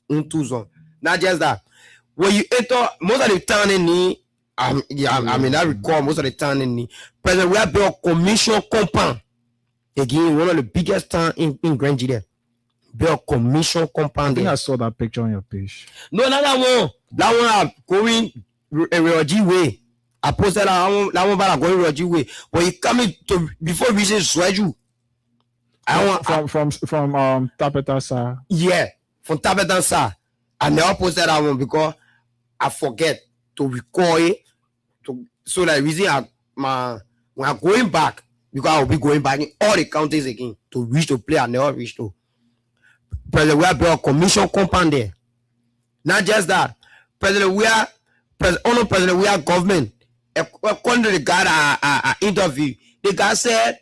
in Tucson. Not just that. When you enter, most of the town in the, I recall most of the town in the President Weah built a commission compound. Again, one of the biggest town in Grand Gila. Built commission compound. I think I saw that picture on your page. No, not that one. That one are going Roji way. I posted that one about going Roji way. When you coming to before reaching Sweju. From Tapetasa. Yeah, from Tapetasa. I never posted that one because I forget to record it. So that reason when I'm going back, because I will be going back in all the counties again to reach to play. I never reached to. President Weah built a commission compound there. Not just that. President Weah government, according to the guy I interviewed, the guy said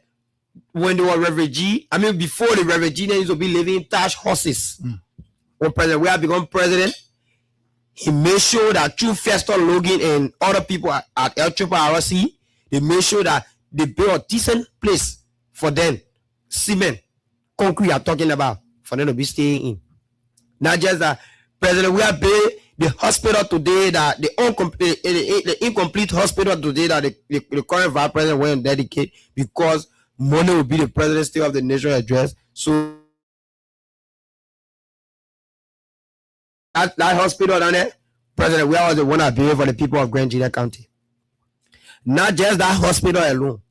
when they were refugee, before the refugee, they used to be living in thatched horses. When President Weah became president, he made sure that through Fester Logan and other people at LRRC, they made sure that they built a decent place for them. Cement, concrete I'm talking about, for them to be staying in. Not just that. President Weah built the hospital today, that the incomplete hospital today that the current vice president went and dedicate because Mornng will be the president still of the national address. So that hospital down there, President Weah was the one that built for the people of Grand Gila County. Not just that hospital alone.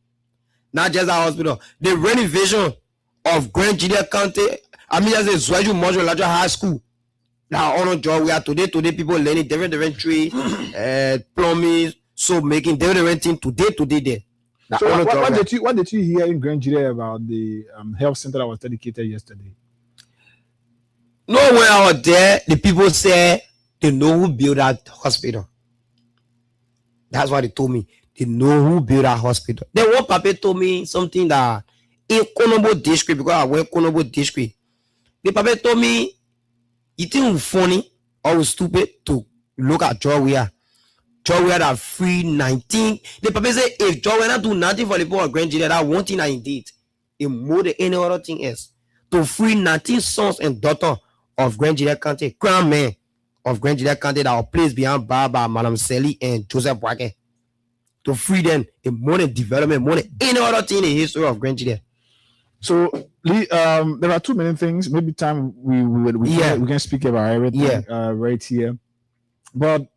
Not just that hospital. The renovation of Grand Gila County, just a Sweju Module Larger High School. Now, on job, we are today people learning different trade, plumbing, soap making, different things today there. So what did you hear in Grand Gila about the health center that was dedicated yesterday? No, when I was there, the people say they know who built that hospital. That's what they told me. They know who built that hospital. Then one papa told me something that in Konobo district, because I went Konobo district, the papa told me, you think it's funny or stupid to look at George Weah? George Weah that free 19. The papa say if George Weah not do nothing for the people of Grand Gila, that one thing that he did, it more than any other thing else. To free 19 sons and daughters of Grand Gila County, crown men of Grand Gila County that were placed behind Baba, Madam Sally, and Joseph Boake. To free them, it more than development, more than any other thing in the history of Grand Gila. So there are too many things. Maybe time we can speak about everything right here. But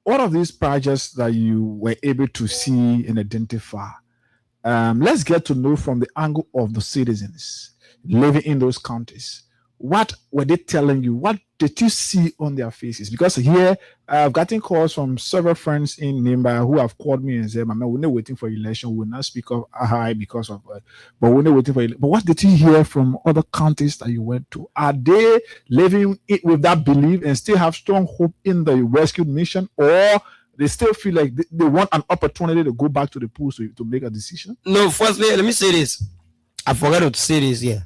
all of these projects that you were able to see and identify, let's get to know from the angle of the citizens living in those counties. What were they telling you? What did you see on their faces? Because here I've gotten calls from several friends in Nimba who have called me and said, "Mama, we're not waiting for election. We'll not speak of high because of, but we're not waiting for election." But what did you hear from other counties that you went to? Are they living with that belief and still have strong hope in the rescue mission, or they still feel like they want an opportunity to go back to the polls to make a decision? No, firstly, let me say this. I forgot to say this here.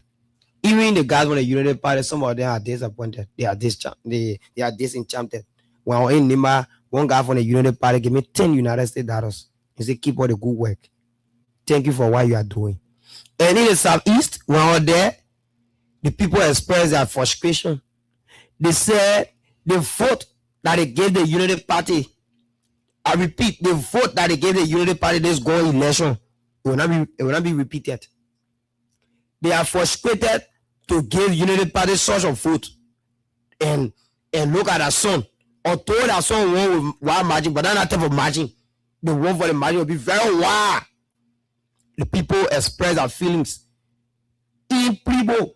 Even the guys when the United Party, some of them are disappointed. They are disenchanted. When in Nima, one guy from the United Party give me 10 United States dollars. He said, keep all the good work. Thank you for what you are doing. And in the Southeast, when I was there, the people expressed their frustration. They said the vote that they gave the United Party, I repeat, the vote that they gave the United Party this going election, it will not be repeated. They are frustrated to give United Party such a vote. And look at that son. Although that son won with wild margin, but not type of margin. The one for the margin will be very wild. The people express their feelings. In Plibo,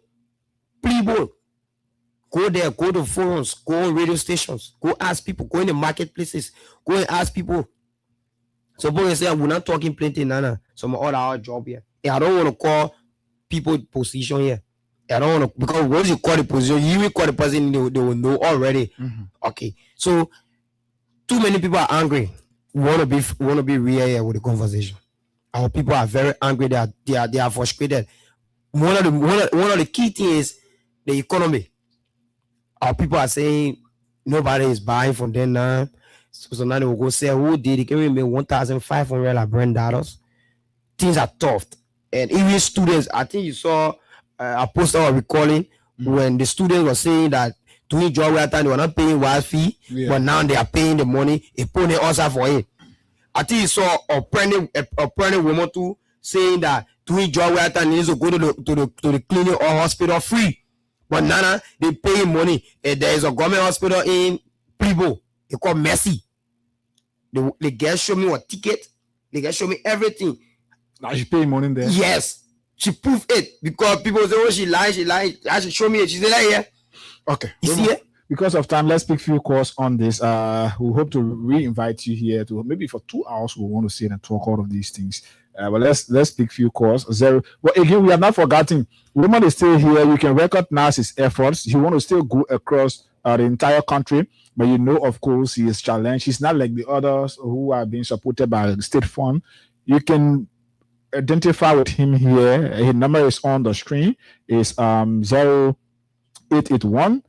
go there, go to forums, go on radio stations, go ask people, go in the marketplaces, go and ask people. Suppose you say, we're not talking plenty, Nana. Some other our job here. I don't want to call people position here. I don't want to, because once you call the position, you will call the person, they will know already. Okay. So too many people are angry. Want to be real here with the conversation. Our people are very angry. They are frustrated. One of the key things is the economy. Our people are saying nobody is buying from them now. So now they will go say, who did it? Can we make $1,500 brand dollars? Things are tough. And even students, I think you saw a poster I was recalling when the students were saying that doing job where time they were not paying wild fee, but now they are paying the money. They put it also for it. I think you saw a pregnant woman too saying that doing job where time needs to go to the clinic or hospital free. But now they pay money. And there is a government hospital in Plibo. They call Mercy. They get show me a ticket. They get show me everything. Now she pay money there. Yes, she proved it because people say, "Oh, she lied." I should show me it. She said, "Yeah." Okay. You see it? Because of time, let's pick few calls on this. We hope to re-invite you here to maybe for 2 hours. We want to sit and talk all of these things. But let's pick few calls. Well, again, we have not forgotten. Woman is still here. You can recognize his efforts. He want to still go across the entire country, but you know, of course, he is challenged. He's not like the others who are being supported by the state fund. You can identify with him here. His number is on the screen. It's 0881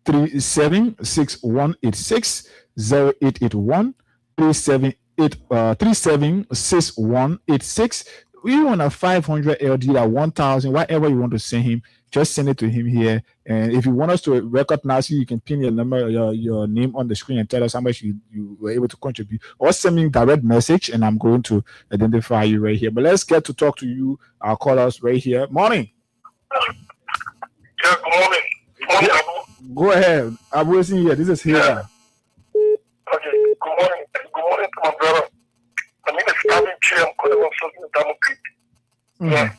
376186 0881 376186. We want a 500 LD at 1,000, whatever you want to send him, just send it to him here. And if you want us to recognize you, you can pin your number, your name on the screen and tell us how much you were able to contribute, or send me a direct message and I'm going to identify you right here. But let's get to talk to you, our callers right here. Morning. Yeah, good morning. Morning, Abu. Go ahead. I'm waiting here. This is here. Yeah. Okay, good morning. Good morning to my brother. My name is Gavin Chi. I'm calling from Southern Diamond Creek. Yeah.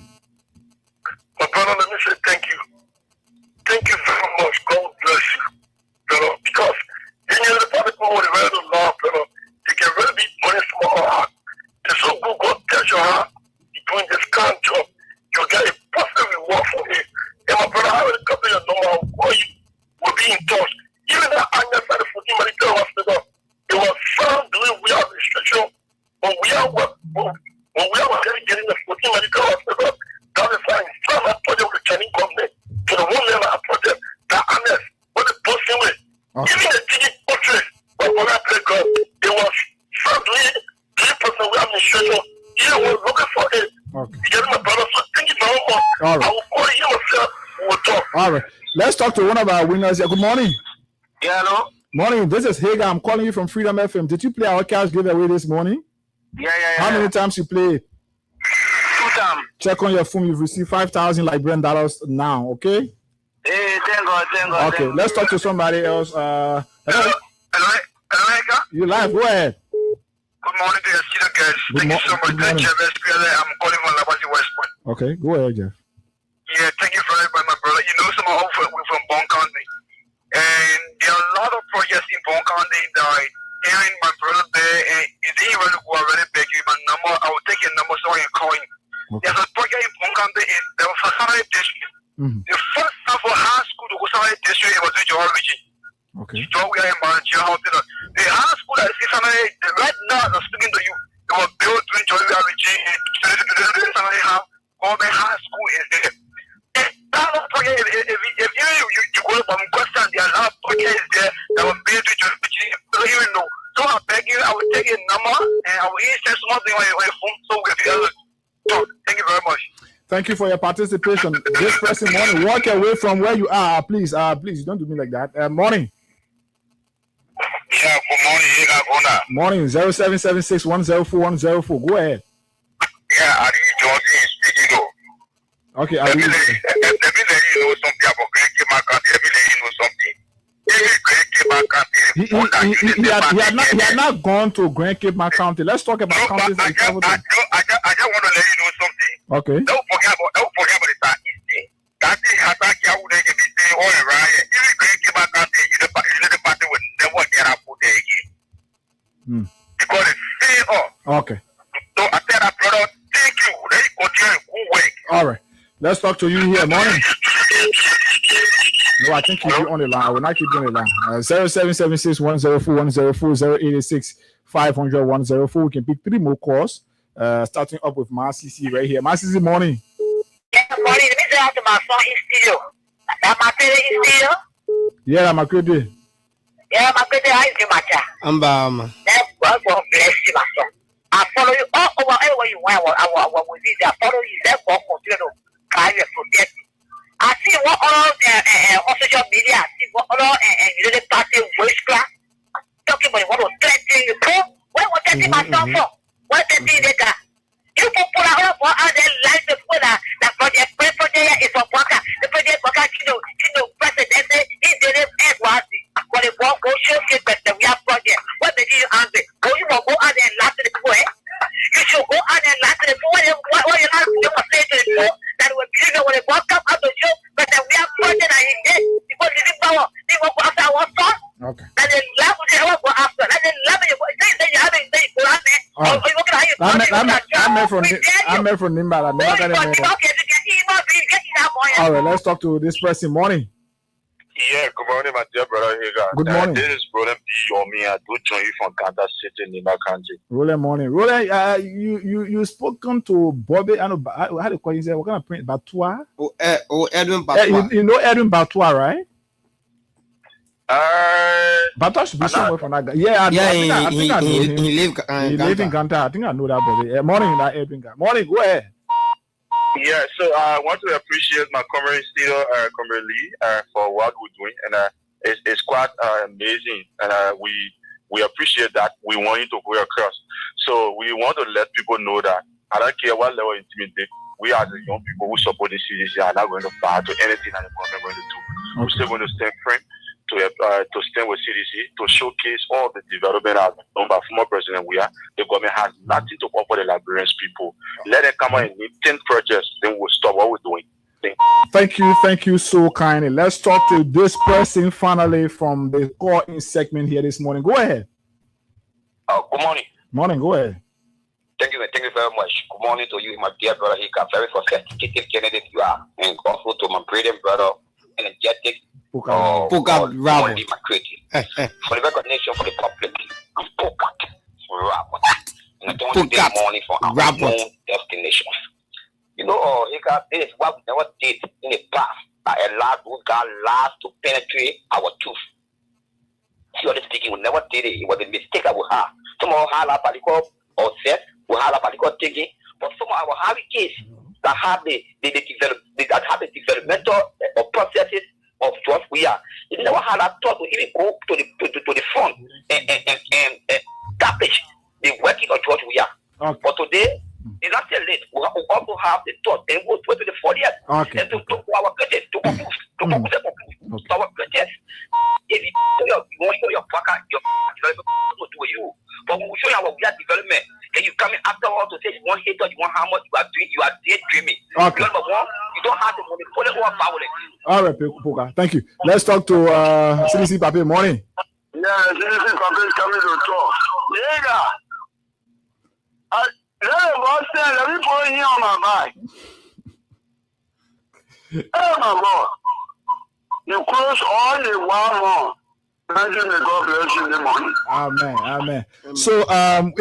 My brother, let me say thank you. Thank you very much. God bless you, brother. Because in the public people with very love, brother, they can really be money from our heart. They're so good. God bless your heart. You're doing this kind of job. You'll get a positive reward for it. And my brother, I will come to your number. I'll call you. We'll be in touch. Even that Agnes at the 14 Medical Hospital, it was found doing we have restriction. But we are getting the 14 Medical Hospital. That is why some are project with the Chinese government to the one level of project that Agnes was the posting with. Even the TV portrait of our playground, it was found doing 3% we administration. He was looking for it. You get my brother, so thank you very much. All right. I will call you myself. We'll talk. All right. Let's talk to one of our winners here. Good morning. Yeah, hello. Morning. This is Hagar. I'm calling you from Freedom FM. Did you play our cash giveaway this morning? Yeah. How many times you played? 2 times. Check on your phone. You've received 5,000 like brand dollars now. Okay. Hey, thank God. Okay. Let's talk to somebody else. Hello. You live. Go ahead. Good morning to your student guys. Thank you so much. Thank you, I'm calling from Labasi West Point. Okay. Go ahead, Jeff. Yeah, thank you very much, my brother. You know, some of us we're from Mornng County, and there are a lot of projects in Mornng County that are airing my brother there, and it didn't really go already beg you my number. I will take your number so I can call you. Okay. There's a project in Mornng County. There was a Saturday district. The first time for high school to go Saturday district, it was in Johor region. Okay. So we are in Marangia Hospital. The high school that is Saturday, the Right now, I'm speaking to you. They were built in Georgia region. Government high school is there. If you go from Western, the last project is there that was built in Georgia region. So you know. So I beg you, I will take a number and I will insert something on your phone so we can. So thank you very much. Thank you for your participation. This person, Morning, walk away from where you are, please. Please don't do me like that. Morning. Yeah, good morning. Morning, 0776104104. Go ahead. Yeah, I think Johnson is speaking though. Okay, let me let you know something about Greg McCarthy. Let me let you know something. He had not gone to Grand Cape County. Let's talk about counties. I just want to let you know something. Okay. Don't forget about the Southeast thing. That thing has actually all around. Even Grand Cape County, the party will never get up there again. Because it's still up. Okay. So I tell that brother, thank you. Let you continue good work. All right. Let's talk to you here. Morning. No, I think keep you on the line. I will not keep you on the line. 0776104104 0886-500-104. We can pick 3 more calls. Starting up with Marcy right here. Marcy, morning. Yeah, morning. Let me say out to my son in studio. That my father in studio. Yeah, I'm a good day. Yeah, my father, how is your matter? I'm Bama. God bless you, my son. I follow you all over everywhere you went. I will see I follow you. Let God continue to carry and protect you. I see what all on social media. I see what all the party voice class talking about what was threatening you. What was threatening my son for? What threatening the guy? You people are all out there like the people that project is for Waka. The project Waka, president, he did it as was. When it won't go showcase that we have project. What did you answer? Go you will go out there and laugh to the people. You should go out there and laugh to the people. What you're not going to say to the people that will believe that when they walk up out the show, but then we have project that he did. Because they didn't power. They will go after our son. Okay. And then laugh with them, go after. And then laugh with you. Say you have it, say you go out there. I'm from Nimbala. All right, let's talk to this person. Morning. Yeah, good morning, my dear brother. Good morning. This is Brother B. Yomi. I do join you from Kansas City, Nima County. Roland, morning. Roland, you spoken to Bobby. I know how to call you. What kind of print? Batua? Edwin Batua. You know Edwin Batua, right? Batua should be somewhere from that guy. Yeah, I think I know him. He live in Ganta. I think I know that Bobby. Morning, that Edwin guy. Morning, go ahead. Yeah, so I want to appreciate my comrade Steele, Comrade Lee, for what we're doing, and it's quite amazing, and we appreciate that. We want you to go across, so we want to let people know that I don't care what level of intimidate. We are the young people who support the CDC are not going to bow to anything that the government going to do. We're still going to stand firm to stand with CDC to showcase all the development as done by former President Weah. The government has nothing to offer the Liberians people. Let them come and meet 10 projects, then we'll stop what we're doing. Thank you so kindly. Let's talk to this person finally from the call-in segment here this morning. Go ahead. Good morning. Morning, go ahead. Thank you very much. Good morning to you, my dear brother. He got very sophisticated candidate you are, and also to my brilliant brother, energetic. For the recognition for the public, I'm Robert. And I don't want to take money for our own destinations. You know, this is what we never did in the past. I allowed those guys to penetrate our tooth. Seriously speaking, we never did it. It was a mistake I would have. Some of our particular or set, we have a particular taking, but some of our high case that have the developmental processes of what we are. It never had a thought to even go to the front and establish the working of what we are. Okay. But today, it's not too late. We also have the thought and go to the 40th. Okay. And to our greatest, to conclude. To our greatest. If you want to show your pocket, your development to you. But when we show you our weird development, and you come in afterwards to say you want hatred, you want how much you are doing, you are daydreaming. Okay. You don't have the money. Pull it over power. All right, Puka. Thank you. Let's talk to CDC Papi. Morning. Yeah, CDC Papi is coming to talk. Let me put here on my mind. Oh my God. You close all the 1 month. Thank you, may God bless you in the morning. Amen. Amen. So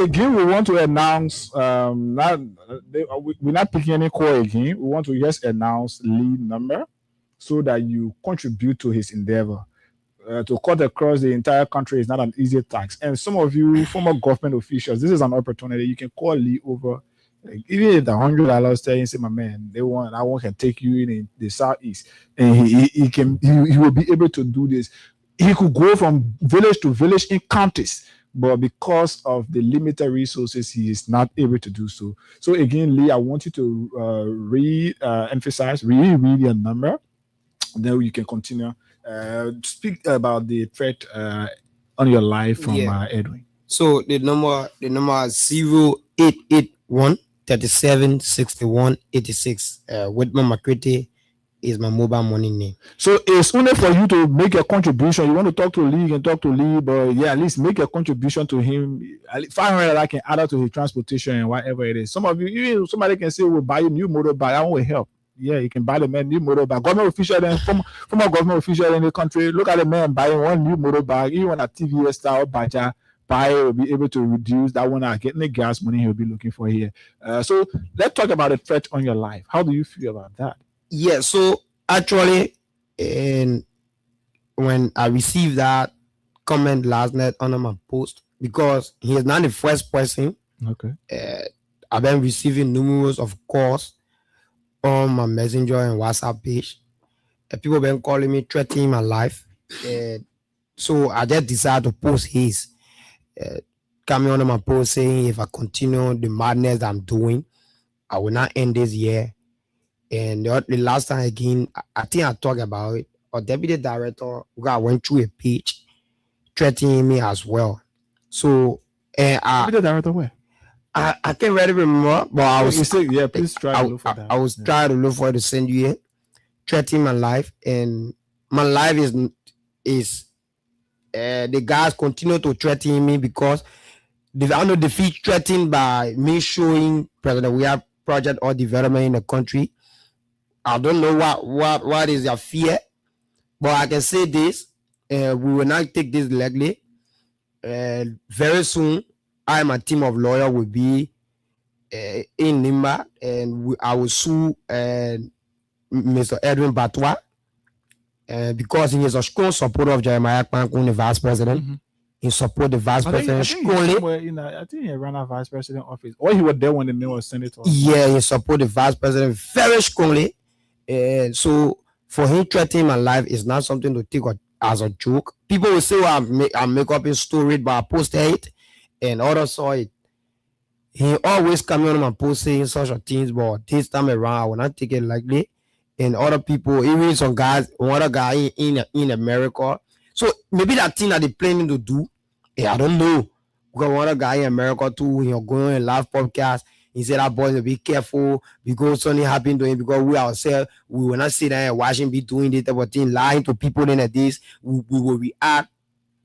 again, we want to announce we're not picking any call again. We want to just announce lead number so that you contribute to his endeavor. To cut across the entire country is not an easy task. And some of you former government officials, this is an opportunity. You can call Lee over, even if the $100 tell you, say, my man, I want can take you in the southeast, and he will be able to do this. He could go from village to village in counties, but because of the limited resources, he is not able to do so. So again, Lee, I want you to emphasize, read your number. Then you can continue. Speak about the threat on your life from Edwin. So the number is 0881 37 61 86. Whitman McCready is my mobile money name. So it's only for you to make a contribution. You want to talk to Lee, you can talk to Lee, but yeah, at least make a contribution to him. $500 I can add up to his transportation and whatever it is. Some of you, somebody can say, we'll buy a new motorbike. I want help. Yeah, you can buy the man new motorbike. Government official and former government official in the country, look at the man buying one new motorbike, even a TVS style Baja. Buy will be able to reduce that one getting the gas money he'll be looking for here. So let's talk about the threat on your life. How do you feel about that? Yeah, so actually, when I received that comment last night under my post, because he is not the first person. Okay. I've been receiving numerous of calls on my Messenger and WhatsApp page. People have been calling me, threatening my life. So I just decided to post his. Coming on my post saying if I continue the madness I'm doing, I will not end this year. And the last time again, I think I talked about it. Our deputy director, I went through a page threatening me as well. So, deputy director where? I can't really remember, but I was. Please try to look for that. I was trying to look for it to send you it, threatening my life, and my life is. The guys continue to threaten me because they are not defeat threatened by me showing President we have project or development in the country. I don't know what is their fear, but I can say this: we will not take this lightly. Very soon, I and my team of lawyers will be in Nimba, and I will sue Mr. Edwin Batwa. Because he is a strong supporter of Jeremiah Kpankun, the vice president. Mm-hmm. He support the vice president strongly. I think he ran a vice president office. Or he was there when the man was senator. Yeah, he support the vice president very strongly. So for him threatening my life is not something to take as a joke. People will say, well, I make up a story, but I posted it and others saw it. He always coming on my post saying such things, but this time around, I will not take it lightly. And other people, even some guys, another guy in America. So maybe that thing that they're planning to do, I don't know. Because one other guy in America too, going on a live podcast. He said that boy, be careful because something happened to him because we ourselves, we will not sit there and watch him be doing this type of thing, lying to people then at this, we will react.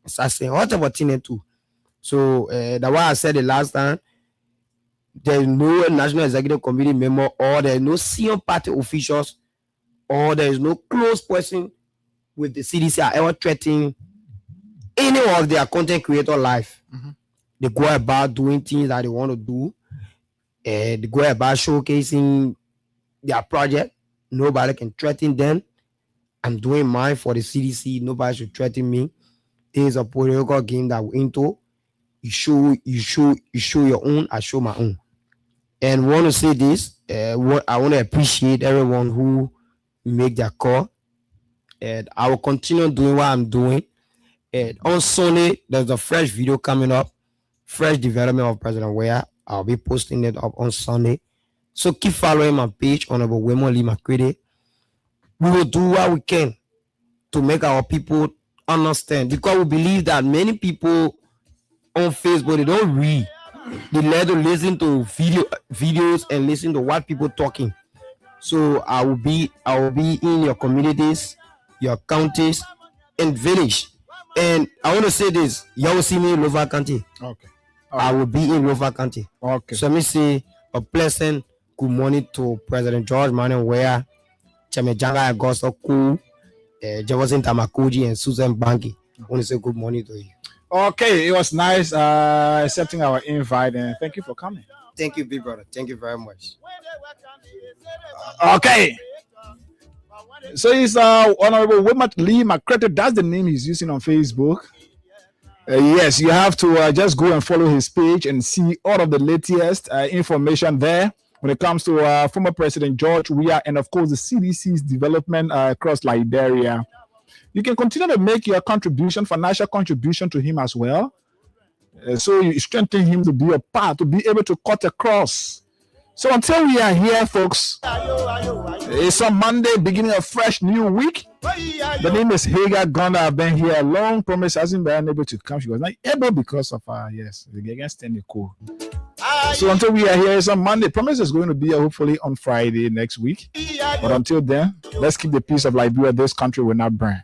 So I said, what type of thing too? So that's why I said the last time, there's no National Executive Committee member or there's no senior party officials or there is no close person with the CDC are ever threatening any of their content creator life. Mm-hmm. They go about doing things that they want to do. They go about showcasing their project. Nobody can threaten them. I'm doing mine for the CDC. Nobody should threaten me. There's a political game that we're into. You show your own, I show my own. And want to say this, I want to appreciate everyone who make their call, and I will continue doing what I'm doing. And on Sunday, there's a fresh video coming up, fresh development of President Weah. I'll be posting it up on Sunday. So keep following my page, Honorable Wilmon Lee McCready. We will do what we can to make our people understand, because we believe that many people on Facebook, they don't read. They let to listen to videos and listen to what people talking. So I will be in your communities, your counties, and village. And I want to say this: you will see me in Lova County. Okay. I will be in Lova County. Okay. So let me say a pleasant good morning to President George Mornng Weah, Chairman Janga Augusto Ku, Jefferson Tamakoji, and Susan Banki. I want to say good morning to you. Okay, it was nice accepting our invite, and thank you for coming. Thank you, big brother. Thank you very much. Okay. So it's Honorable Wilmot Lee McCready. That's the name he's using on Facebook. Yes, you have to just go and follow his page and see all of the latest information there when it comes to former President George Weah and, of course, the CDC's development across Liberia. You can continue to make your contribution, financial contribution to him as well. So you strengthen him to be a part, to be able to cut across. So until we are here, folks, it's on Monday, beginning a fresh new week. The name is Hagar Gonda. I've been here alone. Promise hasn't been able to come. She was not able because of the against any cool. So until we are here, it's on Monday. Promise is going to be hopefully on Friday next week. But until then, let's keep the peace of Liberia. This country will not burn.